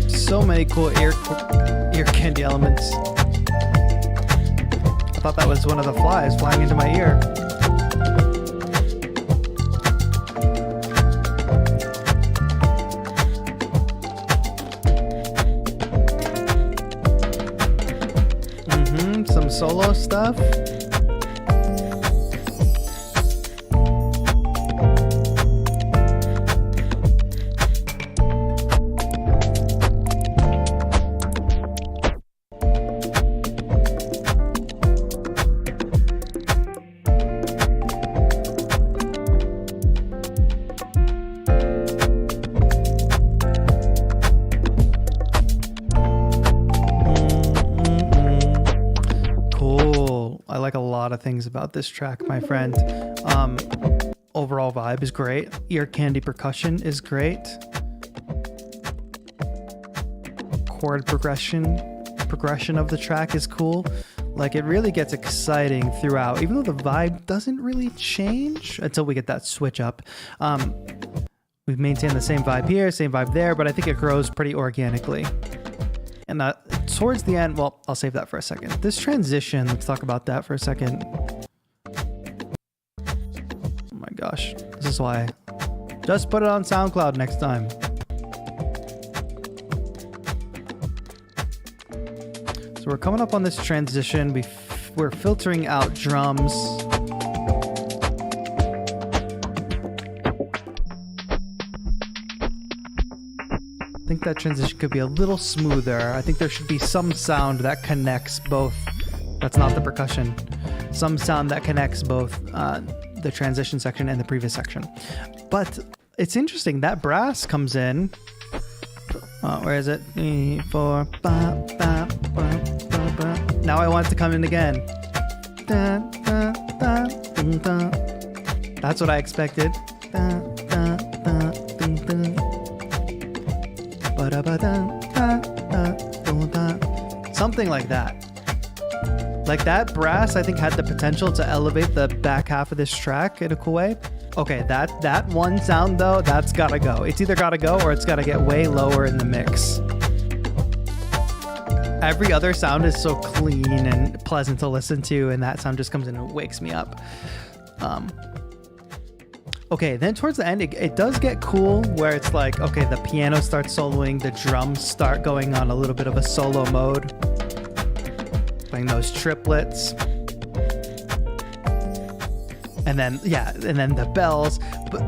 S1: So many cool ear candy elements. I thought that was one of the flies flying into my ear. Solo stuff. Of things about this track, my friend. Overall vibe is great. Ear candy percussion is great. Chord progression of the track is cool. Like, it really gets exciting throughout, even though the vibe doesn't really change until we get that switch up. We've maintained the same vibe here, same vibe there, but I think it grows pretty organically. And towards the end, well, I'll save that for a second. This transition, let's talk about that for a second. Oh my gosh. This is why. Just put it on SoundCloud next time. So we're coming up on this transition. We're filtering out drums. I think that transition could be a little smoother. I think there should be some sound that connects both. That's not the percussion. Some sound that connects both the transition section and the previous section. But it's interesting. That brass comes in. Where is it? 3, 4, 5, 5, 5, 5, 5. Now I want it to come in again. Dun, dun, dun, dun, dun. That's what I expected. Dun, dun, dun, dun, dun. Ba-da-ba-dun, dun, dun, dun, dun. Something like that. Like that brass, I think, had the potential to elevate the back half of this track in a cool way. Okay, that one sound though, that's gotta go. It's either gotta go or it's gotta get way lower in the mix. Every other sound is so clean and pleasant to listen to, and that sound just comes in and wakes me up. Okay, then towards the end, it does get cool where it's like, okay, the piano starts soloing, the drums start going on a little bit of a solo mode, playing those triplets. And then, yeah, and then the bells, but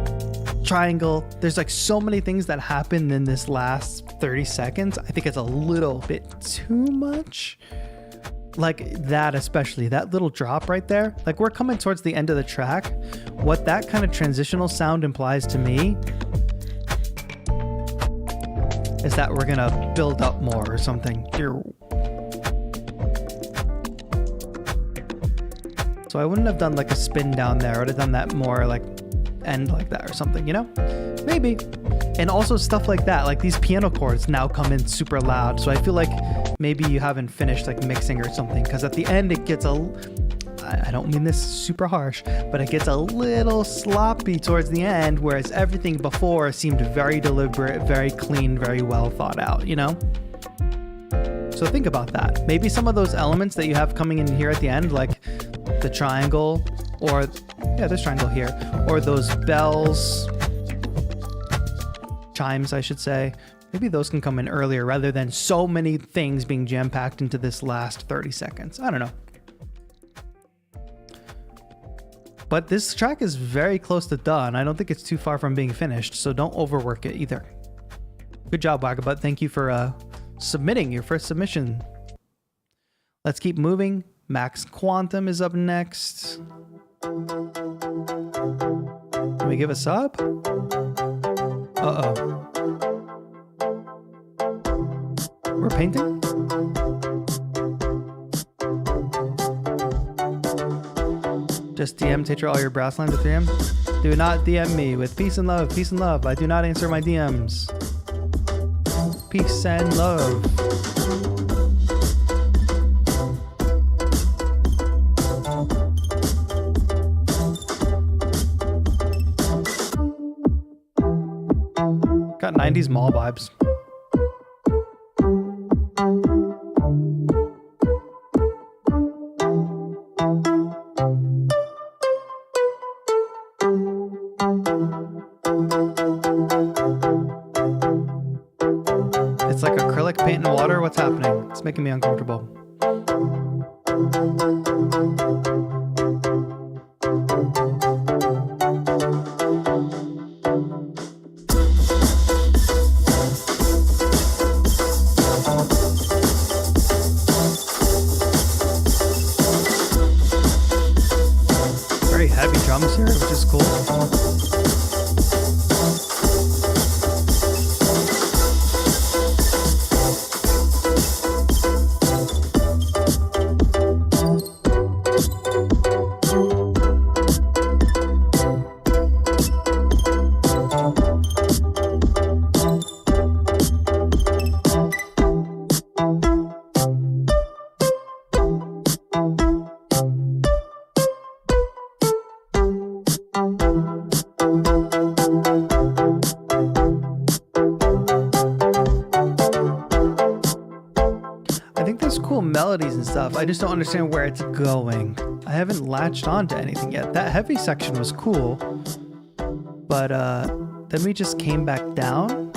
S1: triangle. There's like so many things that happen in this last 30 seconds. I think it's a little bit too much. Like that, especially that little drop right there. Like we're coming towards the end of the track. What that kind of transitional sound implies to me is that we're gonna build up more or something. So I wouldn't have done like a spin down there. I would have done that more like end like that or something, you know? Maybe. And also stuff like that, like these piano chords now come in super loud. So I feel like maybe you haven't finished like mixing or something, because at the end it gets I don't mean this super harsh, but it gets a little sloppy towards the end, whereas everything before seemed very deliberate, very clean, very well thought out, you know? So think about that. Maybe some of those elements that you have coming in here at the end, like the triangle, or this triangle here, or those bells, chimes, I should say. Maybe those can come in earlier rather than so many things being jam-packed into this last 30 seconds. I don't know. But this track is very close to done. I don't think it's too far from being finished, so don't overwork it either. Good job, Wagabat. Thank you for submitting your first submission. Let's keep moving. Max Quantum is up next. Can we give a sub? Uh-oh. We're painting? Just DM TAETRO all your brass lines with 3M. Do not DM me with peace and love, peace and love. I do not answer my DMs. Peace and love. Got 90s mall vibes. It's like acrylic paint in water. What's happening? It's making me uncomfortable. Very heavy drums here, which is cool. Melodies and stuff. I just don't understand where it's going. I haven't latched on to anything yet. That heavy section was cool, but then we just came back down.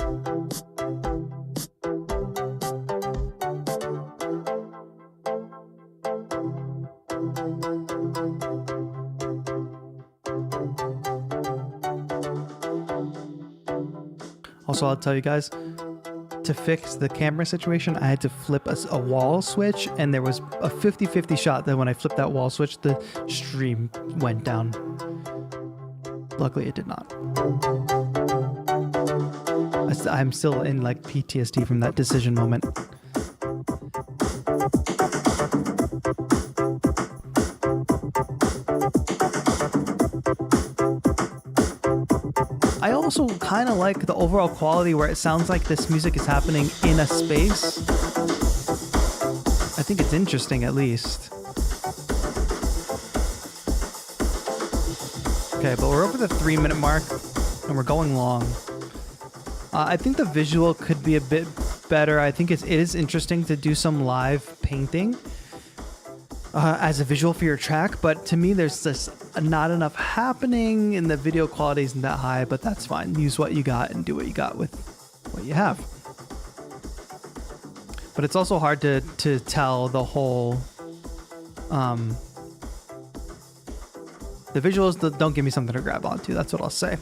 S1: Also, I'll tell you guys, to fix the camera situation, I had to flip a wall switch, and there was a 50-50 shot that when I flipped that wall switch, the stream went down. Luckily, it did not. I'm still in like PTSD from that decision moment. I also kind of like the overall quality where it sounds like this music is happening in a space. I think it's interesting, at least. Okay, but we're over the 3-minute mark and we're going long. I think the visual could be a bit better. I think it is interesting to do some live painting as a visual for your track, but to me there's just not enough happening and the video quality isn't that high, but that's fine. Use what you got and do what you got with what you have. But it's also hard to tell the whole the visuals don't give me something to grab onto. That's what I'll say.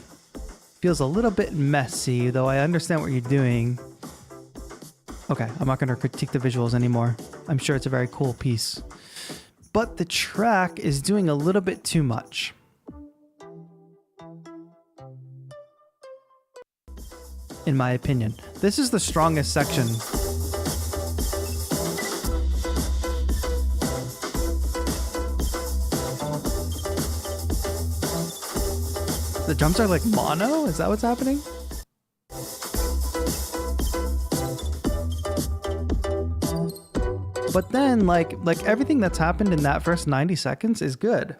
S1: Feels a little bit messy, though I understand what you're doing. Okay, I'm not going to critique the visuals anymore. I'm sure it's a very cool piece. But the track is doing a little bit too much. In my opinion. This is the strongest section. The drums are like mono? Is that what's happening? But then like everything that's happened in that first 90 seconds is good.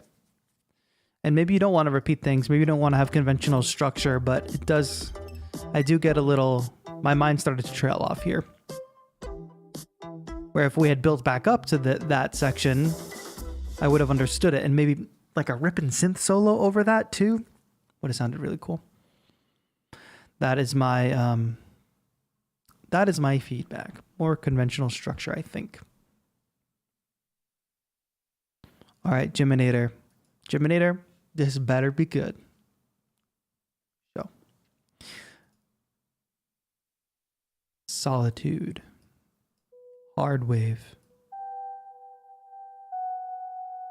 S1: And maybe you don't want to repeat things. Maybe you don't want to have conventional structure, but it does. I do get a little, my mind started to trail off here. Where if we had built back up to that section, I would have understood it. And maybe like a ripping synth solo over that too would have sounded really cool. That is my feedback. More conventional structure, I think. All right, Jiminator. Jiminator, this better be good. So. Solitude. Hard wave.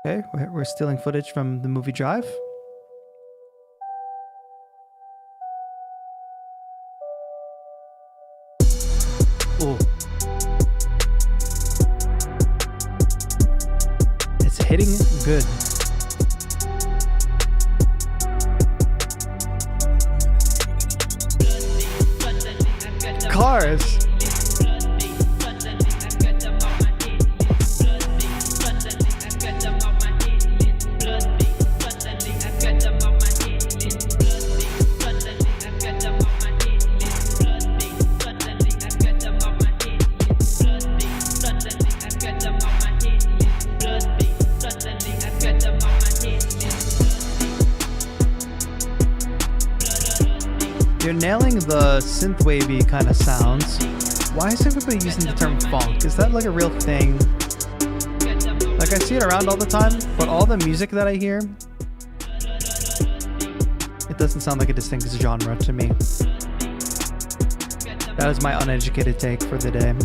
S1: Okay, we're stealing footage from the movie Drive. Ooh. It's hitting good. Cars. You're nailing the synth-wavy kind of sounds. Why is everybody using the term funk? Is that like a real thing? Like I see it around all the time, but all the music that I hear, it doesn't sound like a distinct genre to me. That is my uneducated take for the day.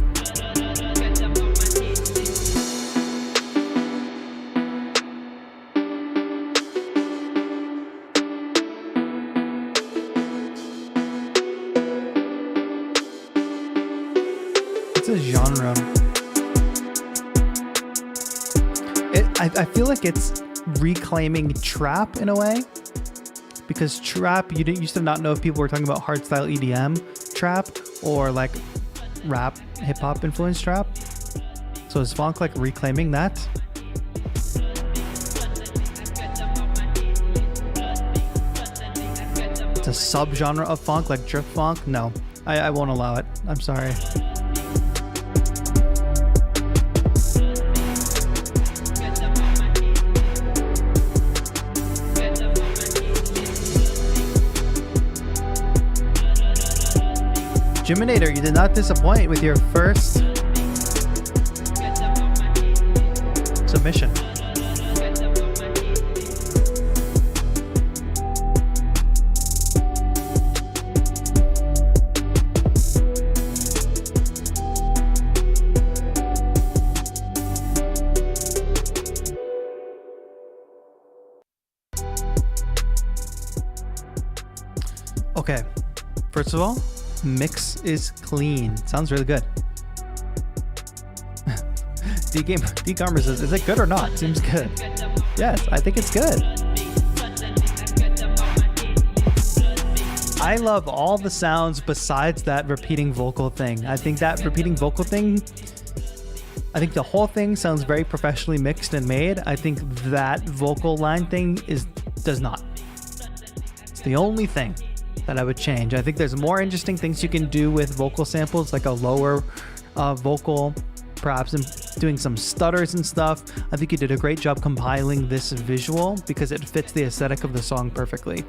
S1: A genre. I feel like it's reclaiming trap in a way, because trap, you used to not know if people were talking about hardstyle EDM trap or like rap hip hop influenced trap. So is funk like reclaiming that? It's a subgenre of funk, like drift funk? No, I won't allow it. I'm sorry. Jiminator, you did not disappoint with your first submission. Okay, first of all, mix is clean. Sounds really good. D-Gamer says, is it good or not? Seems good. Yes, I think it's good. I love all the sounds besides that repeating vocal thing. I think that repeating vocal thing, I think the whole thing sounds very professionally mixed and made. I think that vocal line thing does not. It's the only thing that I would change. I think there's more interesting things you can do with vocal samples, like a lower vocal, perhaps doing some stutters and stuff. I think you did a great job compiling this visual because it fits the aesthetic of the song perfectly.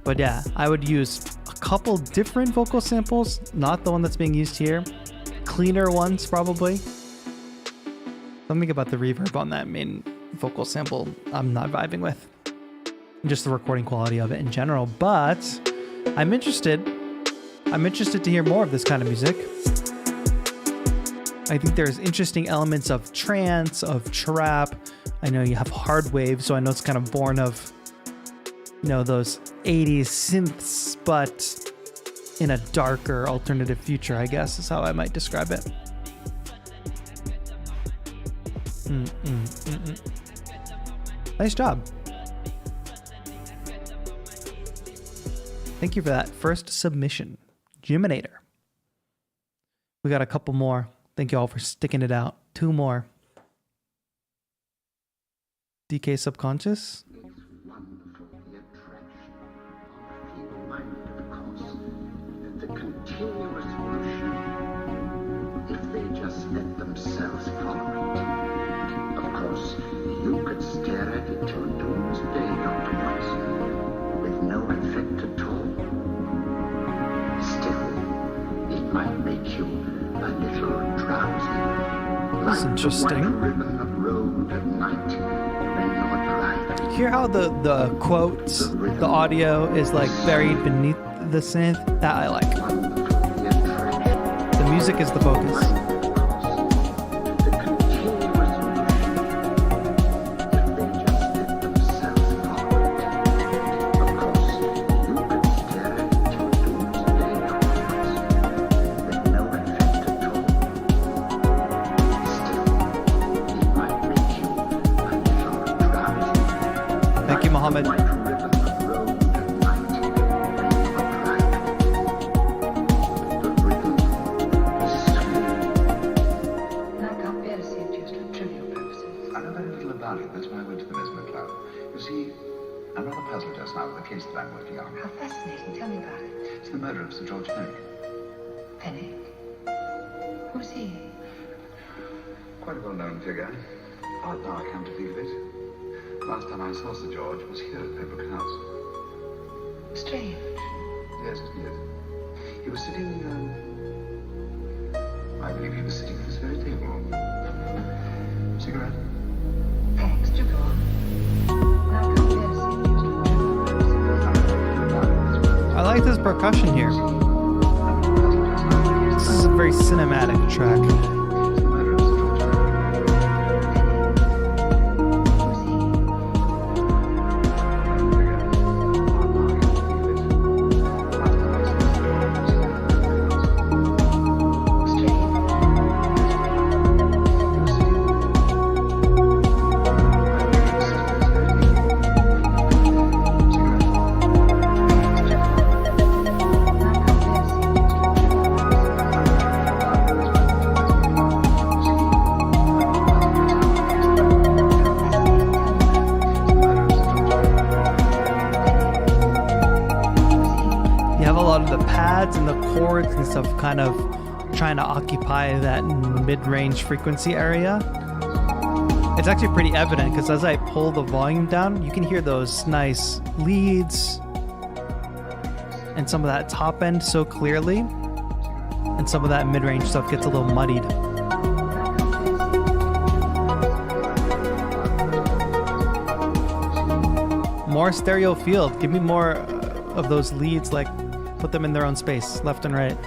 S1: But yeah, I would use a couple different vocal samples, not the one that's being used here. Cleaner ones, probably. Something about the reverb on that main vocal sample I'm not vibing with. Just the recording quality of it in general. But I'm interested. I'm interested to hear more of this kind of music. I think there's interesting elements of trance, of trap. I know you have hard wave, so I know it's kind of born of, you know, those 80s synths, but in a darker alternative future, I guess is how I might describe it. Nice job. Thank you for that first submission, Jiminator. We got a couple more. Thank you all for sticking it out. 2 more. DK Subconscious.
S4: The continuous motion, if they just let themselves follow it. Of course, you could stare at it till doomsday onwards, with no effect at all. Still, it might make you a little drowsy.
S1: That's
S4: Like
S1: interesting.
S4: the white ribbon of road at night when you're driving.
S1: Hear how the quotes, the audio is like buried beneath the synth? That I like. The music is the focus. Thank you, Mohammed.
S5: How fascinating. Tell me about it.
S6: It's the murder of Sir George Fenwick.
S5: Fenwick? Who's he?
S6: Quite a well-known figure. Odd now I come to think of it. Last time I saw Sir George was here at Pembroke House.
S5: Strange.
S6: Yes, isn't it? He was sitting, I believe he was sitting at this very table. Cigarette?
S5: Thanks. Do go on. I can't bear to see it used for
S1: I like this percussion here. This is a very cinematic track. And the chords and stuff kind of trying to occupy that mid-range frequency area. It's actually pretty evident because as I pull the volume down, you can hear those nice leads and some of that top end so clearly, and some of that mid-range stuff gets a little muddied. More stereo field. Give me more of those leads, like put them in their own space, left and right.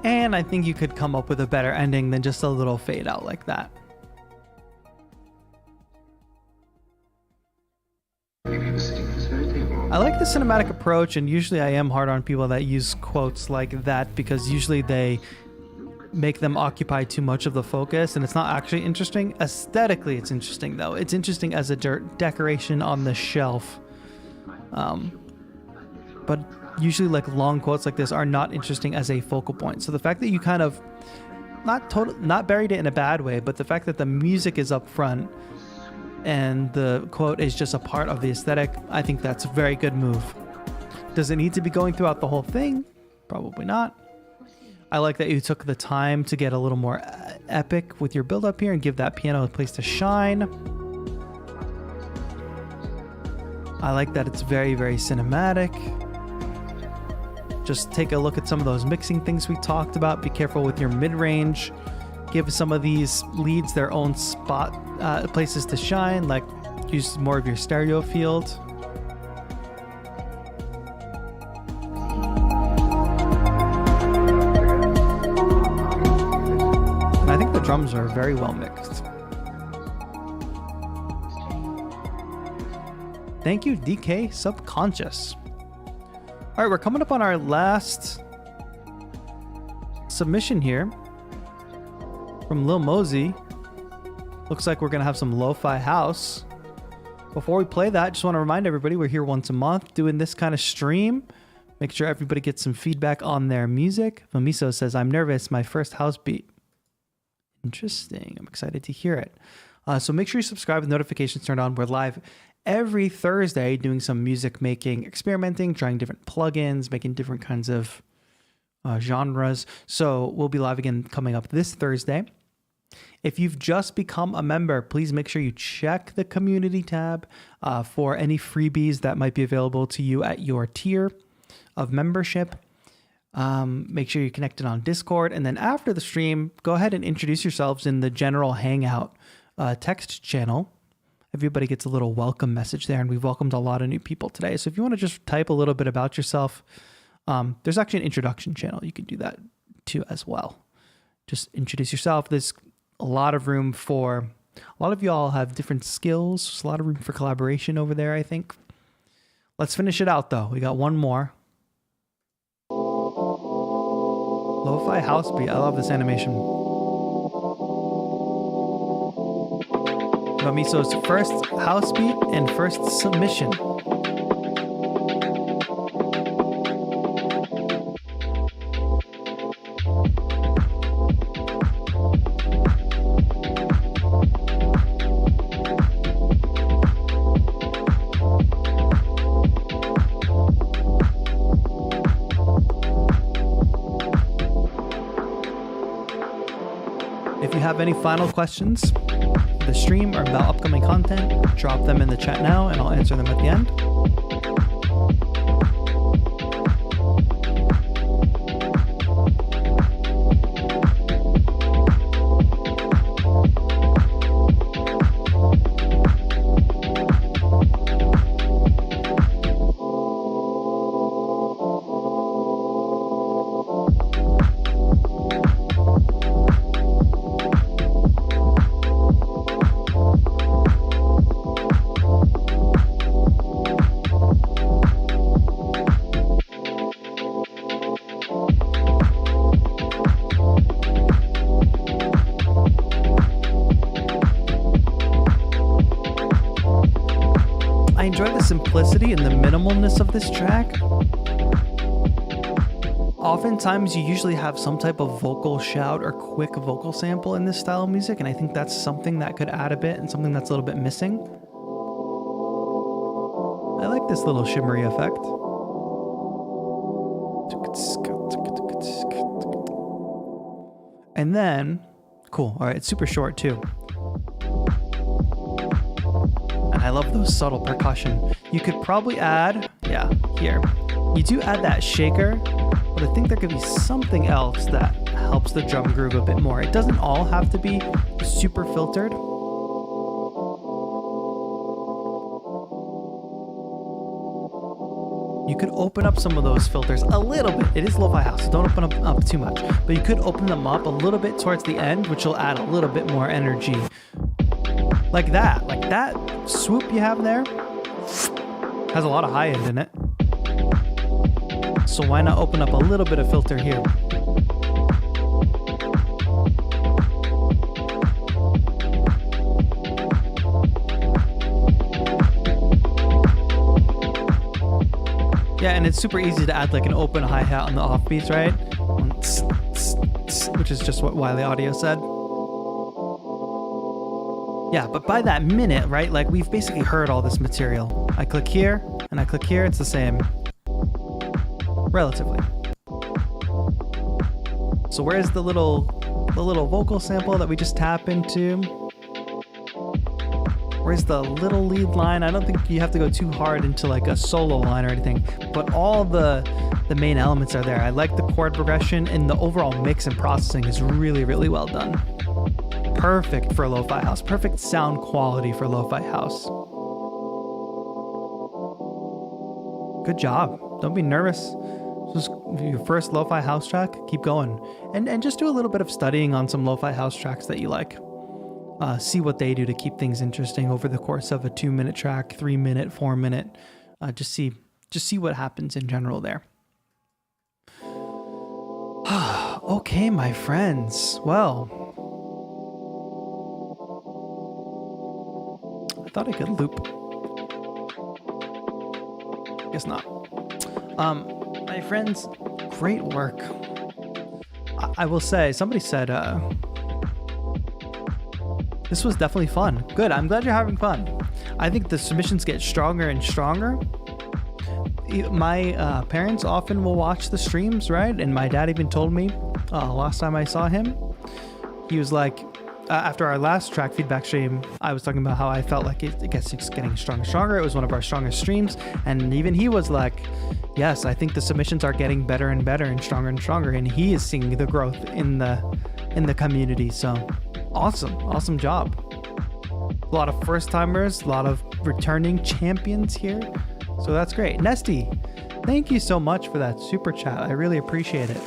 S1: And I think you could come up with a better ending than just a little fade out like that.
S6: believe he was sitting at this very table.
S1: I like the cinematic approach, and usually I am hard on people that use quotes like that because usually they make them occupy too much of the focus and it's not actually interesting. Aesthetically, it's interesting though. It's interesting as a decoration on the shelf. But usually like long quotes like this are not interesting as a focal point. So the fact that you kind of not buried it in a bad way, but the fact that the music is up front and the quote is just a part of the aesthetic, I think that's a very good move. Does it need to be going throughout the whole thing? Probably not. I like that you took the time to get a little more epic with your build up here and give that piano a place to shine. I like that it's very, very cinematic. Just take a look at some of those mixing things we talked about. Be careful with your mid-range. Give some of these leads their own spot, places to shine, like use more of your stereo field. And I think the drums are very well mixed. Thank you, DK Subconscious. All right, we're coming up on our last submission here from Lilmozy. Looks like we're going to have some lo-fi house. Before we play that, just want to remind everybody we're here once a month doing this kind of stream. Make sure everybody gets some feedback on their music. Mamiso says, I'm nervous, my first house beat. Interesting. I'm excited to hear it. So make sure you subscribe with notifications turned on. We're live every Thursday doing some music making, experimenting, trying different plugins, making different kinds of genres. So we'll be live again coming up this Thursday. If you've just become a member, please make sure you check the community tab for any freebies that might be available to you at your tier of membership. Make sure you're connected on Discord. And then after the stream, go ahead and introduce yourselves in the general Hangout text channel. Everybody gets a little welcome message there, and we've welcomed a lot of new people today. So if you want to just type a little bit about yourself, there's actually an introduction channel. You can do that too as well. Just introduce yourself. There's a lot of room for, a lot of y'all have different skills. There's a lot of room for collaboration over there, I think. Let's finish it out though. We got one more. Lo-fi house beat. I love this animation. Mamiso's first house beat and first submission. If you have any final questions for the stream or about upcoming content, drop them in the chat now and I'll answer them at the end. Simplicity and the minimalness of this track. Oftentimes you usually have some type of vocal shout or quick vocal sample in this style of music, and I think that's something that could add a bit and something that's a little bit missing. I like this little shimmery effect. And then, cool, all right, it's super short too. And I love those subtle percussion. You could probably add, yeah, here. You do add that shaker, but I think there could be something else that helps the drum groove a bit more. It doesn't all have to be super filtered. You could open up some of those filters a little bit. It is lo-fi house, so don't open up too much. But you could open them up a little bit towards the end, which will add a little bit more energy. Like that swoop you have there. Has a lot of high end in it. So why not open up a little bit of filter here? Yeah, and it's super easy to add like an open hi-hat on the offbeats, right? Which is just what Wiley Audio said. Yeah, but by that minute, right, like we've basically heard all this material. I click here and I click here, it's the same. Relatively. So where's the little vocal sample that we just tap into? Where's the little lead line? I don't think you have to go too hard into like a solo line or anything, but all the main elements are there. I like the chord progression, and the overall mix and processing is really, really well done. Perfect for lo-fi house. Perfect sound quality for lo-fi house. Good job. Don't be nervous. Just your first lo-fi house track, keep going. And just do a little bit of studying on some lo-fi house tracks that you like. See what they do to keep things interesting over the course of a 2-minute track, 3-minute, 4-minute. Just see what happens in general there. Okay, my friends. Well, I thought I could loop. Guess not. My friends, great work. I will say, somebody said, this was definitely fun. Good. I'm glad you're having fun. I think the submissions get stronger and stronger. My parents often will watch the streams, right? And my dad even told me last time I saw him, he was like, after our last track feedback stream, I was talking about how I felt like it's getting stronger and stronger. It was one of our strongest streams. And even he was like, yes, I think the submissions are getting better and better and stronger. And he is seeing the growth in the community. So awesome job. A lot of first timers, a lot of returning champions here. So that's great. Nesty, thank you so much for that super chat. I really appreciate it.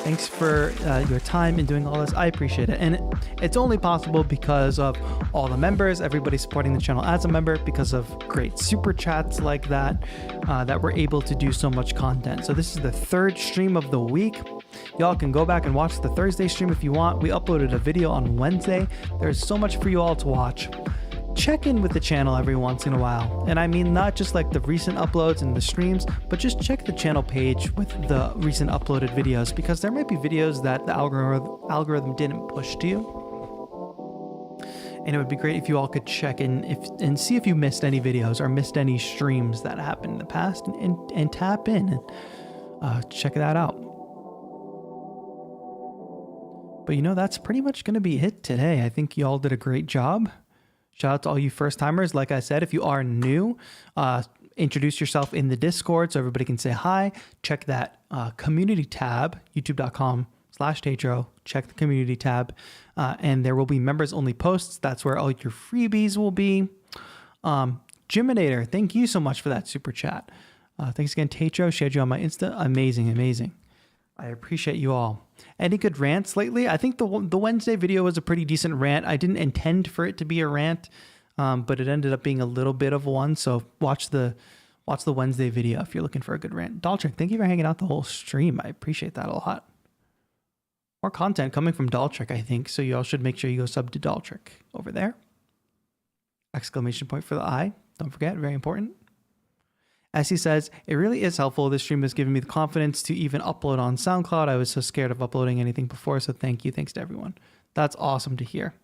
S1: Thanks for your time in doing all this. I appreciate it. And it's only possible because of all the members, everybody supporting the channel as a member, because of great super chats like that, that we're able to do so much content. So this is the third stream of the week. Y'all can go back and watch the Thursday stream if you want. We uploaded a video on Wednesday. There's so much for you all to watch. Check in with the channel every once in a while. And I mean, not just like the recent uploads and the streams, but just check the channel page with the recent uploaded videos, because there might be videos that the algorithm didn't push to you. And it would be great if you all could check in and see if you missed any videos or missed any streams that happened in the past, and tap in and check that out. But that's pretty much going to be it today. I think you all did a great job. Shout out to all you first timers. Like I said, if you are new, introduce yourself in the Discord so everybody can say hi. Check that community tab, youtube.com/TAETRO. Check the community tab, and there will be members only posts. That's where all your freebies will be. Jiminator, thank you so much for that super chat. Thanks again, TAETRO. Shared you on my Insta. Amazing. I appreciate you all. Any good rants lately? I think the Wednesday video was a pretty decent rant. I didn't intend for it to be a rant, but it ended up being a little bit of one. So watch the Wednesday video if you're looking for a good rant. Daltrick, thank you for hanging out the whole stream. I appreciate that a lot. More content coming from Daltrick, I think. So you all should make sure you go sub to Daltrick over there. Exclamation point for the I. Don't forget, very important. Essie says, it really is helpful. This stream has given me the confidence to even upload on SoundCloud. I was so scared of uploading anything before, so thank you. Thanks to everyone. That's awesome to hear.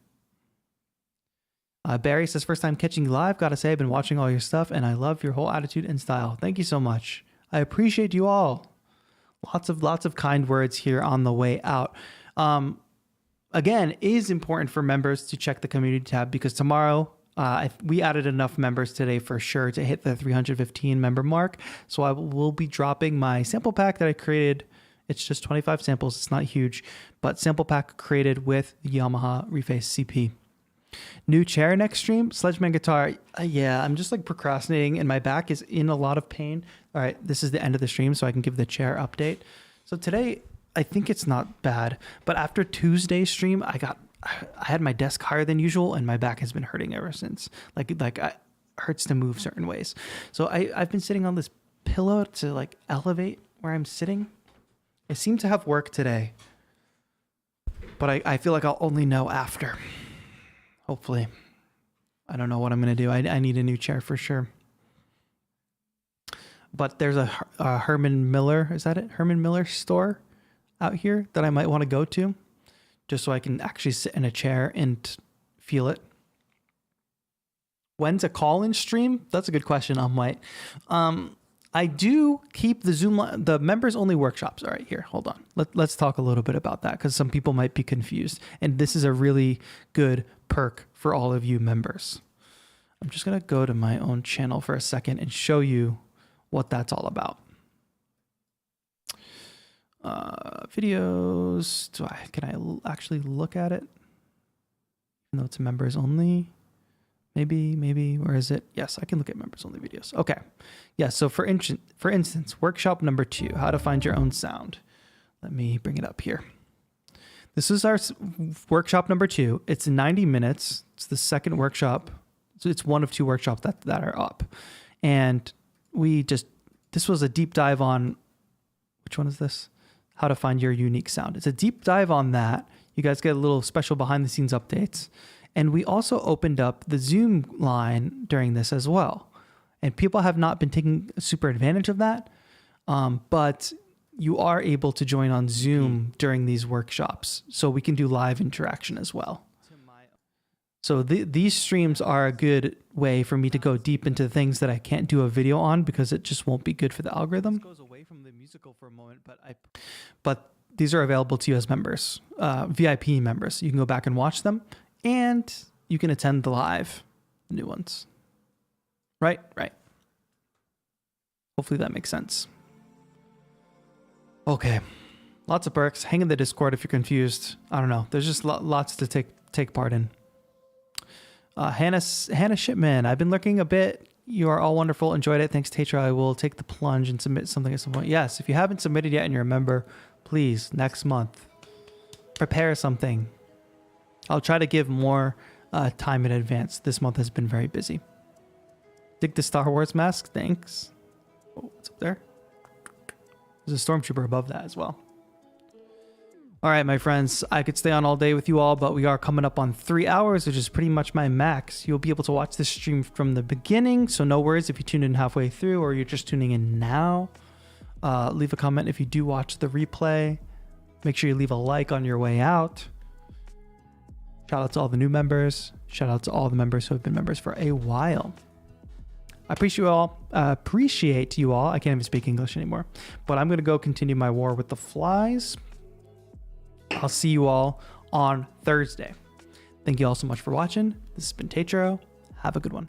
S1: Barry says, first time catching you live. Gotta say, I've been watching all your stuff, and I love your whole attitude and style. Thank you so much. I appreciate you all. Lots of kind words here on the way out. Again, it is important for members to check the community tab, because tomorrow, we added enough members today for sure to hit the 315 member mark. So I will be dropping my sample pack that I created. It's just 25 samples. It's not huge, but sample pack created with the Yamaha Reface CP. New chair next stream, Sledgeman guitar. Yeah, I'm just like procrastinating and my back is in a lot of pain. All right, this is the end of the stream, so I can give the chair update. So today, I think it's not bad, but after Tuesday's stream, I had my desk higher than usual and my back has been hurting ever since. Like hurts to move certain ways. So I've been sitting on this pillow to like elevate where I'm sitting. It seemed to have worked today, but I feel like I'll only know after. Hopefully. I don't know what I'm going to do. I need a new chair for sure. But there's a Herman Miller, is that it? Herman Miller store out here that I might want to go to just so I can actually sit in a chair and feel it. When's a call-in stream? That's a good question, White. I do keep the members only workshops. All right, here, hold on. Let's talk a little bit about that because some people might be confused. And this is a really good perk for all of you members. I'm just going to go to my own channel for a second and show you what that's all about. Videos. Can I actually look at it? Even though it's members only. Maybe. Where is it? Yes, I can look at members only videos. Okay. Yeah. So for instance, workshop number 2, how to find your own sound. Let me bring it up here. This is our workshop number 2. It's 90 minutes. It's the second workshop. So it's one of 2 workshops that are up. And this was a deep dive on, which one is this? How to find your unique sound. It's a deep dive on that. You guys get a little special behind the scenes updates. And we also opened up the Zoom line during this as well. And people have not been taking super advantage of that. But you are able to join on Zoom during these workshops. So we can do live interaction as well. So these streams are a good way for me to go deep into things that I can't do a video on because it just won't be good for the algorithm. This goes away from the musical for a moment, but these are available to you as members, VIP members. You can go back and watch them, and you can attend the live new ones. Right. Hopefully that makes sense. Okay, lots of perks. Hang in the Discord if you're confused. I don't know. There's just lots to take part in. Hannah Shipman, I've been lurking a bit. You are all wonderful. Enjoyed it. Thanks, TAETRO. I will take the plunge and submit something at some point. Yes, if you haven't submitted yet and you're a member, please, next month, prepare something. I'll try to give more time in advance. This month has been very busy. Dig the Star Wars mask. Thanks. Oh, what's up there? There's a stormtrooper above that as well. All right, my friends, I could stay on all day with you all, but we are coming up on 3 hours, which is pretty much my max. You'll be able to watch this stream from the beginning, so no worries if you tune in halfway through or you're just tuning in now. Leave a comment if you do watch the replay. Make sure you leave a like on your way out. Shout out to all the new members. Shout out to all the members who have been members for a while. I appreciate you all. I can't even speak English anymore, but I'm going to go continue my war with the flies. I'll see you all on Thursday. Thank you all so much for watching. This has been TAETRO. Have a good one.